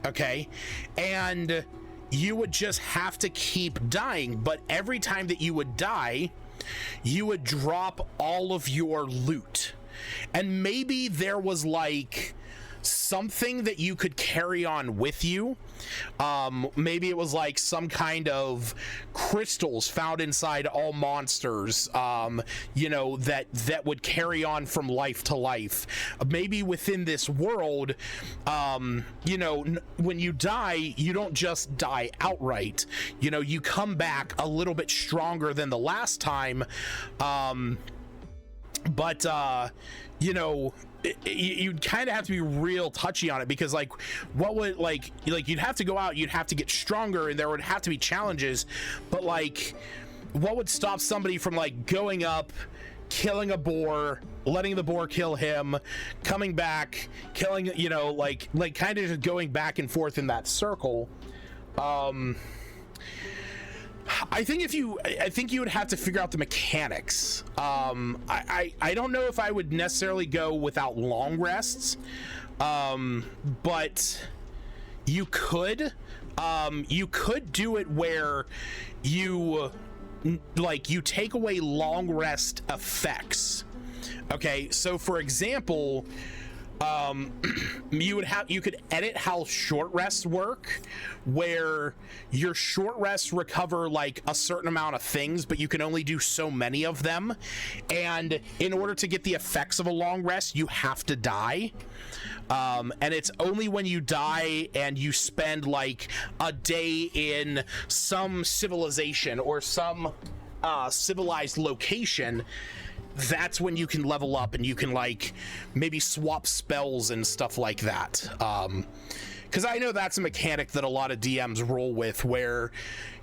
Okay, and you would just have to keep dying, but every time that you would die, you would drop all of your loot. And maybe there was like something that you could carry on with you. Maybe it was like some kind of crystals found inside all monsters, that would carry on from life to life. Maybe within this world, when you die, you don't just die outright. You come back a little bit stronger than the last time. You'd kind of have to be real touchy on it, because like what would like you'd have to go out, you'd have to get stronger, and there would have to be challenges, but like what would stop somebody from like going up, killing a boar, letting the boar kill him, coming back, killing, like kind of just going back and forth in that circle? I think you would have to figure out the mechanics. I don't know if I would necessarily go without long rests, but you could do it where you take away long rest effects. Okay, so for example, you could edit how short rests work, where your short rests recover like a certain amount of things, but you can only do so many of them, and in order to get the effects of a long rest, you have to die. And it's only when you die and you spend like a day in some civilization or some civilized location, that's when you can level up and you can like maybe swap spells and stuff like that. Because I know that's a mechanic that a lot of DMs roll with, where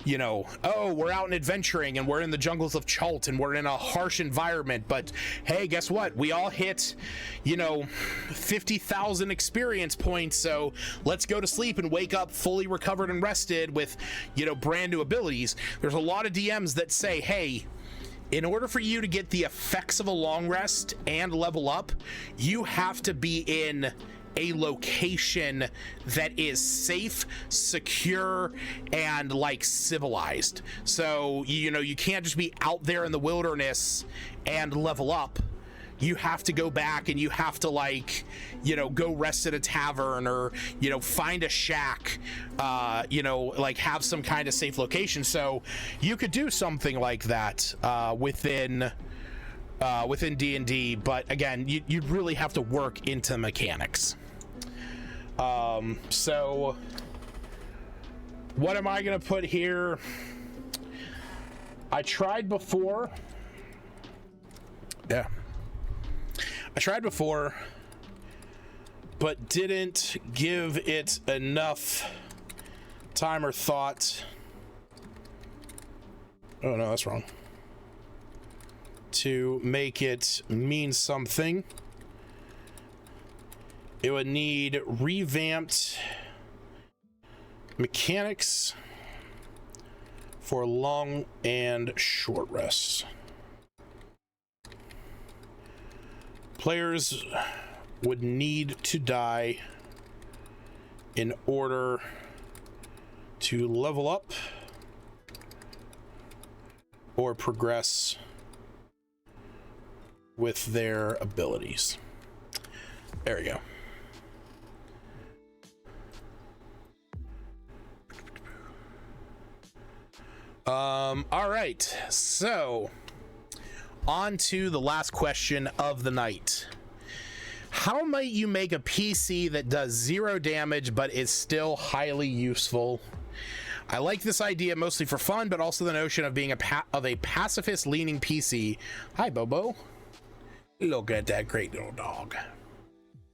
we're out and adventuring and we're in the jungles of Chult and we're in a harsh environment, but hey, guess what, we all hit 50,000 experience points, so let's go to sleep and wake up fully recovered and rested with brand new abilities. There's a lot of DMs that say, hey, in order for you to get the effects of a long rest and level up, you have to be in a location that is safe, secure, and like civilized. So you can't just be out there in the wilderness and level up. You have to go back and you have to go rest at a tavern, or find a shack, have some kind of safe location. So you could do something like that within D&D, but again, you'd really have to work into mechanics. So what am I gonna put here? I tried before, but didn't give it enough time or thought. Oh no, that's wrong. To make it mean something, it would need revamped mechanics for long and short rests. Players would need to die in order to level up or progress with their abilities. There we go. All right, so on to the last question of the night. How might you make a PC that does 0 damage but is still highly useful? I like this idea mostly for fun, but also the notion of being a pacifist-leaning PC. Hi, Bobo. Look at that great little dog.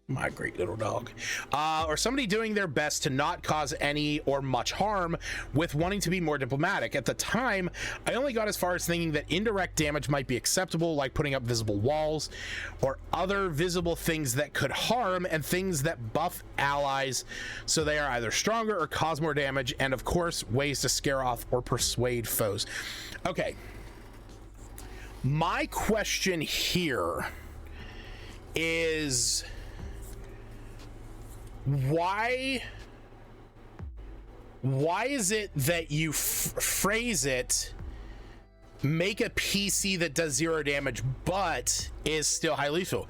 My great little dog. Or somebody doing their best to not cause any or much harm with wanting to be more diplomatic. At the time, I only got as far as thinking that indirect damage might be acceptable, like putting up visible walls or other visible things that could harm, and things that buff allies so they are either stronger or cause more damage, and of course, ways to scare off or persuade foes. Okay. My question here is, why is it that you phrase it, make a PC that does 0 damage but is still highly useful?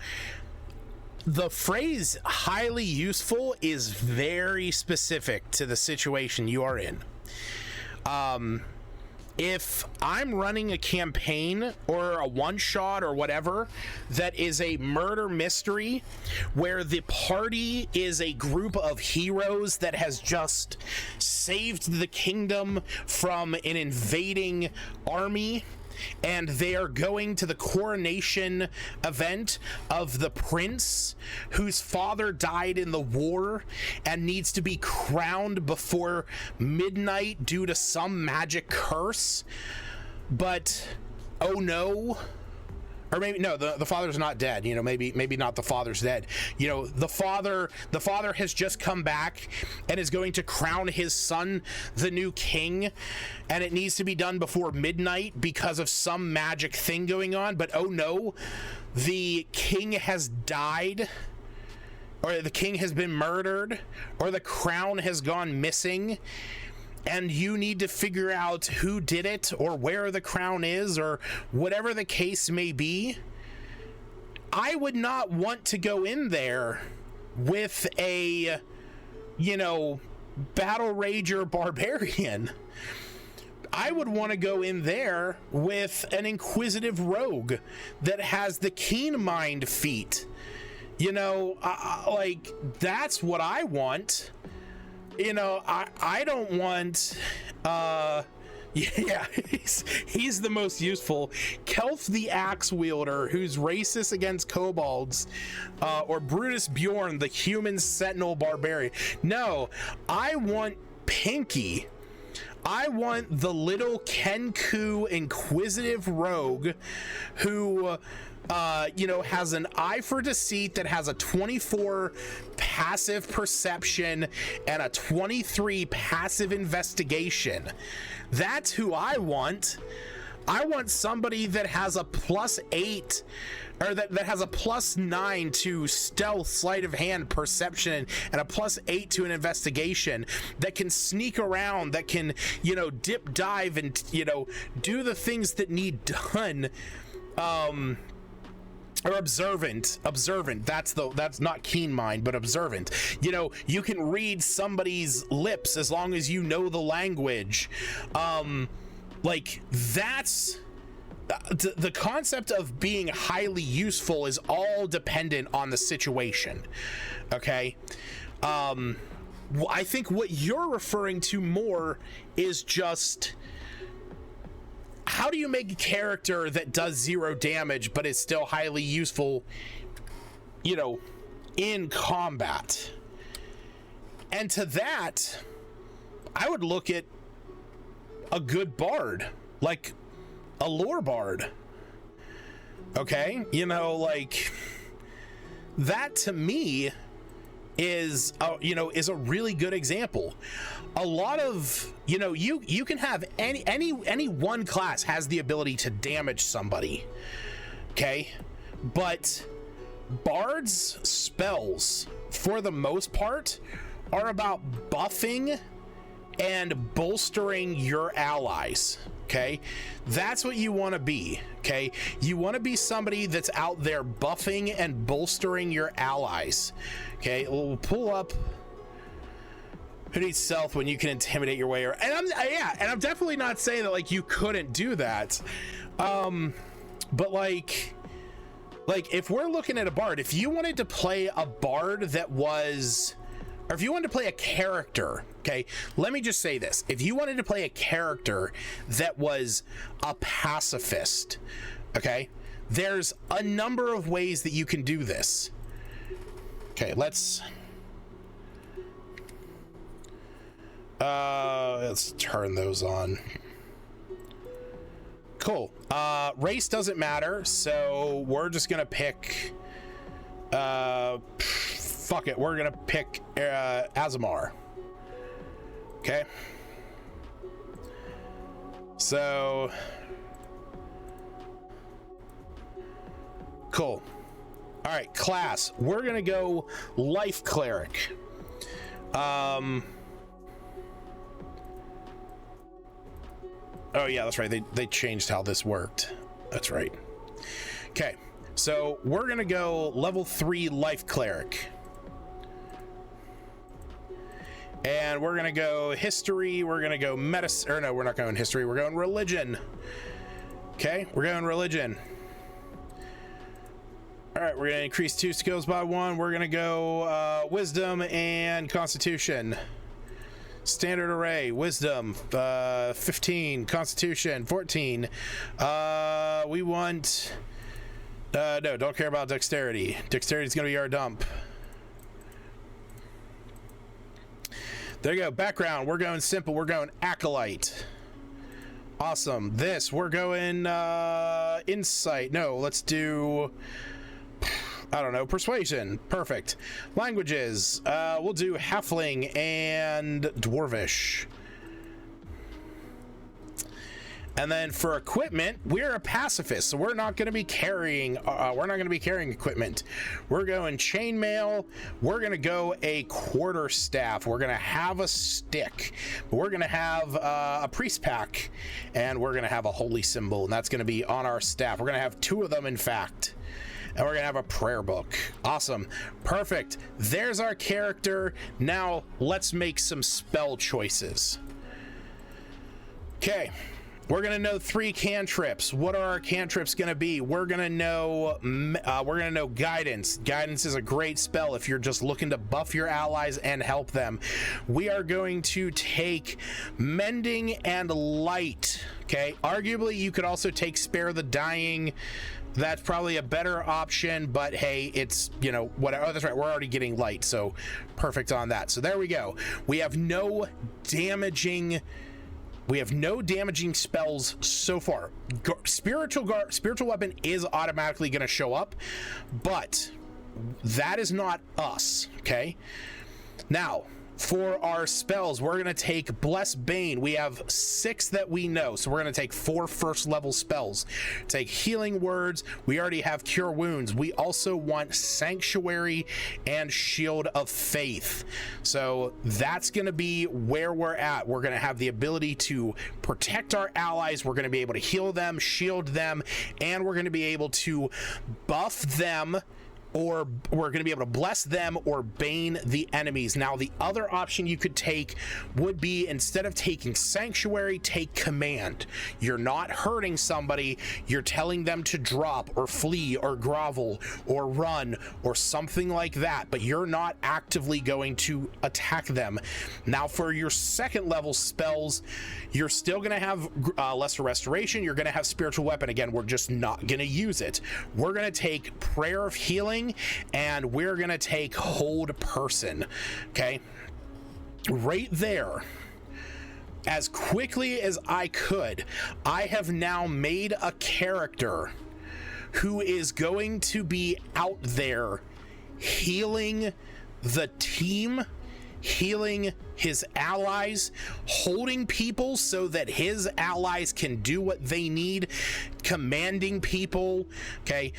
The phrase highly useful is very specific to the situation you are in. If I'm running a campaign or a one-shot or whatever that is a murder mystery where the party is a group of heroes that has just saved the kingdom from an invading army, and they are going to the coronation event of the prince whose father died in the war and needs to be crowned before midnight due to some magic curse, but oh no, or maybe no, the father's not dead, you know, maybe not the father's dead, you know, the father has just come back and is going to crown his son the new king, and it needs to be done before midnight because of some magic thing going on, but oh no, the king has died, or the king has been murdered, or the crown has gone missing, and you need to figure out who did it or where the crown is or whatever the case may be. I would not want to go in there with a, you know, battle rager barbarian. I would want to go in there with an inquisitive rogue that has the keen mind feat. You know, like, that's what I want. You know, I don't want, yeah, he's the most useful. Kelf the Axe Wielder, who's racist against kobolds, or Brutus Bjorn, the human sentinel barbarian. No, I want Pinky. I want the little Kenku inquisitive rogue who, you know, has an eye for deceit, that has a 24 passive perception and a 23 passive investigation. That's who I want. I want somebody that has a +8, or that has a +9 to stealth, sleight of hand, perception, and a +8 to an investigation, that can sneak around, that can, you know, dip, dive, and, you know, do the things that need done. Or observant, that's not keen mind, but observant. You know, you can read somebody's lips as long as you know the language. Like, that's the concept of being highly useful is all dependent on the situation. Okay. I think what you're referring to more is just, how do you make a character that does 0 damage but is still highly useful, you know, in combat? And to that, I would look at a good bard, like a lore bard. Okay? You know, like, that to me is, you know, is a really good example. A lot of, you know, you can have any one class has the ability to damage somebody, okay? But bards' spells, for the most part, are about buffing and bolstering your allies, okay? That's what you want to be, okay? You want to be somebody that's out there buffing and bolstering your allies, okay? We'll pull up Who needs stealth when you can intimidate your way? And I'm definitely not saying that like you couldn't do that. But like if we're looking at a bard, if you wanted to play a bard that was, or if you wanted to play a character, okay, let me just say this. If you wanted to play a character that was a pacifist, okay, there's a number of ways that you can do this. Okay, let's turn those on. Cool. Race doesn't matter, so we're just gonna pick fuck it, we're gonna pick Azamar. Okay, so cool. All right, class, we're gonna go life cleric. Oh yeah, that's right, they changed how this worked. That's right. Okay, so we're gonna go level 3 life cleric, and we're gonna go history, we're gonna go medicine, or no, we're not going history, we're going religion. Okay, we're going religion. All right, we're gonna increase 2 skills by 1. We're gonna go wisdom and constitution. Standard array, wisdom, 15, constitution, 14. We want, no, don't care about dexterity. Dexterity is gonna be our dump. There you go, background, we're going simple, we're going acolyte. Awesome, this, we're going insight. No, let's do, I don't know, persuasion. Perfect. Languages, we'll do halfling and dwarvish. And then for equipment, we're a pacifist, so we're not going to be carrying equipment. We're going chainmail. We're going to go a quarterstaff. We're going to have a stick. We're going to have a priest pack, and we're going to have a holy symbol, and that's going to be on our staff. We're going to have 2 of them, in fact. And we're gonna have a prayer book. Awesome. Perfect. There's our character. Now let's make some spell choices. Okay, we're gonna know 3 cantrips. What are our cantrips gonna be? We're gonna know guidance. Guidance is a great spell if you're just looking to buff your allies and help them. We are going to take mending and light. Okay, arguably you could also take spare the dying. That's probably a better option, but hey, it's, you know, whatever. Oh, that's right, we're already getting light, so perfect on that. So there we go. We have no damaging spells so far. Spiritual weapon is automatically going to show up, but that is not us. Okay, now for our spells, we're going to take Bless Bane. We have 6 that we know, so we're going to take 4 first level spells. Take Healing Words. We already have Cure Wounds. We also want Sanctuary and Shield of Faith. So that's going to be where we're at. We're going to have the ability to protect our allies. We're going to be able to heal them, shield them, and we're going to be able to buff them, or we're going to be able to bless them or bane the enemies. Now, the other option you could take would be, instead of taking Sanctuary, take Command. You're not hurting somebody, you're telling them to drop or flee or grovel or run or something like that, but you're not actively going to attack them. Now, for your second level spells, you're still going to have Lesser Restoration, you're going to have Spiritual Weapon. Again, we're just not going to use it. We're going to take Prayer of Healing, and we're gonna take Hold Person. Okay, right there, as quickly as I could, I have now made a character who is going to be out there healing the team, healing his allies, holding people so that his allies can do what they need, commanding people. Okay,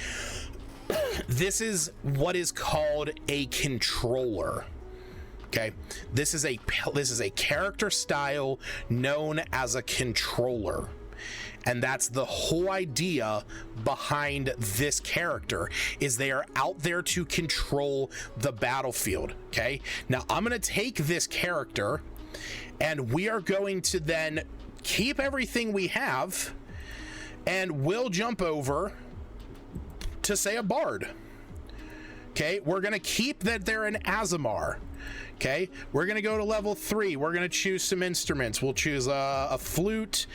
this is what is called a controller. Okay, this is a character style known as a controller, And that's the whole idea behind this character, is they are out there to control the battlefield. Okay, now I'm going to take this character and we are going to then keep everything we have, and we'll jump over to, say, a bard. Okay, we're gonna keep that they're an Aasimar. Okay, we're gonna go to level 3. We're gonna choose some instruments. We'll choose a flute,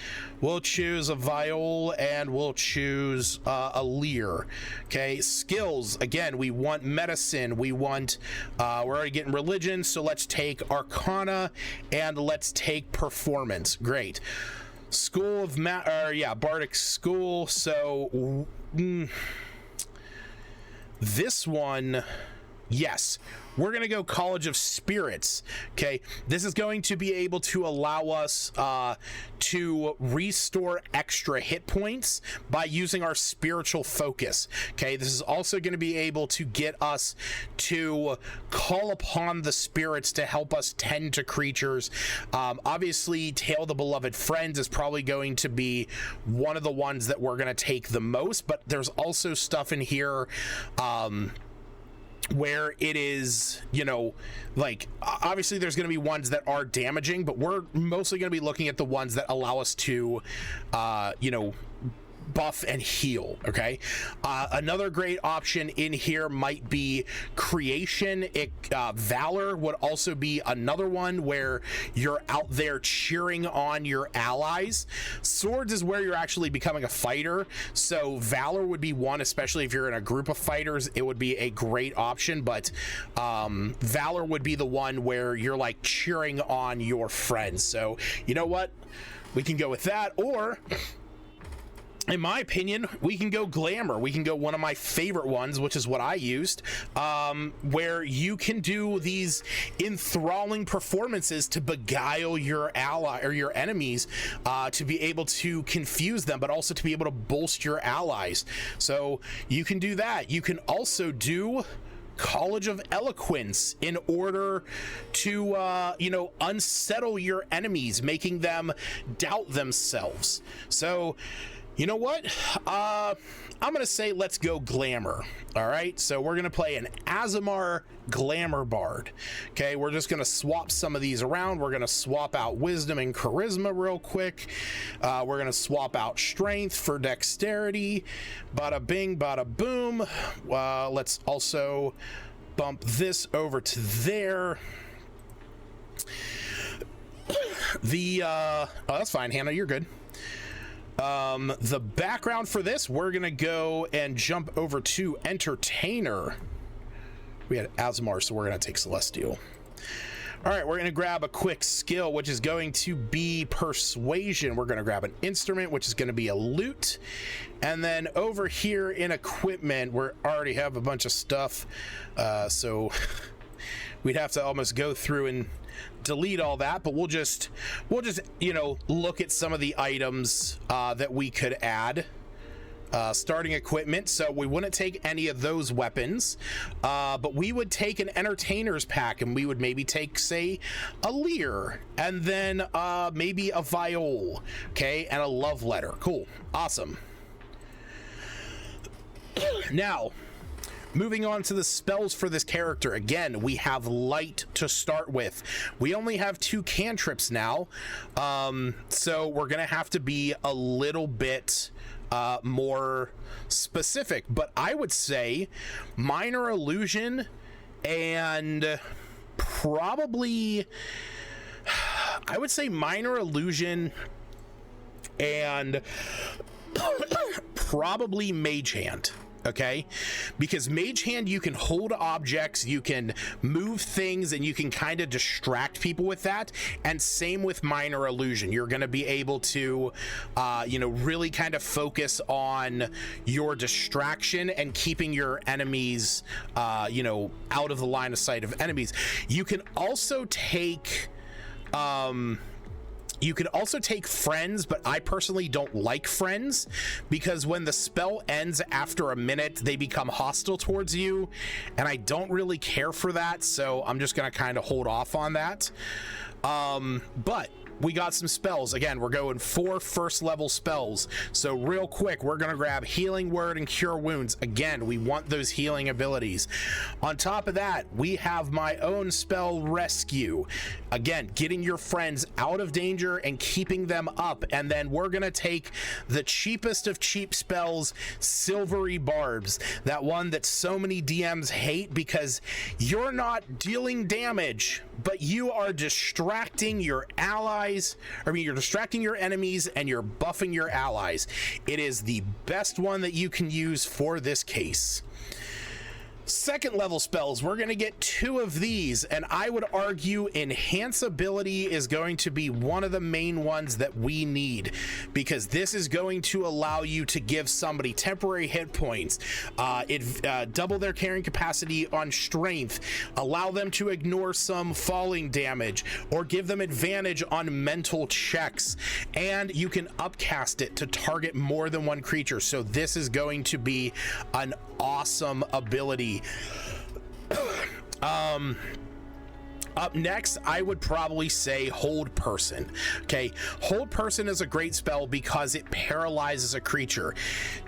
we'll choose a viol, and we'll choose a lyre. Okay, skills, again, we want medicine, we want we're already getting religion, so let's take arcana, and let's take performance. Great. School of bardic school. So this one, yes, we're going to go College of Spirits. Okay, this is going to be able to allow us to restore extra hit points by using our spiritual focus. Okay, this is also going to be able to get us to call upon the spirits to help us tend to creatures. Obviously, Tale of the Beloved Friends is probably going to be one of the ones that we're going to take the most, but there's also stuff in here where it is, you know, like, obviously there's going to be ones that are damaging, but we're mostly going to be looking at the ones that allow us to, you know, buff and heal. Okay, another great option in here might be creation. Valor would also be another one where you're out there cheering on your allies. Swords is where you're actually becoming a fighter, so valor would be one, especially if you're in a group of fighters. It would be a great option, but valor would be the one where you're like cheering on your friends. So you know what, we can go with that, or in my opinion, we can go glamour. We can go one of my favorite ones, which is what I used, where you can do these enthralling performances to beguile your ally or your enemies, to be able to confuse them, but also to be able to bolster your allies. So you can do that. You can also do College of Eloquence in order to you know, unsettle your enemies, making them doubt themselves. So you know what? I'm going to say let's go glamour. All right, so we're going to play an Aasimar glamour bard. Okay, we're just going to swap some of these around. We're going to swap out wisdom and charisma real quick. We're going to swap out strength for dexterity. Bada bing, bada boom. Let's also bump this over to there. Oh, that's fine, Hannah, you're good. The background for this, we're gonna go and jump over to entertainer. We had Aasimar, so we're gonna take Celestial. All right, we're gonna grab a quick skill, which is going to be persuasion. We're gonna grab an instrument, which is gonna be a lute, and then over here in equipment, we already have a bunch of stuff, so we'd have to almost go through and delete all that, but we'll just you know, look at some of the items that we could add. Starting equipment, so we wouldn't take any of those weapons, but we would take an entertainer's pack, and we would maybe take, say, a lyre, and then maybe a viol, okay, and a love letter. Cool, awesome. Now, moving on to the spells for this character. Again, we have light to start with. We only have 2 cantrips now, so we're gonna have to be a little bit more specific, but I would say minor illusion and probably minor illusion and probably mage hand. Okay, because mage hand, you can hold objects, you can move things, and you can kind of distract people with that. And same with minor illusion, you're going to be able to you know, really kind of focus on your distraction and keeping your enemies you know, out of the line of sight of enemies. You can also take friends, but I personally don't like friends, because when the spell ends after a minute, they become hostile towards you, and I don't really care for that, so I'm just gonna kind of hold off on that. But we got some spells. Again, we're going 4 first level spells. So real quick, we're going to grab Healing Word and Cure Wounds. Again, we want those healing abilities. On top of that, we have my own spell, Rescue. Again, getting your friends out of danger and keeping them up. And then we're going to take the cheapest of cheap spells, Silvery Barbs. That one that so many DMs hate because you're not dealing damage, but you are distracting your allies. You're distracting your enemies and you're buffing your allies. It is the best one that you can use for this case. Second level spells, we're going to get 2 of these, and I would argue Enhance Ability is going to be one of the main ones that we need, because this is going to allow you to give somebody temporary hit points, double their carrying capacity on strength, allow them to ignore some falling damage, or give them advantage on mental checks, and you can upcast it to target more than one creature. So this is going to be an awesome ability. Up next, I would probably say Hold Person. Okay, Hold Person is a great spell because it paralyzes a creature.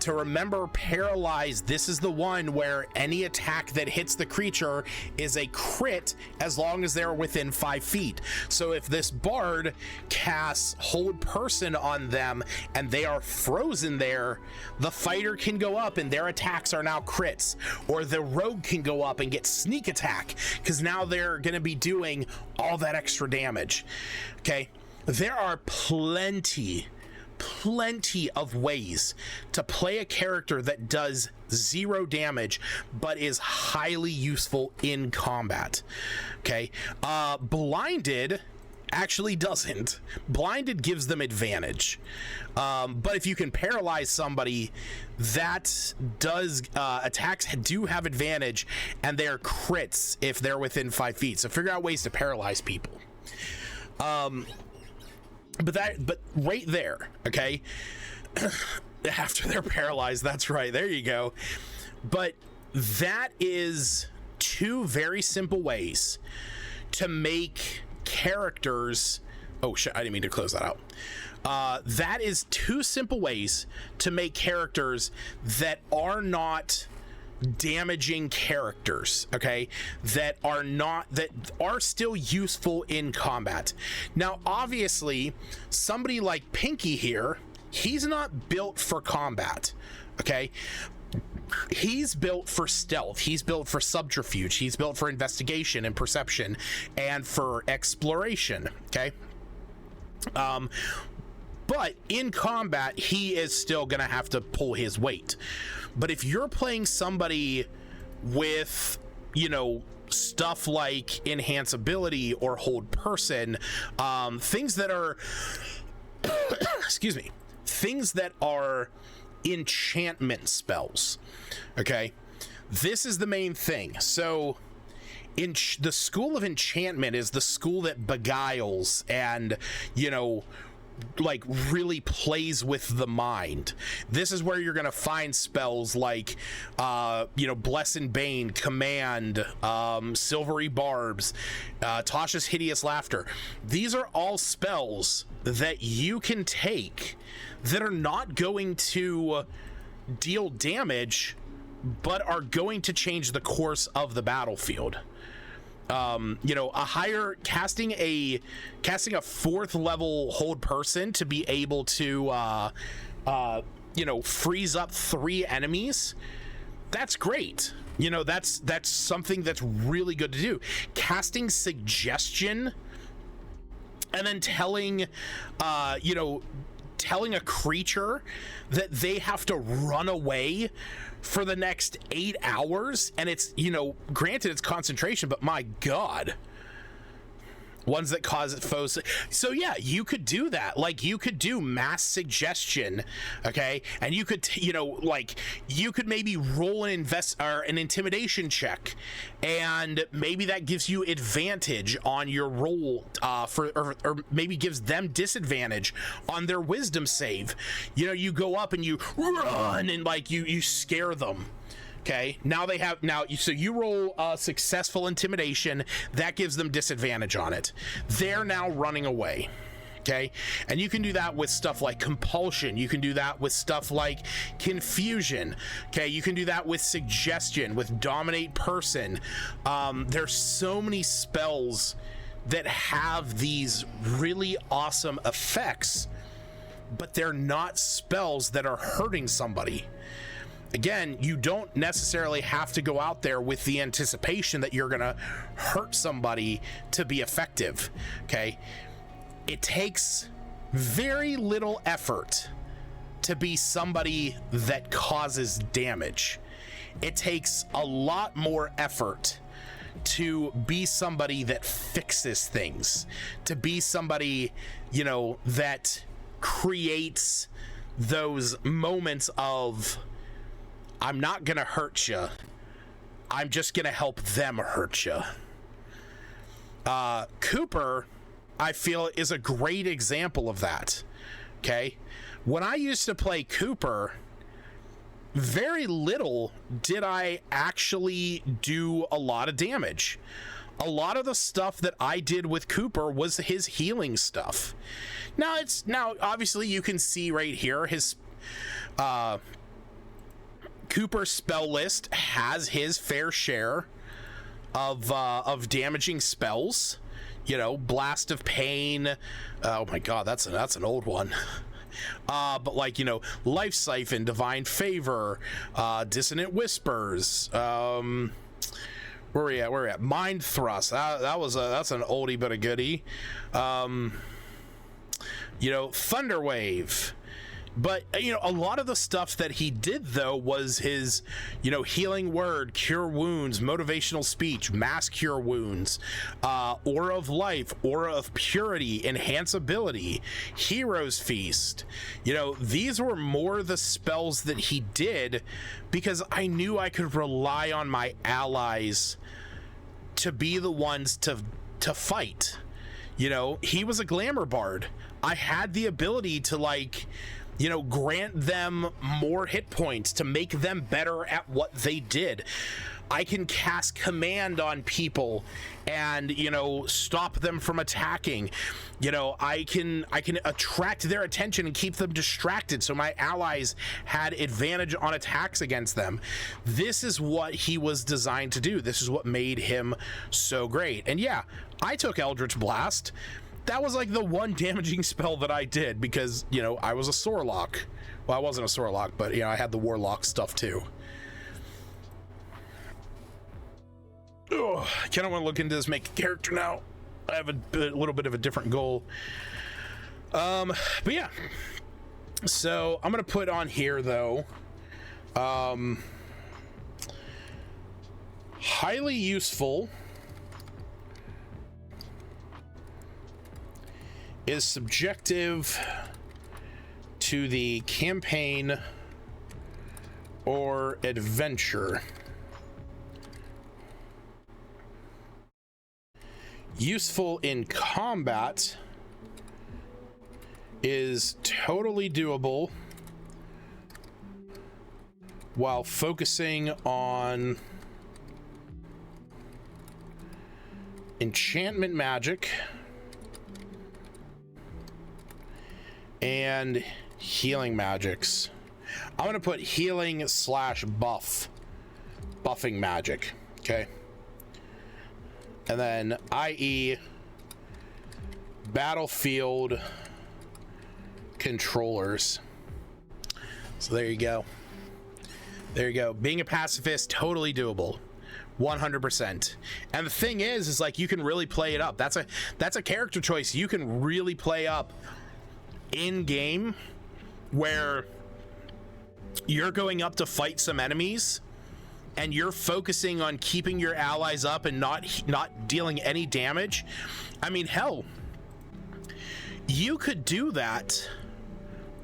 To remember, Paralyze, this is the one where any attack that hits the creature is a crit as long as they're within 5 feet. So if this bard casts Hold Person on them and they are frozen there, the fighter can go up and their attacks are now crits. Or the rogue can go up and get Sneak Attack because now they're going to be doing all that extra damage. Okay, there are plenty of ways to play a character that does 0 damage but is highly useful in combat. Okay, Blinded actually doesn't. Blinded gives them advantage, but if you can paralyze somebody, that does attacks do have advantage, and they're crits if they're within 5 feet. So figure out ways to paralyze people. But right there, okay, after they're paralyzed, that's right, there you go. But that is 2 very simple ways to make characters. Oh shit, I didn't mean to close that out. That is 2 simple ways to make characters that are not damaging characters, okay, that are still useful in combat. Now obviously somebody like Pinky here, he's not built for combat, okay. He's built for stealth, he's built for subterfuge, he's built for investigation and perception and for exploration, okay. But in combat he is still gonna have to pull his weight. But if you're playing somebody with, you know, stuff like Enhance Ability or Hold Person, things that are excuse me, things that are enchantment spells, okay, this is the main thing. So in the school of enchantment is the school that beguiles and, you know, like really plays with the mind. This is where you're gonna find spells like you know, Bless and Bane, Command, Silvery Barbs, Tasha's Hideous Laughter. These are all spells that you can take that are not going to deal damage but are going to change the course of the battlefield. You know, casting a 4th level Hold Person to be able to you know, freeze up 3 enemies, that's great. You know, that's something that's really good to do. Casting Suggestion and then telling a creature that they have to run away for the next 8 hours, and it's, you know, granted it's concentration, but my god, ones that cause foes. So yeah, you could do that. Like, you could do Mass Suggestion, okay, and you could, you know, like, you could maybe roll an intimidation check, and maybe that gives you advantage on your roll, or maybe gives them disadvantage on their wisdom save. You know, you go up and you run and like you scare them. Okay, so you roll successful intimidation, that gives them disadvantage on it. They're now running away. Okay, and you can do that with stuff like compulsion. You can do that with stuff like confusion. Okay, you can do that with suggestion, with dominate person. There's so many spells that have these really awesome effects, but they're not spells that are hurting somebody. Again, you don't necessarily have to go out there with the anticipation that you're gonna hurt somebody to be effective. Okay, it takes very little effort to be somebody that causes damage. It takes a lot more effort to be somebody that fixes things, to be somebody, you know, that creates those moments of, I'm not gonna hurt you, I'm just gonna help them hurt you. Cooper, I feel, is a great example of that. Okay, when I used to play Cooper, very little did I actually do a lot of damage. A lot of the stuff that I did with Cooper was his healing stuff. Now obviously you can see right here his Cooper spell list has his fair share of damaging spells. You know, Blast of Pain. Oh my god, that's an old one. But like, you know, Life Siphon, Divine Favor, Dissonant Whispers, where we at? Mind Thrust. That's an oldie but a goodie. You know, Thunder Wave. But, you know, a lot of the stuff that he did, though, was his, you know, Healing Word, Cure Wounds, Motivational Speech, Mass Cure Wounds, Aura of Life, Aura of Purity, Enhance Ability, Hero's Feast. You know, these were more the spells that he did because I knew I could rely on my allies to be the ones to fight. You know, he was a glamour bard. I had the ability to, like, you know, grant them more hit points to make them better at what they did. I can cast command on people and, you know, stop them from attacking. You know, I can attract their attention and keep them distracted so my allies had advantage on attacks against them. This is what he was designed to do. This is what made him so great. And yeah, I took Eldritch Blast. That was like the one damaging spell that I did because, you know, I was a Sorlock. Well, I wasn't a Sorlock, but, you know, I had the Warlock stuff too. Ugh, I kind of want to look into this, make a character now. I have a little bit of a different goal. But yeah. So I'm going to put on here, though, highly useful is subjective to the campaign or adventure. Useful in combat is totally doable while focusing on enchantment magic and healing magics. I'm gonna put healing / buffing magic. Okay, and then i.e. battlefield controllers. So there you go. There you go. Being a pacifist, totally doable. 100%. And the thing is like, you can really play it up. That's a character choice you can really play up in game, where you're going up to fight some enemies and you're focusing on keeping your allies up and not dealing any damage. I mean, hell, you could do that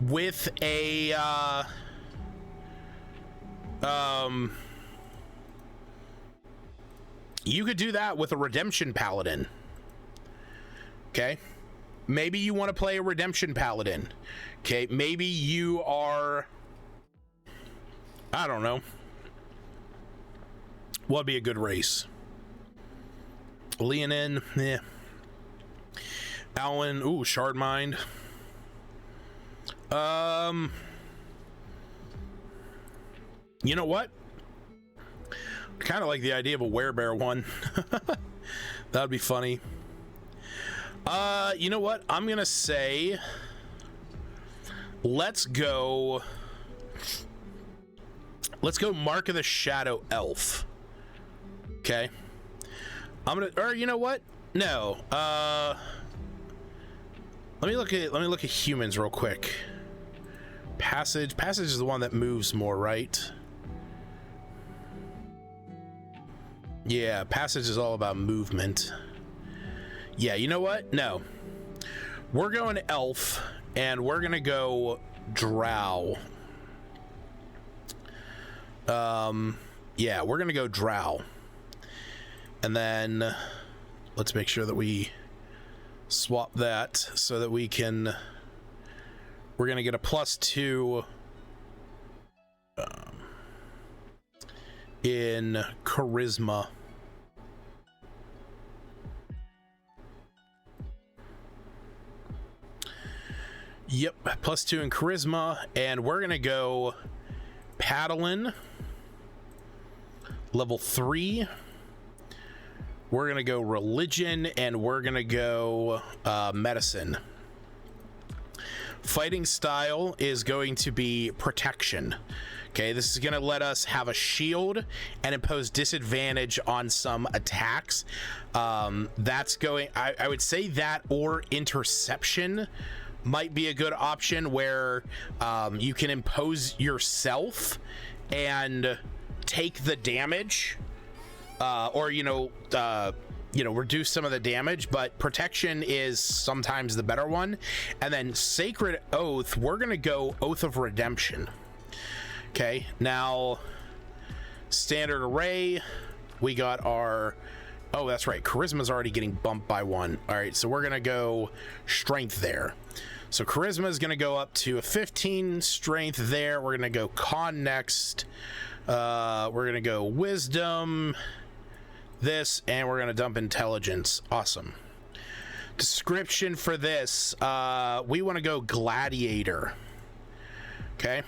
with a you could do that with a redemption paladin. Okay, maybe you want to play a redemption paladin. Okay, maybe you are, I don't know, what would be a good race? Leonin, yeah. Alan, ooh, Shard Mind. You know what? I kind of like the idea of a werebear one. That'd be funny. You know what? I'm gonna say let's go Mark of the Shadow Elf. Okay. Or you know what? No. Let me look at humans real quick. Passage is the one that moves more, right? Yeah, Passage is all about movement. Yeah, you know what? No. We're going Elf, and we're gonna go Drow. Yeah, we're gonna go Drow. And then let's make sure that we swap that so that we're gonna get a +2 in charisma. Yep, +2 in charisma, and we're gonna go Paddlin, level 3. We're gonna go religion, and we're gonna go medicine. Fighting style is going to be protection. Okay, this is gonna let us have a shield and impose disadvantage on some attacks. That's going, I would say that, or interception might be a good option, where you can impose yourself and take the damage, or reduce some of the damage, but protection is sometimes the better one. And then Sacred Oath, we're gonna go Oath of Redemption. Okay, now standard array, we got our, oh, that's right, charisma's already getting bumped by 1. All right, so we're gonna go strength there. So charisma is gonna go up to a 15, strength there. We're gonna go con next. We're gonna go wisdom, this, and we're gonna dump intelligence. Awesome. Description for this, we want to go gladiator. Okay.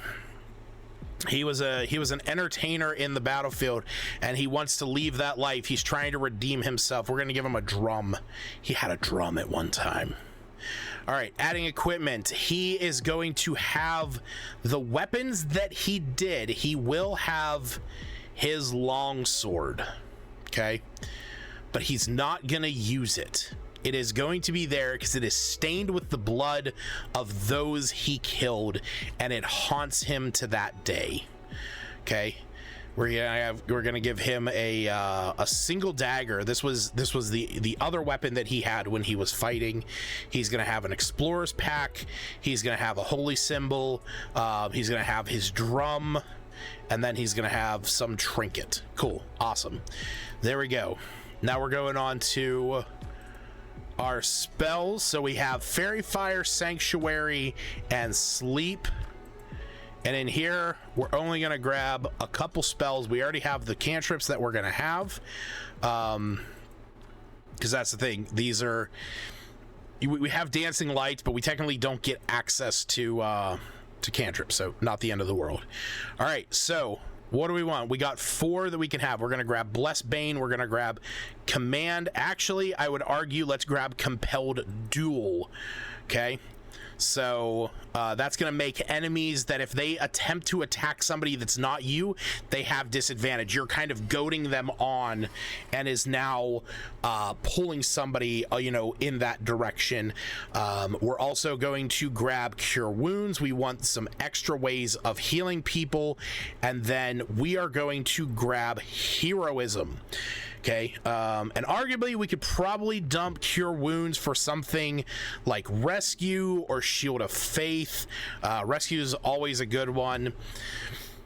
He was an entertainer in the battlefield, and he wants to leave that life. He's trying to redeem himself. We're going to give him a drum. He had a drum at one time. All right, adding equipment. He is going to have the weapons that he did. He will have his longsword, okay? But he's not going to use it. It is going to be there because it is stained with the blood of those he killed, and it haunts him to that day. Okay, we're gonna give him a single dagger. This was the other weapon that he had when he was fighting. He's gonna have an explorer's pack. He's gonna have a holy symbol. He's gonna have his drum, and then he's gonna have some trinket. Cool, awesome. There we go. Now we're going on to our spells. So we have Fairy Fire, Sanctuary, and Sleep. And in here, we're only going to grab a couple spells. We already have the cantrips that we're going to have. Because that's the thing. These are... We have Dancing Lights, but we technically don't get access to cantrips. So not the end of the world. All right, so... what do we want? We got 4 that we can have. We're going to grab Bless Bane. We're going to grab Command. Actually, I would argue let's grab Compelled Duel. Okay? So that's going to make enemies that if they attempt to attack somebody that's not you, they have disadvantage. You're kind of goading them on and is now pulling somebody, in that direction. We're also going to grab Cure Wounds. We want some extra ways of healing people. And then we are going to grab Heroism. Okay, and arguably we could probably dump Cure Wounds for something like Rescue or Shield of Faith. Rescue is always a good one.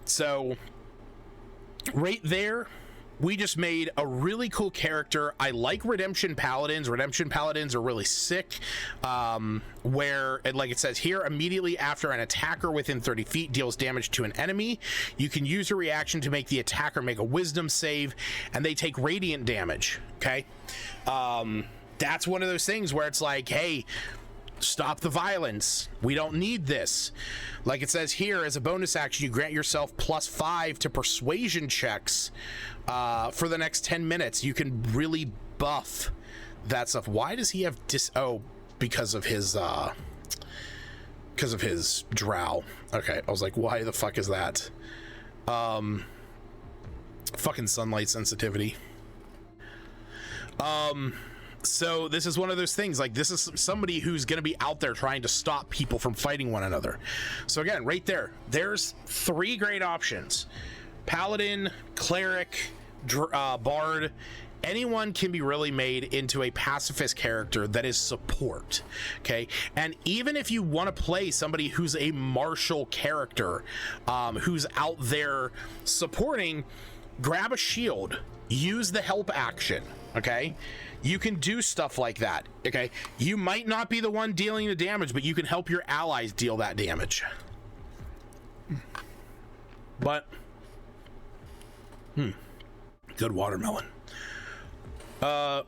So right there, we just made a really cool character. I like Redemption Paladins. Redemption Paladins are really sick. Where, like it says here, immediately after an attacker within 30 feet deals damage to an enemy, you can use a reaction to make the attacker make a wisdom save, and they take radiant damage. Okay. that's one of those things where it's like, hey, stop the violence. We don't need this. Like it says here, as a bonus action, you grant yourself +5 to persuasion checks for the next 10 minutes. You can really buff that stuff. Why does he have because of his drow. Okay, I was like, why the fuck is that? Fucking sunlight sensitivity. So this is one of those things, like, this is somebody who's going to be out there trying to stop people from fighting one another. So again, right there's 3 great options: paladin, cleric, bard. Anyone can be really made into a pacifist character that is support. Okay, and even if you want to play somebody who's a martial character, who's out there supporting, grab a shield, use the help action. Okay, you can do stuff like that. Okay, you might not be the one dealing the damage, but you can help your allies deal that damage. But good watermelon. What?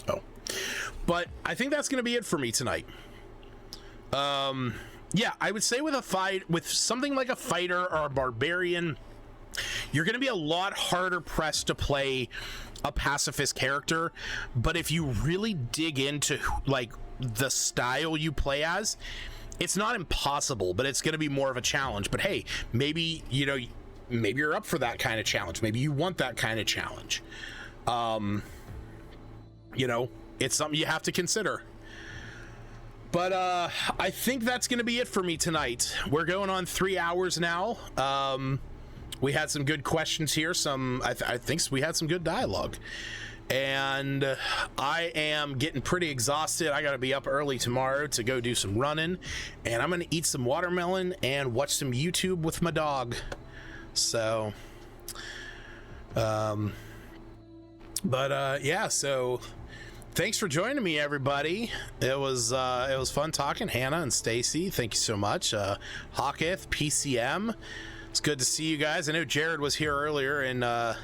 Oh, but I think that's gonna be it for me tonight. Yeah, I would say with something like a fighter or a barbarian, you're going to be a lot harder pressed to play a pacifist character. But if you really dig into like the style you play as, it's not impossible, but it's going to be more of a challenge. But hey, maybe maybe you're up for that kind of challenge. Maybe you want that kind of challenge. It's something you have to consider. But I think that's going to be it for me tonight. We're going on 3 hours now. We had some good questions here. I think we had some good dialogue. And I am getting pretty exhausted. I got to be up early tomorrow to go do some running. And I'm going to eat some watermelon and watch some YouTube with my dog. So, yeah, so thanks for joining me, everybody. It was fun talking. Hannah and Stacy, thank you so much. Hawketh, PCM, it's good to see you guys. I know Jared was here earlier, and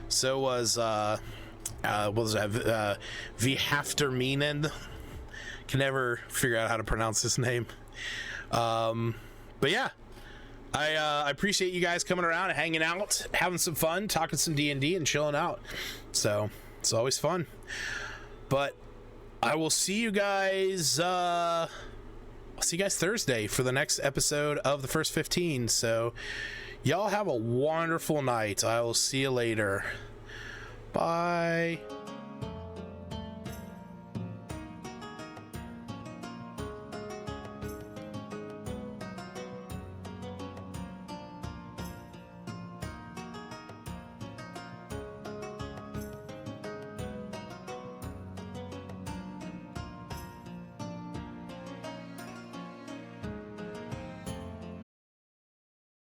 so was what was that? Vihafterminen. Can never figure out how to pronounce his name. But yeah, I appreciate you guys coming around and hanging out, having some fun, talking some D&D and chilling out. So it's always fun. But I will see you guys. I'll see you guys Thursday for the next episode of the First 15. So y'all have a wonderful night. I will see you later. Bye.